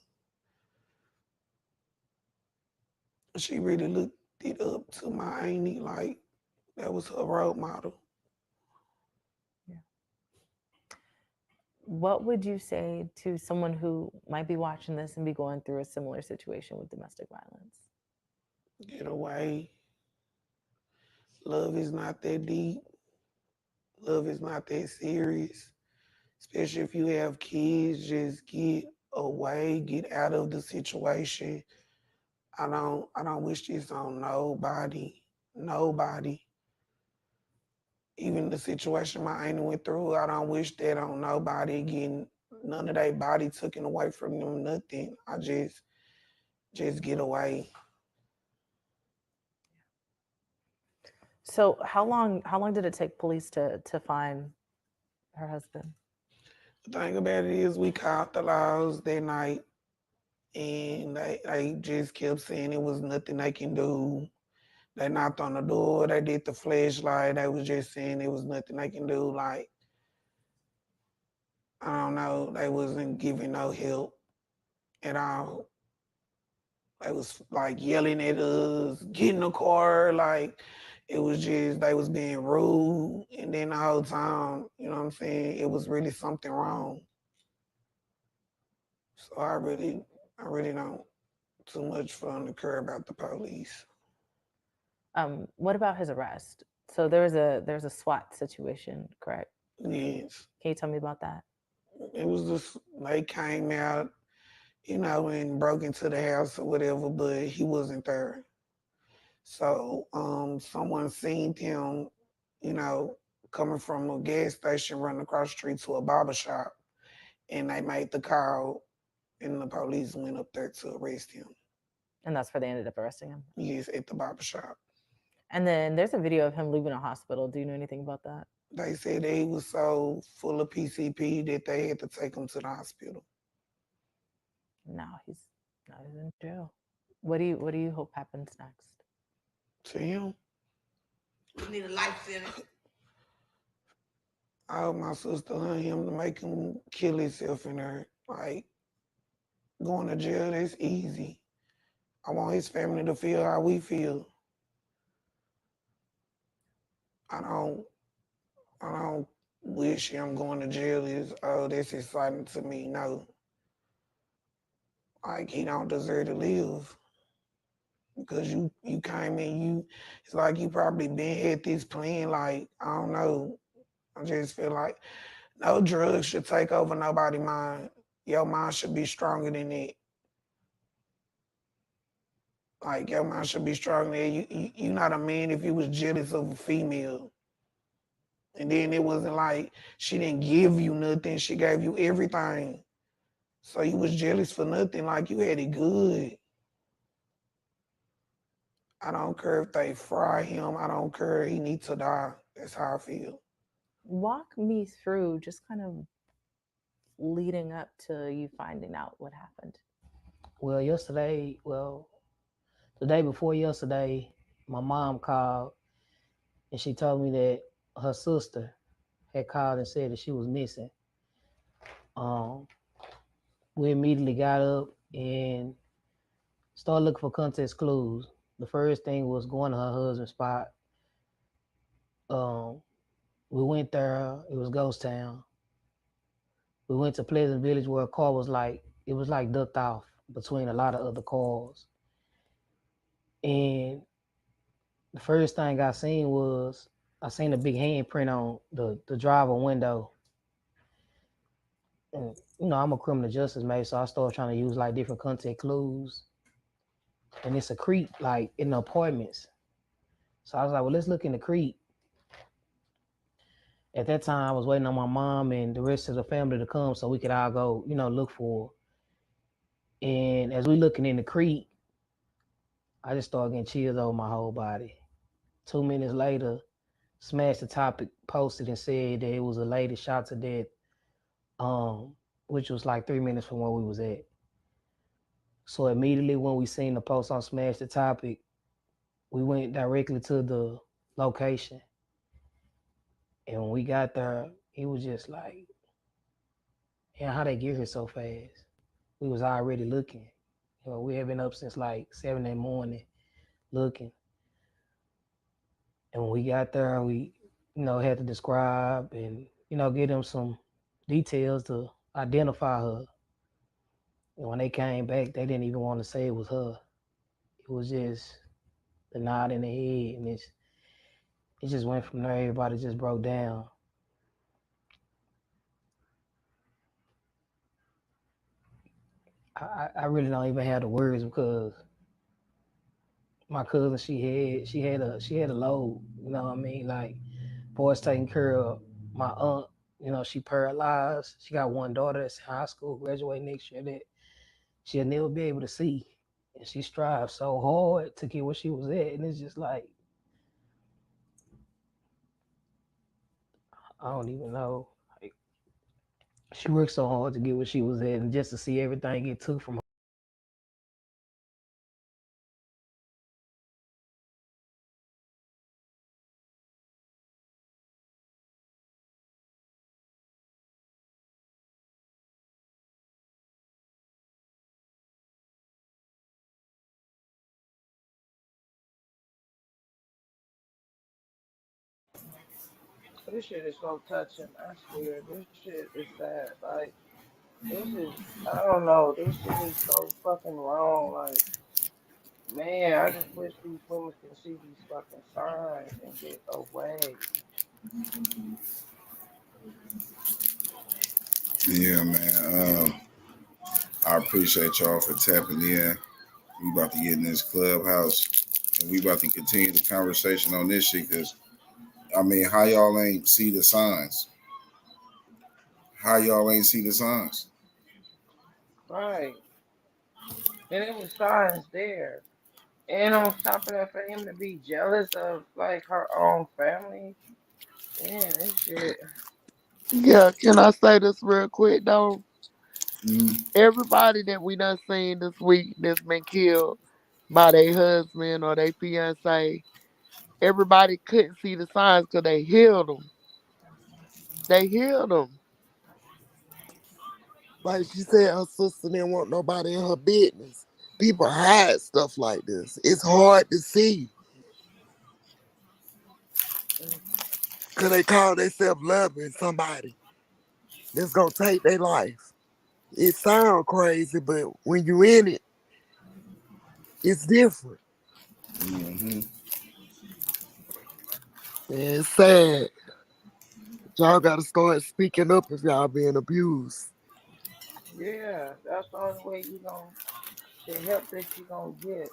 She really looked it up to my auntie, like that was her role model. What would you say to someone who might be watching this and be going through a similar situation with domestic violence? Get away. Love is not that deep. Love is not that serious. Especially if you have kids, just get away, get out of the situation. I don't wish this on nobody. Nobody. Even the situation my auntie went through, I don't wish that on nobody, getting none of their body taken away from them, nothing. I just get away. So how long did it take police to find her husband? The thing about it is we called the laws that night and they just kept saying it was nothing they can do. They knocked on the door, they did the flashlight, they was just saying it was nothing they can do. Like, I don't know, they wasn't giving no help at all. They was like yelling at us, get in the car, like it was just, they was being rude. And then the whole time, you know what I'm saying, it was really something wrong. So I really don't too much fun to care about the police. What about his arrest? So there's a SWAT situation, correct? Yes. Can you tell me about that? It was just, they came out, and broke into the house or whatever, but he wasn't there. So someone seen him, coming from a gas station running across the street to a barber shop, and they made the call, and the police went up there to arrest him. And that's where they ended up arresting him? Yes, at the barber shop. And then there's a video of him leaving a hospital. Do you know anything about that? They said that he was so full of PCP that they had to take him to the hospital. Now he's in jail. What do you hope happens next? To him? You need a life sentence. I hope my sister and him to make him kill himself in there. Like, going to jail, that's easy. I want his family to feel how we feel. I don't wish him going to jail is, oh, that's exciting to me. No. Like, he don't deserve to live. Because you came in, it's like you probably been at this plan, like, I don't know. I just feel like no drugs should take over nobody's mind. Your mind should be stronger than it. Like, your mind should be stronger than it. You're not a man if you was jealous of a female. And then it wasn't like she didn't give you nothing. She gave you everything. So you was jealous for nothing. Like, you had it good. I don't care if they fry him. I don't care. He needs to die. That's how I feel. Walk me through just kind of leading up to you finding out what happened. Well, the day before yesterday, my mom called and she told me that her sister had called and said that she was missing. We immediately got up and started looking for context clues. The first thing was going to her husband's spot. We went there. It was ghost town. We went to Pleasant Village where a car was it was ducked off between a lot of other cars. And the first thing I seen a big handprint on the driver window. And, I'm a criminal justice major, so I started trying to use different context clues. and it's a creek like in the apartments. So I was like, well, let's look in the creek. At that time, I was waiting on my mom and the rest of the family to come so we could all go, look for her. And as we looking in the creek, I just started getting chills over my whole body. 2 minutes later, Smash the Topic posted and said that it was a lady shot to death, which was like 3 minutes from where we was at. So immediately when we seen the post on Smash the Topic, we went directly to the location. And when we got there, it was just like, yeah, how they get here so fast? We was already looking. We had been up since like 7 in the morning looking. And when we got there, we, had to describe and, give them some details to identify her. And when they came back, they didn't even want to say it was her. It was just the nod in the head, and it just went from there. Everybody just broke down. I really don't even have the words because my cousin she had a load. You know what I mean? Like boys taking care of my aunt. She paralyzed. She got one daughter that's in high school, graduating next year that she'll never be able to see. And she strives so hard to get where she was at. And it's just like, I don't even know. Like, she worked so hard to get where she was at, and just to see everything get took from her. This shit is so touching. I swear, this shit is sad. Like, this is, I don't know, this shit is so fucking wrong. Like, man, I just wish these women can see these fucking signs and get away. Yeah, man. I appreciate y'all for tapping in. We about to get in this clubhouse and we about to continue the conversation on this shit because, I mean, how y'all ain't see the signs? How y'all ain't see the signs? Right. And it was signs there. And on top of that, for him to be jealous of, like, her own family, man, this shit. Yeah, can I say this real quick though? Mm-hmm. Everybody that we done seen this week that's been killed by their husband or their fiance, everybody couldn't see the signs because they healed them. They healed them. Like she said, her sister didn't want nobody in her business. People hide stuff like this. It's hard to see. Because they call themselves loving somebody that's going to take their life. It sounds crazy, but when you in it, it's different. Mm-hmm. And it's sad. Y'all got to start speaking up if y'all being abused. Yeah, that's the only way you gonna, the help that you gonna get.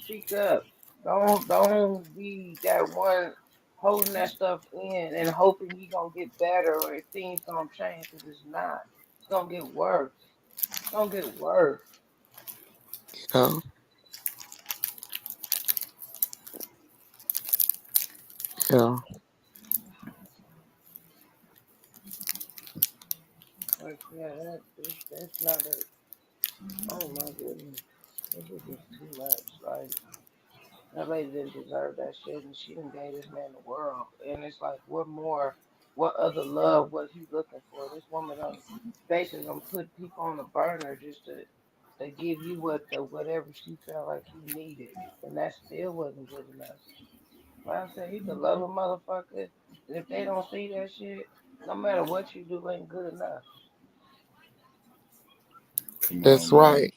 Speak up. Don't be that one holding that stuff in and hoping you gonna get better or things gonna change because it's not. It's gonna get worse. It's gonna get worse. Yeah, yeah. Like yeah, that's not a. Oh my goodness, this is just too much. Like that lady didn't deserve that shit, and she done gave this man the world. And it's like, what more? What other love was he looking for? This woman done basically done put people on the burner just to give you whatever she felt like he needed, and that still wasn't good enough. Like I said, you can love a motherfucker, and if they don't see that shit, no matter what you do, ain't good enough. Come That's on, man. right.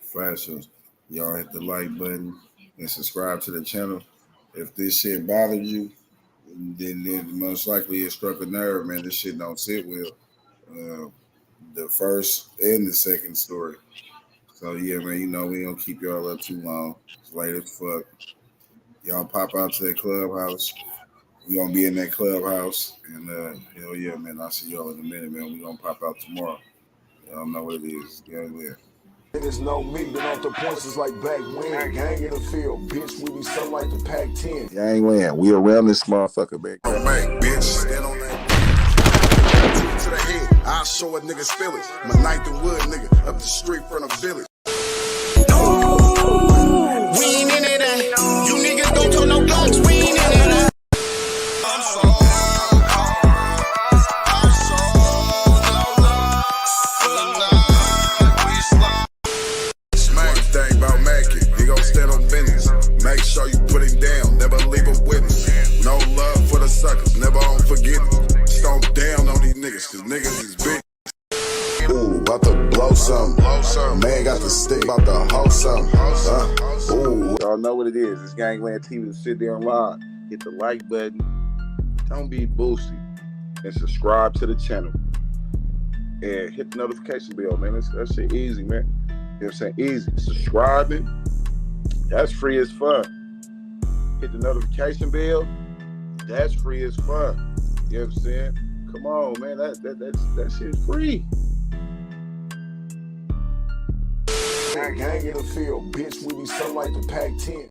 Flashers, y'all hit the like button and subscribe to the channel. If this shit bothers you, then most likely it struck a nerve, man. This shit don't sit well. The first and the second story. So So yeah, man, you know we don't keep y'all up too long. It's late as fuck. Y'all pop out to that clubhouse. We gonna be in that clubhouse, and hell yeah, man. I'll see y'all in a minute, man. We gonna pop out tomorrow. Y'all know what it is. Gangland. Niggas know me, been off the points is like back when. Gang in the field, bitch, we be something like the Pac-10. Gangland, we around this motherfucker, man. Oh, man, bitch, stand on that. To the head, I'll show a nigga's feelings. My ninth and wood nigga, up the street from the village. We ain't in it, you niggas don't throw no blocks, we ain't in it. Make sure you put him down, never leave him with him. No love for the suckers, never on forgetting. Stomp down on these niggas, cause niggas is big. Ooh, about to blow something. Man got the stick, about to hold something. Ooh. Y'all know what it is. It's Gangland TV. Sit there and live. Hit the like button. Don't be boosty. And subscribe to the channel. And hit the notification bell, man. That shit easy, man. You know what I'm saying? Easy. Subscribing. That's free as fuck. Hit the notification bell. That's free as fuck. You know what I'm saying? Come on, man. That shit's free. Gang in the field, bitch, we be something like the Pac-10.